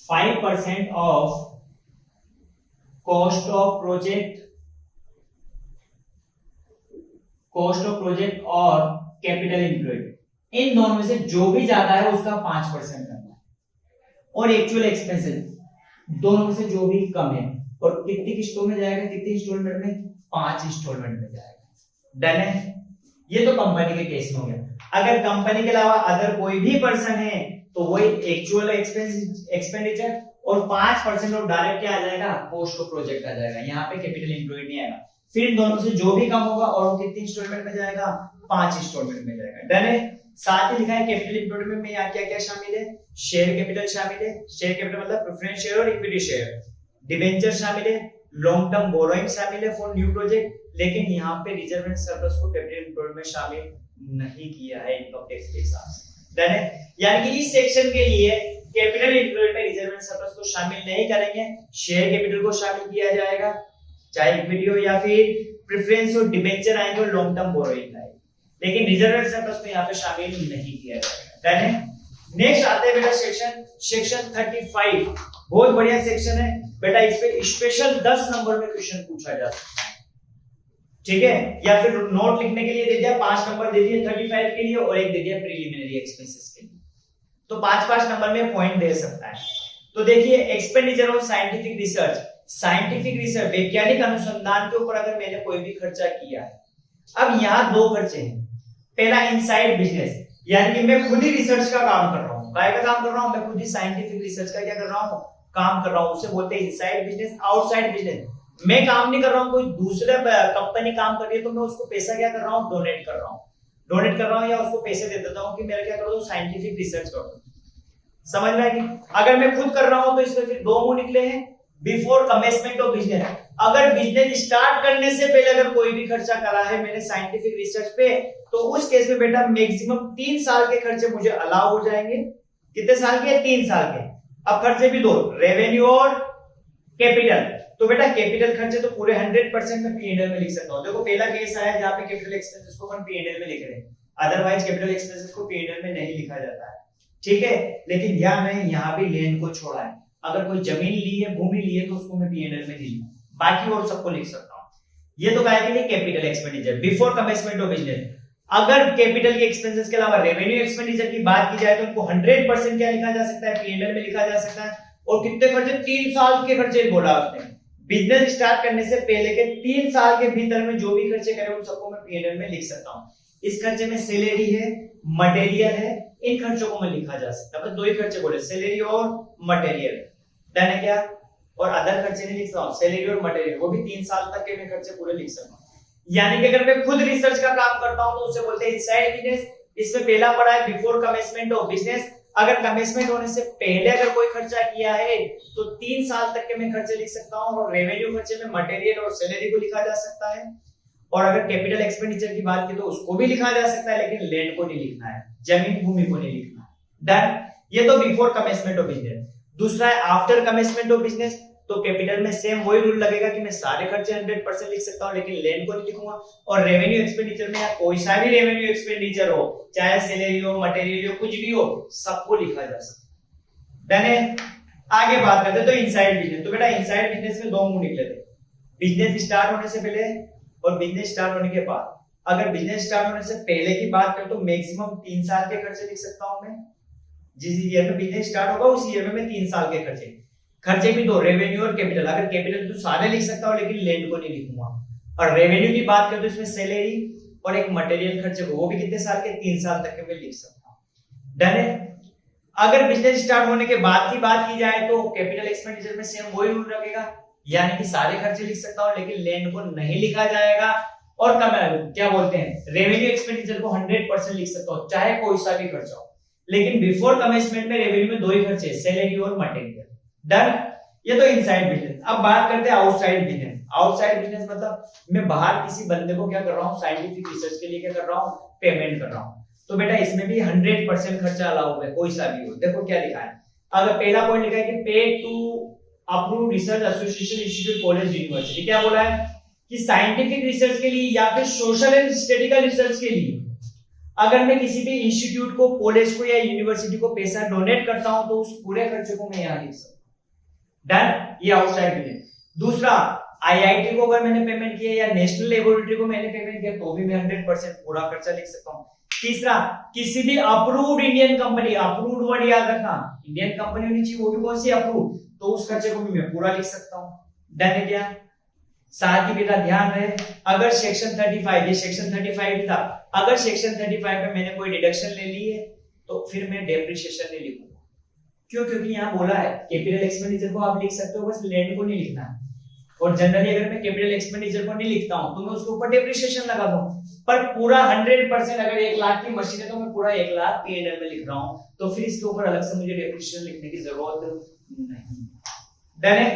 5% of cost of project, cost of project और कैपिटल एम्प्लॉयड, इन दोनों में से जो भी ज्यादा है उसका 5% करना है। और एक्चुअल एक्सपेंसेस दोनों में से जो भी कम है, और कितनी किस्तों में जाएगा, कितनी इंस्टॉलमेंट में, 5 इंस्टॉलमेंट में जाएगा। डन है। ये तो कंपनी के केस में हो गया। अगर कंपनी के अलावा अदर कोई भी पर्सन है तो वही एक्चुअल एक्सपेंडिचर और 5% ऑफ डायरेक्ट क्या आ जाएगा, कॉस्ट ऑफ प्रोजेक्ट आ जाएगा। यहाँ पे कैपिटल एम्प्लॉयड नहीं आएगा। फिर दोनों से जो भी कम होगा और वो कितनी इंस्टॉलमेंट में जाएगा, 5 इंस्टॉलमेंट में जाएगा। डन है। साथ ही लिखा है कैपिटल एम्प्लॉयड में यहाँ क्या क्या शामिल है, शेयर कैपिटल शामिल है, शेयर कैपिटल मतलब प्रेफरेंस शेयर और इक्विटी शेयर, डिबेंचर शामिल है, लॉन्ग टर्म बोरोइंग शामिल है फॉर न्यू प्रोजेक्ट, लेकिन यहाँ पे रिजर्व एंड सरप्लस को कैपिटल एम्प्लॉयड में शामिल नहीं किया है इनकम टैक्स के हिसाब से। डन है। यानी कि इस सेक्शन के लिए कैपिटल एम्प्लॉयड में रिजर्व एंड सरप्लस को शामिल नहीं करेंगे, शेयर कैपिटल को शामिल किया जाएगा, चाहे इक्विटी हो या फिर प्रेफरेंस और डिबेंचर आएंगे और लॉन्ग टर्म बोरोइंग आएगी, लेकिन रिजर्व सरप्लस को यहाँ पे शामिल नहीं किया जाएगा। नेक्स्ट आते हैं बेटा सेक्शन 35, बहुत बढ़िया सेक्शन है बेटा, इस पे स्पेशल 10 नंबर में क्वेश्चन पूछा जा सकता है, ठीक है, या फिर नोट लिखने के लिए दे दिया 5 नंबर दे दिए 35 के लिए और एक दे दिया प्रीलिमिनरी एक्सपेंसेस के लिए, तो 5-5 नंबर में पॉइंट दे सकता है। तो देखिए expenditure of scientific research, scientific research वैज्ञानिक अनुसंधान के ऊपर अगर मैंने कोई भी खर्चा किया है, अब यहाँ 2 खर्चे हैं, पहला इनसाइड बिजनेस, यानी कि मैं खुद ही रिसर्च का काम कर रहा हूँ, काय का काम कर रहा हूँ, मैं खुद ही साइंटिफिक रिसर्च का क्या कर रहा हूँ, काम कर रहा हूँ, उसे बोलते हैं इनसाइड बिजनेस। आउटसाइड बिजनेस, मैं काम नहीं कर रहा हूँ, कोई दूसरा कंपनी काम कर रही है तो मैं उसको पैसा क्या कर रहा हूँ, डोनेट कर रहा हूँ या उसको पैसे दे देता हूँ कि मेरा क्या करो, साइंटिफिक रिसर्च करो। समझ में आएगी? अगर मैं खुद कर रहा हूं तो इसमें फिर 2 मुंह निकले हैं, बिफोर कमेंसमेंट ऑफ बिजनेस, अगर बिजनेस स्टार्ट करने से पहले अगर कोई भी खर्चा करा है मैंने साइंटिफिक रिसर्च पे, तो उस केस में बेटा मैक्सिमम 3 साल के खर्चे मुझे अलाउ हो जाएंगे। कितने साल के? 3 साल के। अब खर्चे भी 2, रेवेन्यू और कैपिटल। तो बेटा कैपिटल खर्चे तो पूरे 100% में P&L में लिख सकता हूं। देखो पहला केस आया जहां पे कैपिटल एक्सपेंसेस को हम P&L में लिख रहे हैं, अदरवाइज कैपिटल एक्सपेंसेस को P&L में नहीं लिखा जाता है, ठीक है। लेकिन ध्यान रहे यहाँ भी लैंड को छोड़ा है, अगर कोई जमीन ली है, भूमि ली है तो उसको मैं P&L में नहीं लिखूं, बाकी और सबको लिख सकता हूँ। ये तो क्या है कि capital expenditure before commencement of business. अगर कैपिटल के एक्सपेंसेस के अलावा रेवेन्यू एक्सपेंडिचर की बात की जाए तो उनको 100% क्या लिखा जा सकता है, P&L में लिखा जा सकता है। और कितने खर्चे? 3 साल के खर्चे बोला उसने, बिजनेस स्टार्ट करने से पहले के 3 साल के भीतर में जो भी खर्चे करे उन सबको मैं P&L में लिख सकता हूँ। इस खर्चे में सैलरी है, मटेरियल है, इन खर्चों को मैं लिखा जा सकता है। 2 ही खर्चे बोले, सैलरी और मटेरियल, डन है क्या? और अदर खर्चे नहीं लिख सकता हूं, सैलरी और मटेरियल, वो भी 3 साल तक के मैं खर्चे पूरे लिख सकता हूं। यानी कि अगर मैं खुद रिसर्च का काम करता हूं तो उसे बोलते हैं इनसाइड बिजनेस। इसमें पहला पड़ा है बिफोर कमेंसमेंट ऑफ बिजनेस, अगर कमेंसमेंट होने से पहले अगर कोई खर्चा किया है तो 3 साल तक के मैं खर्चे लिख सकता हूं। और रेवेन्यू खर्चे में मटेरियल और सैलरी को लिखा जा सकता है। और अगर कैपिटल एक्सपेंडिचर की बात की तो उसको भी लिखा जा सकता है, लेकिन लैंड को नहीं लिखना है, जमीन भूमि को नहीं लिखना है। डन, ये तो बिफोर कमेंसमेंट ऑफ बिजनेस। दूसरा है आफ्टर कमेंसमेंट ऑफ बिजनेस, तो कैपिटल में सेम वही रूल लगेगा कि मैं सारे खर्चे 100% लिख सकता हूं, लेकिन लैंड को नहीं लिखूंगा। और रेवेन्यू एक्सपेंडिचर में कोई सा भी रेवेन्यू एक्सपेंडिचर हो, चाहे सैलरी हो, मटेरियल हो, कुछ भी हो, सबको लिखा जा सकता है। डन है। आगे बात करते हैं तो इनसाइड बिजनेस। तो बेटा इनसाइड बिजनेस में 2 मुंह निकले थे, बिजनेस स्टार्ट होने से पहले और बिजनेस स्टार्ट होने के बाद। अगर बिजनेस स्टार्ट होने से पहले की बात करें तो मैक्सिमम 3 साल के खर्चे लिख सकता हूं मैं, जिस ईयर में बिजनेस स्टार्ट होगा उस ईयर में मैं 3 साल के खर्चे भी 2, रेवेन्यू और कैपिटल। अगर कैपिटल तो सारे लिख सकता हूं, लेकिन लैंड को नहीं लिखूंगा। और रेवेन्यू की बात करें तो इसमें सैलरी और एक मटेरियल खर्चे को, वो भी कितने साल के? 3 साल तक के मैं लिख सकता हूं। डन है। अगर बिजनेस स्टार्ट होने के बाद की बात की जाए तो कैपिटल एक्सपेंडिचर में सेम वही रूल लगेगा, यानी कि सारे खर्चे लिख सकता हूं, लेकिन लैंड को नहीं लिखा जाएगा। और क्या बोलते हैं, रेवेन्यू एक्सपेंडिचर को 100% लिख सकता हूं, चाहे कोई सा भी खर्चा हो। लेकिन बिफोर कमेंसमेंट में रेवेन्यू में 2 ही खर्चे, सैलरी और मटेरियल। डन, ये तो इनसाइड बिजनेस। अब बात करते हैं आउटसाइड बिजनेस। आउटसाइड बिजनेस मतलब मैं बाहर किसी बंदे को क्या कर रहा हूँ, साइंटिफिक रिसर्च के लिए क्या कर रहा हूँ, पेमेंट कर रहा हूँ। तो बेटा इसमें भी 100% खर्चा अलाउ है, कोई सा भी हो। देखो क्या लिखा है, अगर पहला पॉइंट लिखा है कि pay to approved research association institute college university. क्या बोला है कि साइंटिफिक रिसर्च के लिए या फिर सोशल एंड स्टैटिस्टिकल रिसर्च के लिए अगर मैं किसी भी इंस्टीट्यूट को, कॉलेज को या यूनिवर्सिटी को पैसा डोनेट करता हूं तो उस पूरे खर्चे को मैं यहां लिख सकता हूं। डन, ये आउटसाइड बिजनेस। दूसरा, आईआईटी को अगर मैंने पेमेंट किया या नेशनल लेबोरेटरी को मैंने पेमेंट किया तो भी मैं 100% पूरा खर्चा लिख सकता हूं। तीसरा, किसी भी approved Indian company, approved word याद रखना, इंडियन कंपनी होनी चाहिए, वो भी कौन सी? अप्रूव्ड, तो उस खर्चे को भी मैं पूरा लिख सकता हूं। डन है क्या? साथ ही बेटा ध्यान रहे, अगर सेक्शन 35, ये सेक्शन 35 था, अगर सेक्शन 35 में मैंने कोई डिडक्शन ले ली है तो फिर मैं डेप्रिसिएशन नहीं लिखूंगा। क्यों? क्योंकि यहाँ बोला है कैपिटल एक्सपेंडिचर को आप लिख सकते हो, बस लैंड को नहीं लिखना है। और जनरली अगर मैं कैपिटल एक्सपेंडिचर को नहीं लिखता हूं तो मैं उसके ऊपर डेप्रिसिएशन लगा दूं। पर पूरा 100% अगर 1 लाख की मशीन है तो मैं पूरा 1 लाख P&L में लिख रहा हूं, तो फिर इसके ऊपर अलग से मुझे डेप्रिसिएशन लिखने की जरूरत नहीं। डन है।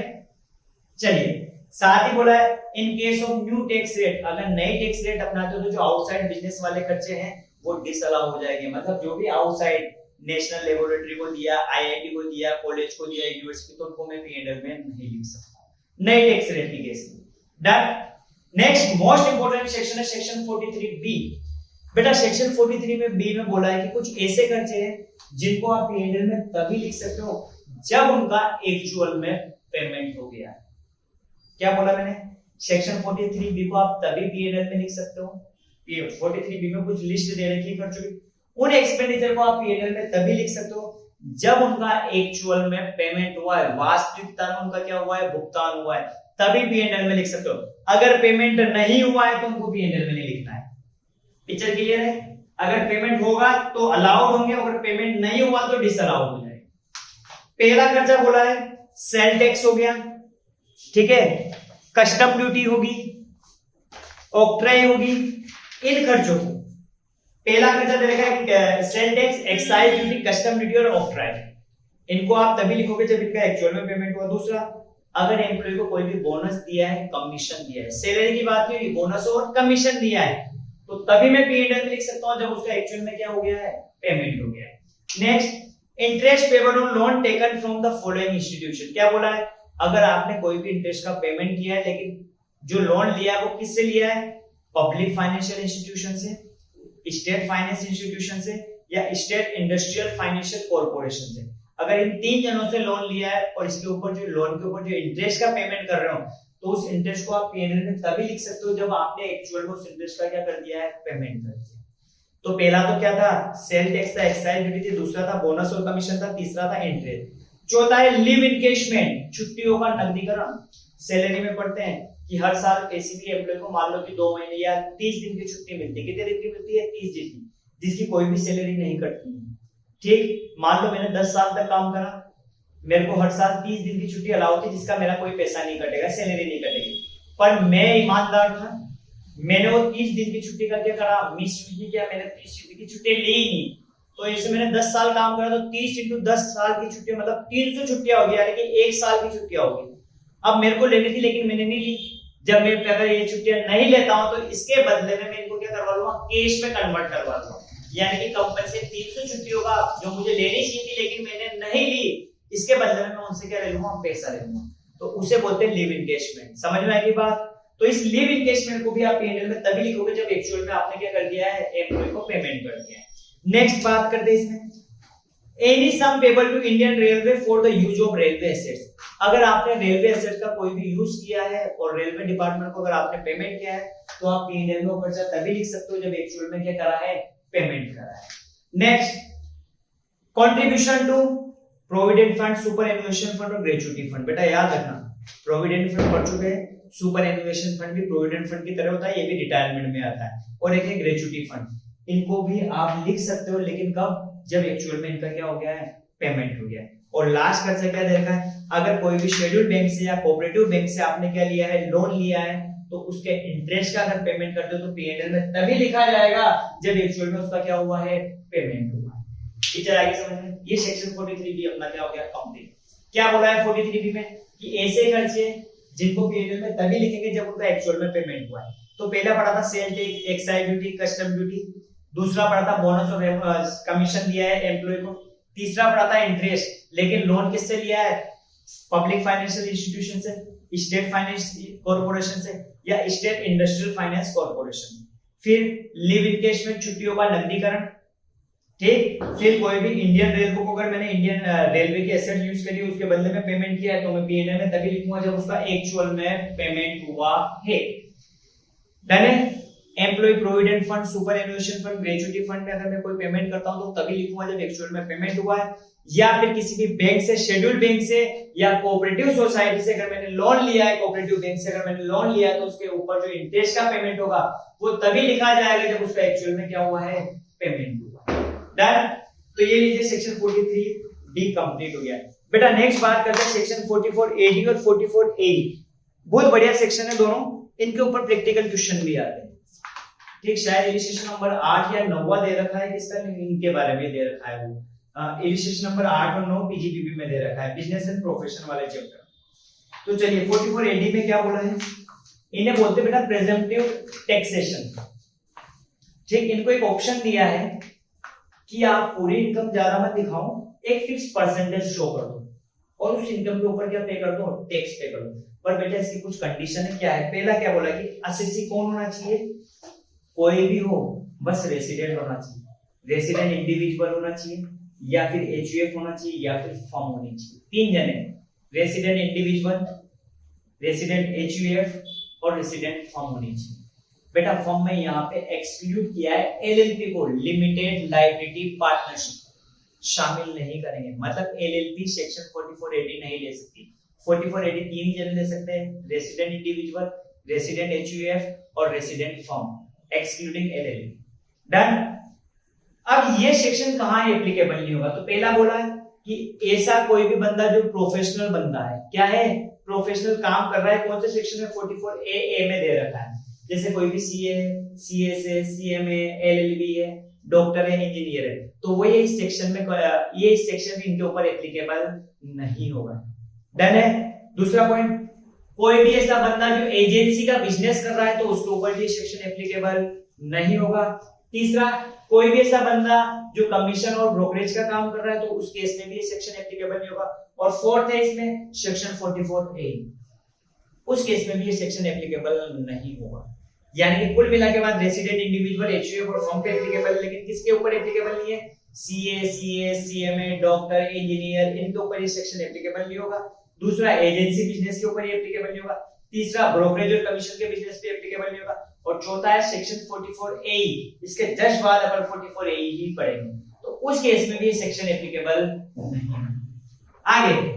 चलिए, साथ ही बोला है in case of new tax rate, अगर नए टैक्स रेट अपनाते हो तो जो आउटसाइड बिजनेस वाले खर्चे हैं वो डिसअलाउ हो जाएंगे। मतलब जो भी आउटसाइड नेशनल लेबोरेटरी को दिया, आईआईटी को दिया, कॉलेज को दिया, यूनिवर्सिटी, तो उनको मैं P&L में नहीं लिख सकता नए टैक्स रेट के केस में। Done. Next most important section है सेक्शन 43B। बेटा सेक्शन 43 में बी में बोला है कि कुछ ऐसे खर्चे हैं जिनको आप P&L में तभी लिख सकते हो जब उनका एक्चुअल में पेमेंट हो गया। क्या बोला मैंने? सेक्शन 43B को आप तभी P&L में लिख सकते हो। ये 43B में कुछ लिस्ट दे रखी है खर्चों की, उन एक्सपेंडिचर को आप P&L में तभी लिख सकते हो जब उनका एक्चुअल में पेमेंट हुआ है, वास्तविकता में उनका क्या हुआ है, भुगतान हुआ है, तभी P&L में लिख सकते हो। अगर पेमेंट नहीं हुआ है तो उनको P&L में नहीं लिखना है। पिक्चर क्लियर है? अगर पेमेंट होगा तो अलाउड होंगे, अगर पेमेंट नहीं हुआ तो डिसअलाउड हो जाएगा। पहला खर्चा बोला है सेल टैक्स हो गया, ठीक है, कस्टम ड्यूटी होगी, ऑक्ट्राई होगी। इन खर्चों को पहला खर्चा दे रखा है कि sale tax, excise duty, custom duty और ऑक्ट्राई, इनको आप तभी लिखोगे जब इनका एक्चुअल में पेमेंट हुआ। दूसरा, अगर एम्प्लॉय को कोई भी बोनस दिया है, कमीशन दिया है, सैलरी की बात नहीं हुई, बोनस और कमीशन दिया है, तो तभी मैं P&L में लिख सकता हूं जब उसका एक्चुअल में क्या हो गया है, पेमेंट हो गया है। Next, interest payable on loan taken from the following institution. क्या बोला है? अगर आपने कोई भी इंटरेस्ट का पेमेंट किया है लेकिन जो लोन लिया है वो किससे लिया है? पब्लिक फाइनेंशियल इंस्टीट्यूशन से, स्टेट फाइनेंस इंस्टीट्यूशन से या स्टेट इंडस्ट्रियल फाइनेंशियल कॉर्पोरेशन से। अगर इन तीन जनों से लोन लिया है और इसके ऊपर जो लोन के ऊपर जो इंटरेस्ट का पेमेंट कर रहे हो तो उस इंटरेस्ट को आप P&L में तभी लिख सकते हो जब आपने एक्चुअल में उस इंटरेस्ट का क्या कर दिया है, पेमेंट कर दिया। तो पहला तो क्या था, सेल टैक्स था, एक्साइज ड्यूटी थी, दूसरा था बोनस और कमीशन था, तीसरा था इंटरेस्ट। चौथा है लीव इनकैशमेंट, छुट्टियों का नकदीकरण। सैलरी में पढ़ते हैं कि हर साल किसी भी एम्प्लॉय को मान लो कि 2 महीने या 30 दिन की छुट्टी मिलती है। कितने दिन की मिलती है? 30 दिन की, जिसकी कोई भी सैलरी नहीं कटती है। ठीक, मान लो मैंने 10 साल तक काम करा, मेरे को हर साल 30 दिन की छुट्टी अलाउ थी जिसका मेरा कोई पैसा नहीं कटेगा, सैलरी नहीं कटेगी, पर मैं ईमानदार था, मैंने वो 30 दिन की छुट्टी का क्या करा, मिस नहीं किया, मैंने 30 दिन की छुट्टी ली ही नहीं। तो ऐसे मैंने 10 साल काम करा तो 30 इंटू 10 साल की छुट्टी मतलब 300 छुट्टियां होगी, यानी कि 1 साल की छुट्टियां होगी। अब मेरे को लेनी थी लेकिन मैंने नहीं ली। जब मैं अगर ये छुट्टियां नहीं लेता हूं तो इसके बदले में मैं इनको क्या करवा लूंगा, कैश में कन्वर्ट करवा दूंगा, यानी कि कंपनी से 300 छुट्टियों का जो मुझे लेनी चाहिए थी लेकिन मैंने नहीं ली, इसके बदले में मैं उनसे क्या ले लूंगा, पैसा ले लूंगा। तो उसे बोलते हैं लीव इनकैशमेंट। समझ में आएगी बात? तो इस लीव इनकैशमेंट को भी आप P&L में तभी लिखोगे जब एक्चुअल में आपने क्या कर दिया है, एम्प्लॉय को पेमेंट कर दिया है। नेक्स्ट बात करते हैं इसमें, any sum payable to Indian railway for the use of railway assets. अगर आपने रेलवे एसेट्स का कोई भी यूज किया है और रेलवे डिपार्टमेंट को अगर आपने पेमेंट किया है तो आप P&L में खर्चा तभी लिख सकते हो जब एक्चुअल में क्या करा है, पेमेंट करा है। Next, contribution to provident fund, superannuation fund और ग्रेच्युटी फंड। बेटा याद रखना, प्रोविडेंट फंड पढ़ चुके हैं, सुपर एनुएशन फंड भी प्रोविडेंट फंड की तरह होता है, ये भी रिटायरमेंट में आता है, और एक है ग्रेच्युटी फंड। इनको भी आप लिख सकते हो लेकिन कब, जब एक्चुअल में इनका क्या हो गया है, पेमेंट हो गया है। और लास्ट खर्चा क्या दे रखा है, अगर कोई भी शेड्यूल्ड बैंक से या कोऑपरेटिव बैंक से आपने क्या लिया है, लोन लिया है, तो उसके इंटरेस्ट का अगर पेमेंट करते हो तो P&L में तभी लिखा जाएगा जब एक्चुअल में उसका क्या हुआ है, पेमेंट हुआ है। टीचर आगे समझ में? ये सेक्शन 43B अपना क्या हो गया, कंप्लीट। क्या बोला है 43B में कि ऐसे खर्चे जिनको P&L में तभी लिखेंगे जब उनका एक्चुअल में पेमेंट हुआ है। तो पहला पढ़ा था sale tax, excise duty, custom duty. दूसरा पढ़ा था बोनस और कमीशन दिया है एम्प्लॉय को। तीसरा पढ़ा था इंटरेस्ट, लेकिन लोन किससे लिया है, पब्लिक फाइनेंशियल इंस्टीट्यूशन से, स्टेट फाइनेंस कॉर्पोरेशन से या स्टेट इंडस्ट्रियल फाइनेंस कॉर्पोरेशन। फिर लीव इनकैशमेंट, छुट्टियों का नकदीकरण, ठीक। फिर कोई भी इंडियन रेलवे को अगर मैंने इंडियन रेलवे की एसेट यूज करी उसके बदले में पेमेंट किया है तो मैं P&L में तभी लिखूंगा जब उसका एक्चुअल में पेमेंट हुआ है। डन है? Employ provident fund, superannuation fund, gratuity fund में अगर मैं कोई पेमेंट करता हूं तो तभी लिखूंगा जब एक्चुअल में पेमेंट हुआ है। या फिर किसी भी बैंक से, शेड्यूल्ड बैंक से या कोऑपरेटिव सोसाइटी से अगर मैंने लोन लिया है, कोऑपरेटिव बैंक से अगर मैंने लोन लिया है तो उसके ऊपर जो इंटरेस्ट का पेमेंट होगा वो तभी लिखा जाएगा जब उसका एक्चुअल में क्या हुआ है, पेमेंट हुआ। डन? तो ये लीजिए सेक्शन 43B कंप्लीट हो गया। बेटा नेक्स्ट बात करते हैं सेक्शन 44AD और 44AE। बहुत बढ़िया सेक्शन है दोनों, इनके ऊपर प्रैक्टिकल क्वेश्चन भी आते हैं। ठीक, शायद इलिस्ट्रेशन नंबर 8 या 9 दे रखा है किसका, इनके बारे में दे रखा है वो। इलिस्ट्रेशन नंबर 8 और 9 PGPP में दे रखा है, बिजनेस एंड प्रोफेशन वाले चैप्टर। तो चलिए 44AD में क्या बोला है, इन्हें बोलते बेटा प्रेजम्पटिव टैक्सेशन। ठीक, इनको एक ऑप्शन दिया है कि आप पूरी इनकम ज्यादा मत दिखाओ, एक फिक्स परसेंटेज शो कर दो। और उस इनकम के ऊपर क्या पे कर दो, टैक्स पे कर दो। पर बेटा इसकी कुछ कंडीशन है, क्या है? पहला क्या बोला कि असेसी कौन होना चाहिए? कोई भी हो, बस रेसिडेंट होना चाहिए, रेसिडेंट इंडिविजुअल होना चाहिए, या फिर एचयूएफ होना चाहिए, या फिर फर्म होनी चाहिए। तीन जने, रेसिडेंट इंडिविजुअल, रेसिडेंट एचयूएफ और रेसिडेंट फर्म होनी चाहिए। बेटा फर्म में यहाँ पे एक्सक्लूड किया है एलएलपी को, लिमिटेड लायबिलिटी पार्टनरशिप शामिल नहीं करेंगे। मतलब एलएलपी सेक्शन 4480 नहीं ले सकती। 4480 तीन ही जने ले सकते हैं, रेसिडेंट इंडिविजुअल, रेसिडेंट एचयूएफ और resident firm, excluding LLP. Done. अब ये सेक्शन कहां एप्लीकेबल नहीं होगा? तो पहला बोला है कि ऐसा कोई भी बंदा जो प्रोफेशनल बंदा है, क्या है? प्रोफेशनल काम कर रहा है। कौन से सेक्शन में? 44A में दे रखा है। जैसे कोई भी सीए, सीएसए, सीएमए, एलएलबी है, डॉक्टर है, इंजीनियर है, तो वो ये इस सेक्शन में इनके ऊपर एप्लीकेबल नहीं होगा। डन है। दूसरा पॉइंट, कोई भी ऐसा बंदा जो एजेंसी का बिजनेस कर रहा है तो उसके ऊपर ये सेक्शन एप्लीकेबल नहीं होगा। तीसरा, कोई भी ऐसा बंदा जो कमीशन और ब्रोकरेज का काम कर रहा है तो उस केस में भी ये सेक्शन एप्लीकेबल नहीं होगा। और फोर्थ है इसमें सेक्शन 44A, उस केस में भी ये सेक्शन एप्लीकेबल नहीं होगा। यानी कि कुल मिला के बाद रेसिडेंट इंडिविजुअल, एचयूएफ और फर्म पे एप्लीकेबल है, लेकिन किसके ऊपर एप्लीकेबल नहीं है? CA, CS, CMA, doctor, engineer, इनके ऊपर ये सेक्शन एप्लीकेबल नहीं होगा। दूसरा, एजेंसी बिजनेस के ऊपर ये एप्लीकेबल नहीं होगा। तीसरा, ब्रोकरेज और कमीशन के बिजनेस पे एप्लीकेबल नहीं होगा। और चौथा है सेक्शन 44A, इसके जस्ट बाद अपन 44A ही पढ़ेंगे, तो उस केस में भी ये सेक्शन एप्लीकेबल नहीं है। आगे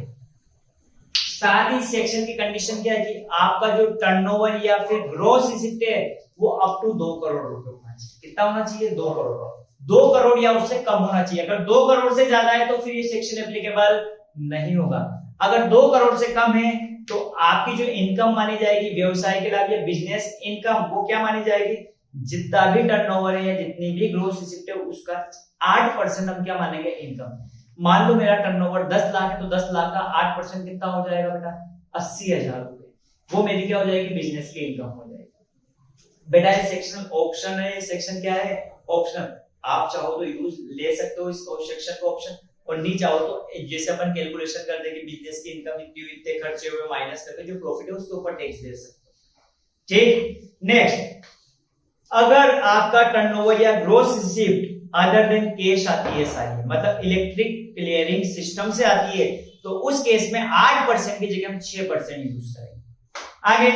साथ ही सेक्शन की कंडीशन क्या है कि आपका जो टर्नओवर या फिर ग्रॉस रिसीप्ट है वो अप टू 2 करोड़ रुपए होना चाहिए। कितना होना चाहिए? 2 करोड़। 2 करोड़ या उससे कम होना चाहिए। अगर 2 करोड़ से ज्यादा है तो फिर ये सेक्शन एप्लीकेबल नहीं होगा। अगर 2 करोड़ से कम है तो आपकी जो इनकम मानी जाएगी व्यवसाय के लाभ या बिजनेस इनकम, वो क्या मानी जाएगी? जितना भी टर्नओवर है या जितनी भी ग्रॉस रिसीप्ट है उसका 8% हम क्या मानेंगे? इनकम। मान लो मेरा टर्नओवर 10 लाख है तो 10 लाख का 8% कितना हो जाएगा बेटा? 80,000 रुपए। वो मेरी क्या हो जाएगी? बिजनेस की इनकम हो जाएगी। बेटा ये सेक्शन ऑप्शन है। ये सेक्शन क्या है? ऑप्शनल। आप चाहो तो यूज ले सकते हो इस सेक्शन को ऑप्शन, और नहीं चाहो तो जैसे अपन कैलकुलेशन कर देंगे बिजनेस की इनकम इतनी हुई, इतने खर्चे हुए, माइनस करके जो प्रॉफिट है उसके ऊपर टैक्स दे सकते हो। ठीक। नेक्स्ट, अगर आपका टर्नओवर या gross receipt other than cash आती है सारी, मतलब इलेक्ट्रिक क्लियरिंग सिस्टम से आती है, तो उस केस में 8% की जगह हम 6% यूज करेंगे। आगे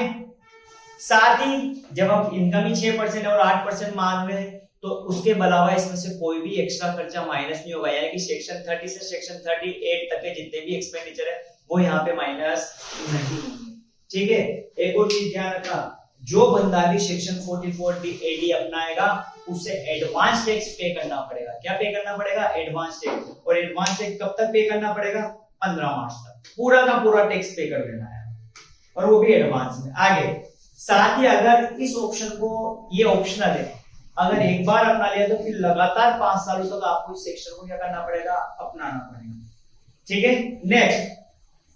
साथ ही जब हम इनकम ही 6% और 8% मान रहे हैं तो उसके अलावा इसमें से कोई भी एक्स्ट्रा खर्चा माइनस नहीं होगा। यानी कि सेक्शन 30 से सेक्शन 38 तक के जितने भी एक्सपेंडिचर है वो यहाँ पे माइनस नहीं होंगे। ठीक है। एक और चीज ध्यान रखना, जो बंदा भी सेक्शन 44AD अपनाएगा उसे एडवांस टैक्स पे करना पड़ेगा। क्या पे करना पड़ेगा? Advance tax. और एडवांस टैक्स कब तक पे करना पड़ेगा? 15 मार्च तक पूरा का पूरा टैक्स पे कर देना है, और वो भी एडवांस में। आगे साथ ही अगर इस ऑप्शन को, ये ऑप्शनल है, अगर एक बार अपना लिया तो फिर लगातार 5 सालों तक आपको इस सेक्शन को क्या करना पड़ेगा? अपनाना पड़ेगा। ठीक है। नेक्स्ट,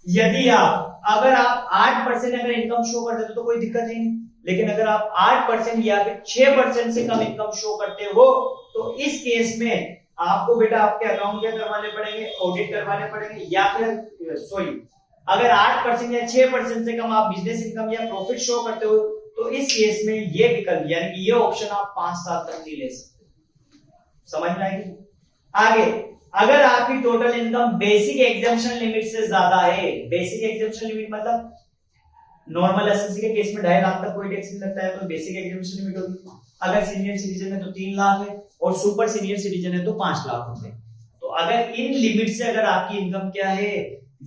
यदि अगर आप 8% अगर इनकम शो कर देते तो कोई दिक्कत ही नहीं, लेकिन अगर आप 8% या फिर 6% से कम इनकम शो करते हो तो इस केस में आपको बेटा आपके अकाउंट क्या करवाने पड़ेंगे? ऑडिट करवाने पड़ेंगे। या फिर सॉरी, अगर 8% या 6% से कम आप बिजनेस इनकम या प्रॉफिट शो करते हो तो इस केस में ये विकल्प यानी कि ये ऑप्शन आप 5 साल तक नहीं ले सकते। समझ में आएगी? आगे, अगर आपकी total income basic exemption limit से ज्यादा है, बेसिक एग्जेम्पशन लिमिट मतलब नॉर्मल एसएससी के केस में 2.5 लाख तक कोई टैक्स नहीं लगता है तो बेसिक एग्जेम्पशन लिमिट होगी। अगर सीनियर सिटीजन है तो 3 लाख है, और सुपर सीनियर सिटीजन है तो 5 लाख रुपए। तो अगर इन लिमिट से अगर आपकी इनकम क्या है?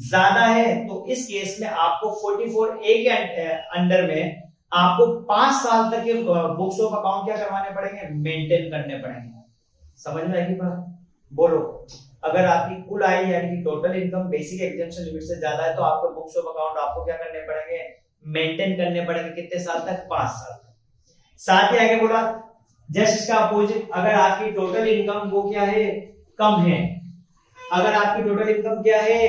ज्यादा है, तो इस केस में आपको 44A के अंडर में आपको 5 साल तक के बुक्स ऑफ अकाउंट क्या करवाने पड़ेंगे? मेंटेन करने पड़ेंगे। समझ में आएगी बात? बोलो। अगर आपकी कुल आय यानी कि total income basic exemption limit से ज्यादा है तो आपको बुक्स ऑफ अकाउंट आपको क्या करने पड़ेंगे? मेंटेन करने पड़ेंगे। कितने साल तक? 5 साल तक। साथ ही आगे बोला जस्ट इसका अपोजिट, अगर आपकी टोटल इनकम वो क्या है? कम है। अगर आपकी टोटल इनकम क्या है?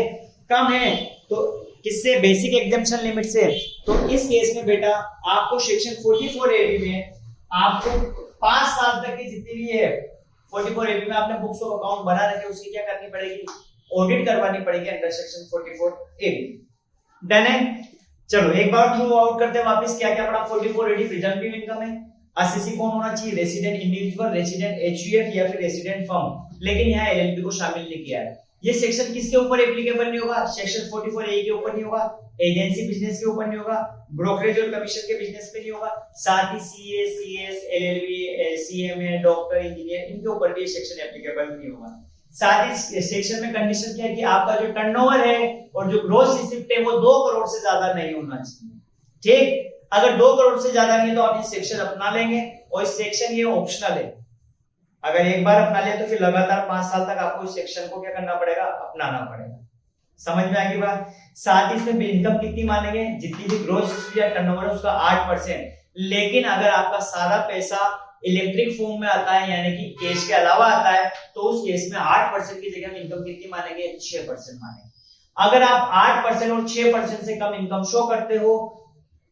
कम है, तो किससे? बेसिक एग्जेम्पशन लिमिट से। तो इस केस में बेटा आपको सेक्शन 44AB में आपको 5 साल तक की जितनी भी है 44AB में आपने बुक्स ऑफ अकाउंट बना रखे उसकी क्या करनी पड़ेगी? ऑडिट करवानी पड़ेगी अंडर सेक्शन 44A। डन है। चलो एक बार थ्रू आउट करते हैं वापस, क्या क्या पढ़ा। 44A प्रिजम्पटिव इनकम है। असेसी कौन होना चाहिए, रेसिडेंट इंडिविजुअल, रेसिडेंट एचयूएफ या फिर रेसिडेंट फर्म, लेकिन यहाँ एलएलपी को शामिल नहीं किया है। ये सेक्शन किसके ऊपर एप्लीकेबल नहीं होगा, सेक्शन 44A के ऊपर नहीं होगा, एजेंसी बिजनेस के ऊपर नहीं होगा, ब्रोकरेज और कमीशन के बिजनेस पे नहीं होगा, साथ ही CA, CS, LLB, CMA, doctor, engineer, इनके ऊपर भी ये सेक्शन एप्लीकेबल नहीं होगा। साथ ही सेक्शन में कंडीशन क्या है कि आपका जो टर्नओवर है और जो ग्रॉस रिसिप्ट है वो 2 करोड़ से ज्यादा नहीं होना चाहिए। ठीक, अगर 2 करोड़ से ज्यादा नहीं है तो आप ये सेक्शन अपना लेंगे, और इस सेक्शन ये ऑप्शनल है। अगर एक बार अपना लिया तो फिर लगातार 5 साल तक आपको इस सेक्शन को क्या करना पड़ेगा, अपनाना पड़ेगा। समझ में आएगी बात। साथ ही इसमें इनकम कितनी मानेंगे, जितनी भी ग्रॉस रिसिप्ट या टर्नओवर है उसका 8%। लेकिन अगर आपका सारा पैसा इलेक्ट्रिक फॉर्म में आता है, यानी कि कैश के अलावा आता है, तो उस केस में 8% की जगह इनकम कितनी मानेंगे, 6% मानेंगे। अगर आप 8% और 6% से कम इनकम शो करते हो,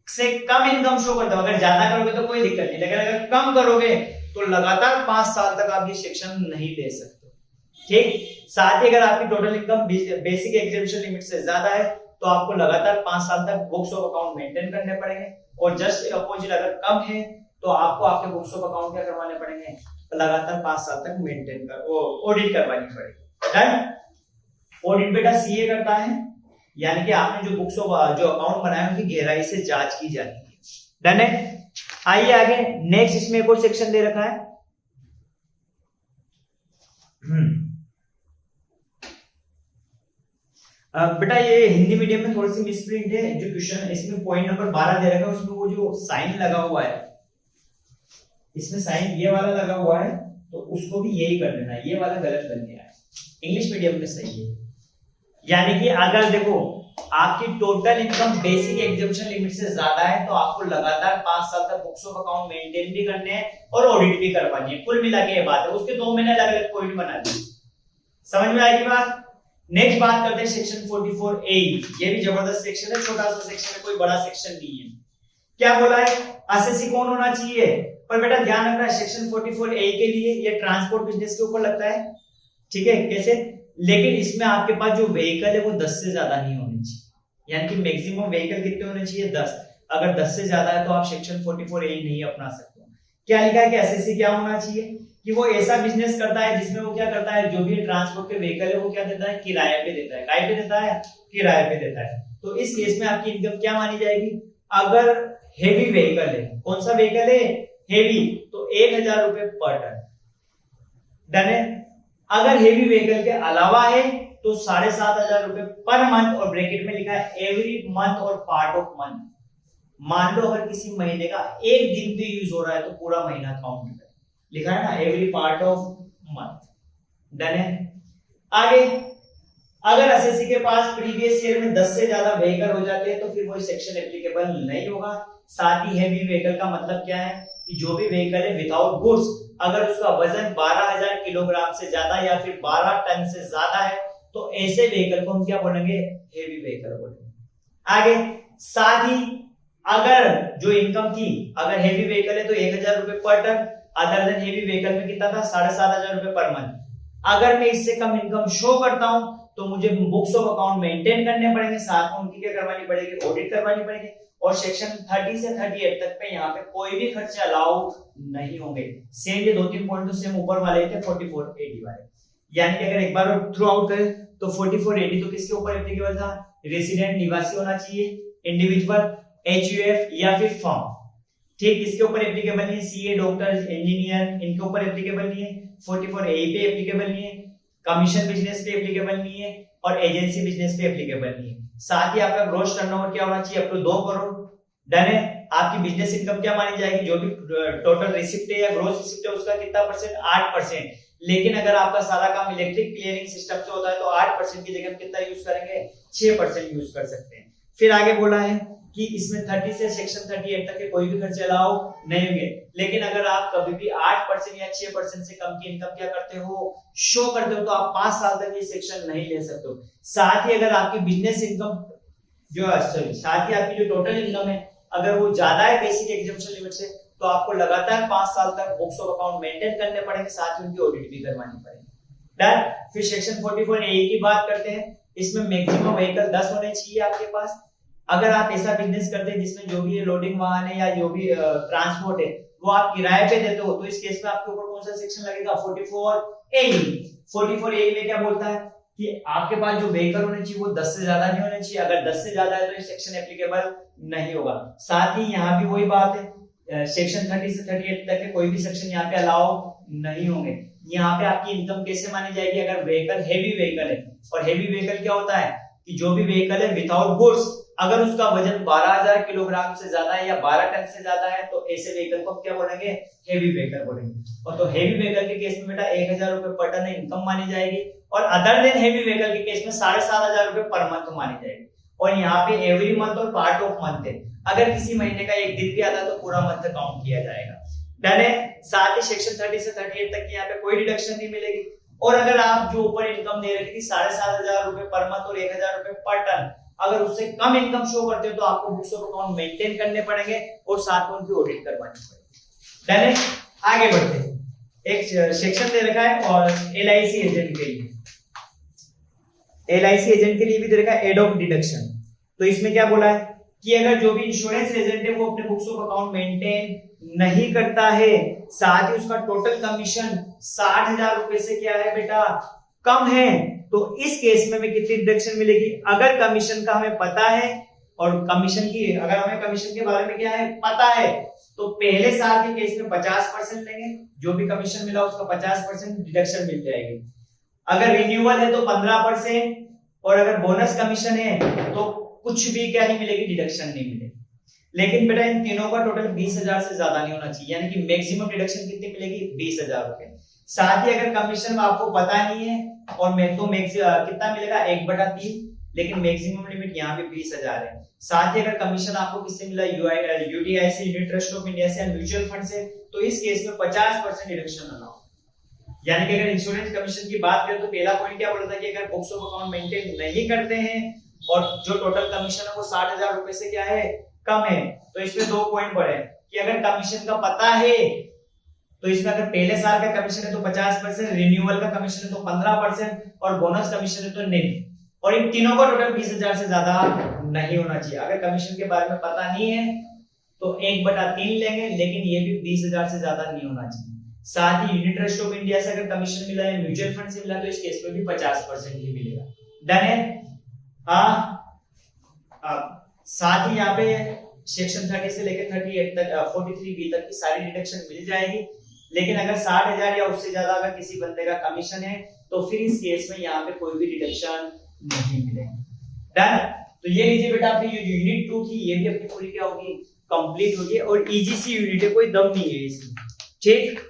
अगर ज्यादा करोगे तो कोई दिक्कत नहीं, लेकिन अगर कम करोगे तो लगातार 5 साल तक आप ये सेक्शन नहीं ले सकते। ठीक, साथ ही अगर आपकी total income basic exemption limit से ज्यादा है तो आपको लगातार 5 साल तक बुक्स ऑफ अकाउंट मेंटेन करने पड़ेंगे, और जस्ट अपोजिट अगर कम है तो आपको आपके बुक्स ऑफ अकाउंट क्या करवाने पड़ेंगे, लगातार 5 साल तक मेंटेन ऑडिट करवानी पड़ेगी। डन। ऑडिट बेटा सीए करता है, यानी कि आपने जो बुक्स ऑफ जो अकाउंट बनाए उनकी गहराई से जांच की जाती है। डन है। आइए आगे, नेक्स्ट इसमें एक और सेक्शन दे रखा है। बेटा ये हिंदी मीडियम में थोड़ी सी मिसप्रिंट है, जो क्वेश्चन इसमें पॉइंट नंबर 12 दे रखा है उसमें वो जो साइन लगा हुआ है, इसमें साइन ये वाला लगा हुआ है, तो उसको भी यही कर देना, ये वाला गलत बन गया है। इंग्लिश मीडियम में सही है। यानी कि अगर देखो आपकी total income basic exemption limit से ज्यादा है तो आपको लगातार 5 साल तक बुक्स ऑफ अकाउंट मेंटेन भी करने हैं और ऑडिट भी करवानी है। कुल मिला के ये बात है, उसके 2 महीने अलग अलग पॉइंट बना दिए। समझ में आएगी बात। नेक्स्ट बात करते हैं सेक्शन 44A। ये भी जबरदस्त सेक्शन है, छोटा सा सेक्शन है, कोई बड़ा सेक्शन नहीं है। क्या बोला है, असेसी कौन होना चाहिए, पर बेटा ध्यान रखना है सेक्शन 44A के लिए ये ट्रांसपोर्ट बिजनेस के ऊपर लगता है। ठीक है, कैसे, लेकिन इसमें आपके पास जो व्हीकल है वो 10 से ज्यादा नहीं होने चाहिए, यानी कि मैक्सिमम व्हीकल कितने होने चाहिए, 10। अगर 10 से ज्यादा है तो आप सेक्शन 44A नहीं अपना सकते हो। क्या लिखा है कि एसएससी क्या होना चाहिए कि वो ऐसा बिजनेस करता है जिसमें वो क्या करता है, जो भी ट्रांसपोर्ट के व्हीकल है वो क्या देता है, किराए पे देता है। काय पे देता है, किराए पे देता है। तो इस केस में आपकी इनकम क्या मानी जाएगी, अगर हेवी व्हीकल है, कौन सा व्हीकल है, हेवी, तो 1000 रुपए पर टन। डन है। अगर हेवी व्हीकल के अलावा है तो 7500 रुपए पर मंथ, और ब्रैकेट में लिखा है एवरी मंथ और पार्ट ऑफ मंथ। मान लो अगर किसी महीने का एक दिन भी यूज हो रहा है तो पूरा महीना काउंट है, लिखा है ना, every part of month. Done है। आगे, अगर एसएससी के पास प्रीवियस ईयर में 10 से ज्यादा व्हीकल हो जाते हैं तो फिर वो सेक्शन एप्लीकेबल नहीं होगा। साथ ही हेवी व्हीकल का मतलब क्या है कि जो भी व्हीकल है विदाउट गुड्स, अगर उसका वजन 12000 किलोग्राम से ज्यादा या फिर 12 टन से ज्यादा है तो ऐसे व्हीकल को हम क्या बोलेंगे, हेवी व्हीकल बोलेंगे। आगे, साथ ही अगर जो इनकम थी, अगर हेवी व्हीकल है तो 1000 रुपए पर ton, other than heavy vehicle में कितना था, 7500 रुपए पर मंथ। अगर मैं इससे कम इनकम शो करता हूं तो मुझे बुक्स ऑफ अकाउंट मेंटेन करने पड़ेंगे, साथ में उनकी क्या करवानी पड़ेगी, ऑडिट करवानी पड़ेगी। और सेक्शन 30 से 38 तक पे यहाँ पे कोई भी खर्चे अलाउ नहीं होंगे। सेम ये 2-3 पॉइंट तो सेम ऊपर वाले थे 4480 वाले। यानी कि अगर एक बार थ्रू आउट करें तो 4480 तो किसके ऊपर एप्लीकेबल था, रेसिडेंट निवासी होना चाहिए, इंडिविजुअल, एचयूएफ या फिर फर्म। ठीक, इसके ऊपर एप्लीकेबल नहीं है, सीए, डॉक्टर, इंजीनियर, इनके ऊपर एप्लीकेबल नहीं है, 44A पे एप्लीकेबल नहीं है, कमीशन बिजनेस पे एप्लीकेबल नहीं है, और एजेंसी बिजनेस पे एप्लीकेबल नहीं है। साथ ही आपका ग्रॉस टर्नओवर क्या होना चाहिए, अप टू 2 करोड़। डन है। आपकी बिजनेस इनकम क्या मानी जाएगी, जो भी टोटल रिसिप्ट है या ग्रॉस रिसिप्ट है उसका कितना परसेंट, 8%। लेकिन अगर आपका सारा काम इलेक्ट्रिक क्लियरिंग सिस्टम से होता है तो 8% की जगह कितना यूज करेंगे, 6% यूज कर सकते हैं। फिर आगे बोला है कि इसमें 30 से सेक्शन 38 तक के कोई भी खर्चे अलाउ नहीं होंगे। लेकिन अगर आप कभी भी 8% या 6% से कम की इनकम क्या करते हो, शो करते हो, तो आप 5 साल तक ये सेक्शन नहीं ले सकते हो। साथ ही अगर आपकी बिजनेस इनकम साथ ही आपकी जो टोटल इनकम है अगर वो ज्यादा है बेसिक एग्जेम्पशन लिमिट से तो आपको लगातार 5 साल तक बुक्स ऑफ अकाउंट मेंटेन करने पड़ेंगे, साथ ही उनकी ऑडिट भी करवानी पड़ेगी। डन। फिर सेक्शन 44 ए की बात करते हैं, इसमें मैक्सिमम व्हीकल 10 होने चाहिए आपके पास। अगर आप ऐसा बिजनेस करते हैं जिसमें जो भी लोडिंग वाहन है या जो भी ट्रांसपोर्ट है वो आप किराए पे देते हो, तो इस केस में आपके ऊपर कौन सा सेक्शन लगेगा? 44A। 44A में क्या बोलता है कि आपके पास जो व्हीकल होने चाहिए वो 10 से ज्यादा नहीं होने चाहिए। अगर 10 से ज्यादा है तो ये सेक्शन एप्लीकेबल नहीं होगा। साथ ही यहाँ भी वही बात है, सेक्शन 30 से 38 तक के कोई भी सेक्शन यहाँ पे अलाउ नहीं होंगे। यहाँ पे आपकी इनकम कैसे मानी जाएगी? अगर व्हीकल हेवी व्हीकल है, और हेवी व्हीकल क्या होता है कि जो भी व्हीकल है विदाउट गुड्स, अगर उसका वजन 12,000 किलोग्राम से ज्यादा है या 12 टन से ज्यादा है तो ऐसे व्हीकल को क्या बोलेंगे? हेवी व्हीकल बोलेंगे। और तो हेवी व्हीकल के केस में बेटा 1,000 रुपए पर टन इनकम मानी जाएगी, और अदर देन हेवी व्हीकल के केस में 7,500 रुपए पर मंथ मानी जाएगी। और यहाँ पे एवरी मंथ और पार्ट ऑफ मंथ है, अगर किसी महीने का एक दिन भी आता है तो पूरा मंथ काउंट किया जाएगा। डन है। साथ ही सेक्शन 30 से 38 तक की यहाँ पे कोई डिडक्शन नहीं मिलेगी। और अगर आप जो ऊपर इनकम दे रखी थी 7,500 रुपए पर मंथ और 1,000 रुपए पर टन, अगर उससे कम इनकम शो करते हो तो आपको बुक्स ऑफ अकाउंट मेंटेन करने पड़ेंगे और साथ में उनकी ऑडिट करवानी पड़ेगी। डन है। आगे बढ़ते हैं, एक सेक्शन दे रखा है और LIC एजेंट के लिए, LIC एजेंट के लिए भी दे रखा है एड ऑफ डिडक्शन। तो इसमें क्या बोला है कि अगर जो भी इंश्योरेंस एजेंट है वो अपने बुक्स ऑफ अकाउंट मेंटेन नहीं करता है, साथ ही उसका टोटल कमीशन 60,000 रुपए से क्या है बेटा? कम है, तो इस केस में हमें कितनी डिडक्शन मिलेगी? अगर कमीशन का हमें पता है, और कमीशन की अगर हमें कमीशन के बारे में क्या है पता है, तो पहले साल के केस में 50% लेंगे, जो भी कमीशन मिला उसका 50% डिडक्शन मिल जाएगी। अगर रिन्यूअल है तो 15%, और अगर बोनस कमीशन है तो कुछ भी क्या नहीं मिलेगी? डिडक्शन नहीं मिलेगी। लेकिन बेटा इन तीनों का टोटल 20,000 से ज्यादा नहीं होना चाहिए, यानी कि मैक्सिमम डिडक्शन कितनी मिलेगी? 20,000 रुपए। साथ ही अगर कमीशन आपको पता नहीं है और मैं तो कितना मिलेगा? 1/3, लेकिन मैक्सिमम लिमिट यहाँ पे 20,000 है। साथ ही अगर कमीशन आपको किससे मिला? UTI से, यूनिट ट्रस्ट ऑफ इंडिया से, म्यूचुअल फंड से, तो इस केस में 50% डिडक्शन अलाउ। यानी कि अगर इंश्योरेंस कमीशन की बात करें तो पहला पॉइंट क्या बोला था कि अगर बुक्स ऑफ अकाउंट मेंटेन नहीं करते हैं और जो टोटल कमीशन है वो 60,000 रुपए से क्या है? कम है, तो इसमें 2 पॉइंट पड़े कि अगर कमीशन का पता है तो इसमें अगर पहले साल का कमीशन है तो 50%, रिन्यूअल का कमीशन है तो 15% और बोनस कमीशन है तो 0। और इन तीनों का टोटल 20,000 से ज्यादा नहीं होना चाहिए। अगर कमीशन के बारे में पता नहीं है तो 1/3 लेंगे, लेकिन ये भी 20,000 से ज्यादा नहीं होना चाहिए। साथ ही यूनिट ट्रस्ट ऑफ इंडिया से अगर कमीशन मिला है, म्यूचुअल फंड से मिला, तो इस केस में भी 50% ही मिलेगा। डन है। हाँ, साथ ही यहाँ पे सेक्शन 30 से लेकर 38 तक 43B तक की सारी डिडक्शन मिल जाएगी। लेकिन अगर 60,000 या उससे ज्यादा अगर किसी बंदे का कमीशन है तो फिर इस केस में यहाँ पे कोई भी डिडक्शन नहीं मिलेगी। डन। तो ये लीजिए बेटा, आपकी जो यूनिट 2 थी ये भी अपनी पूरी क्या होगी? कंप्लीट होगी, और इजी सी यूनिट है, कोई दम नहीं है इसमें। ठीक।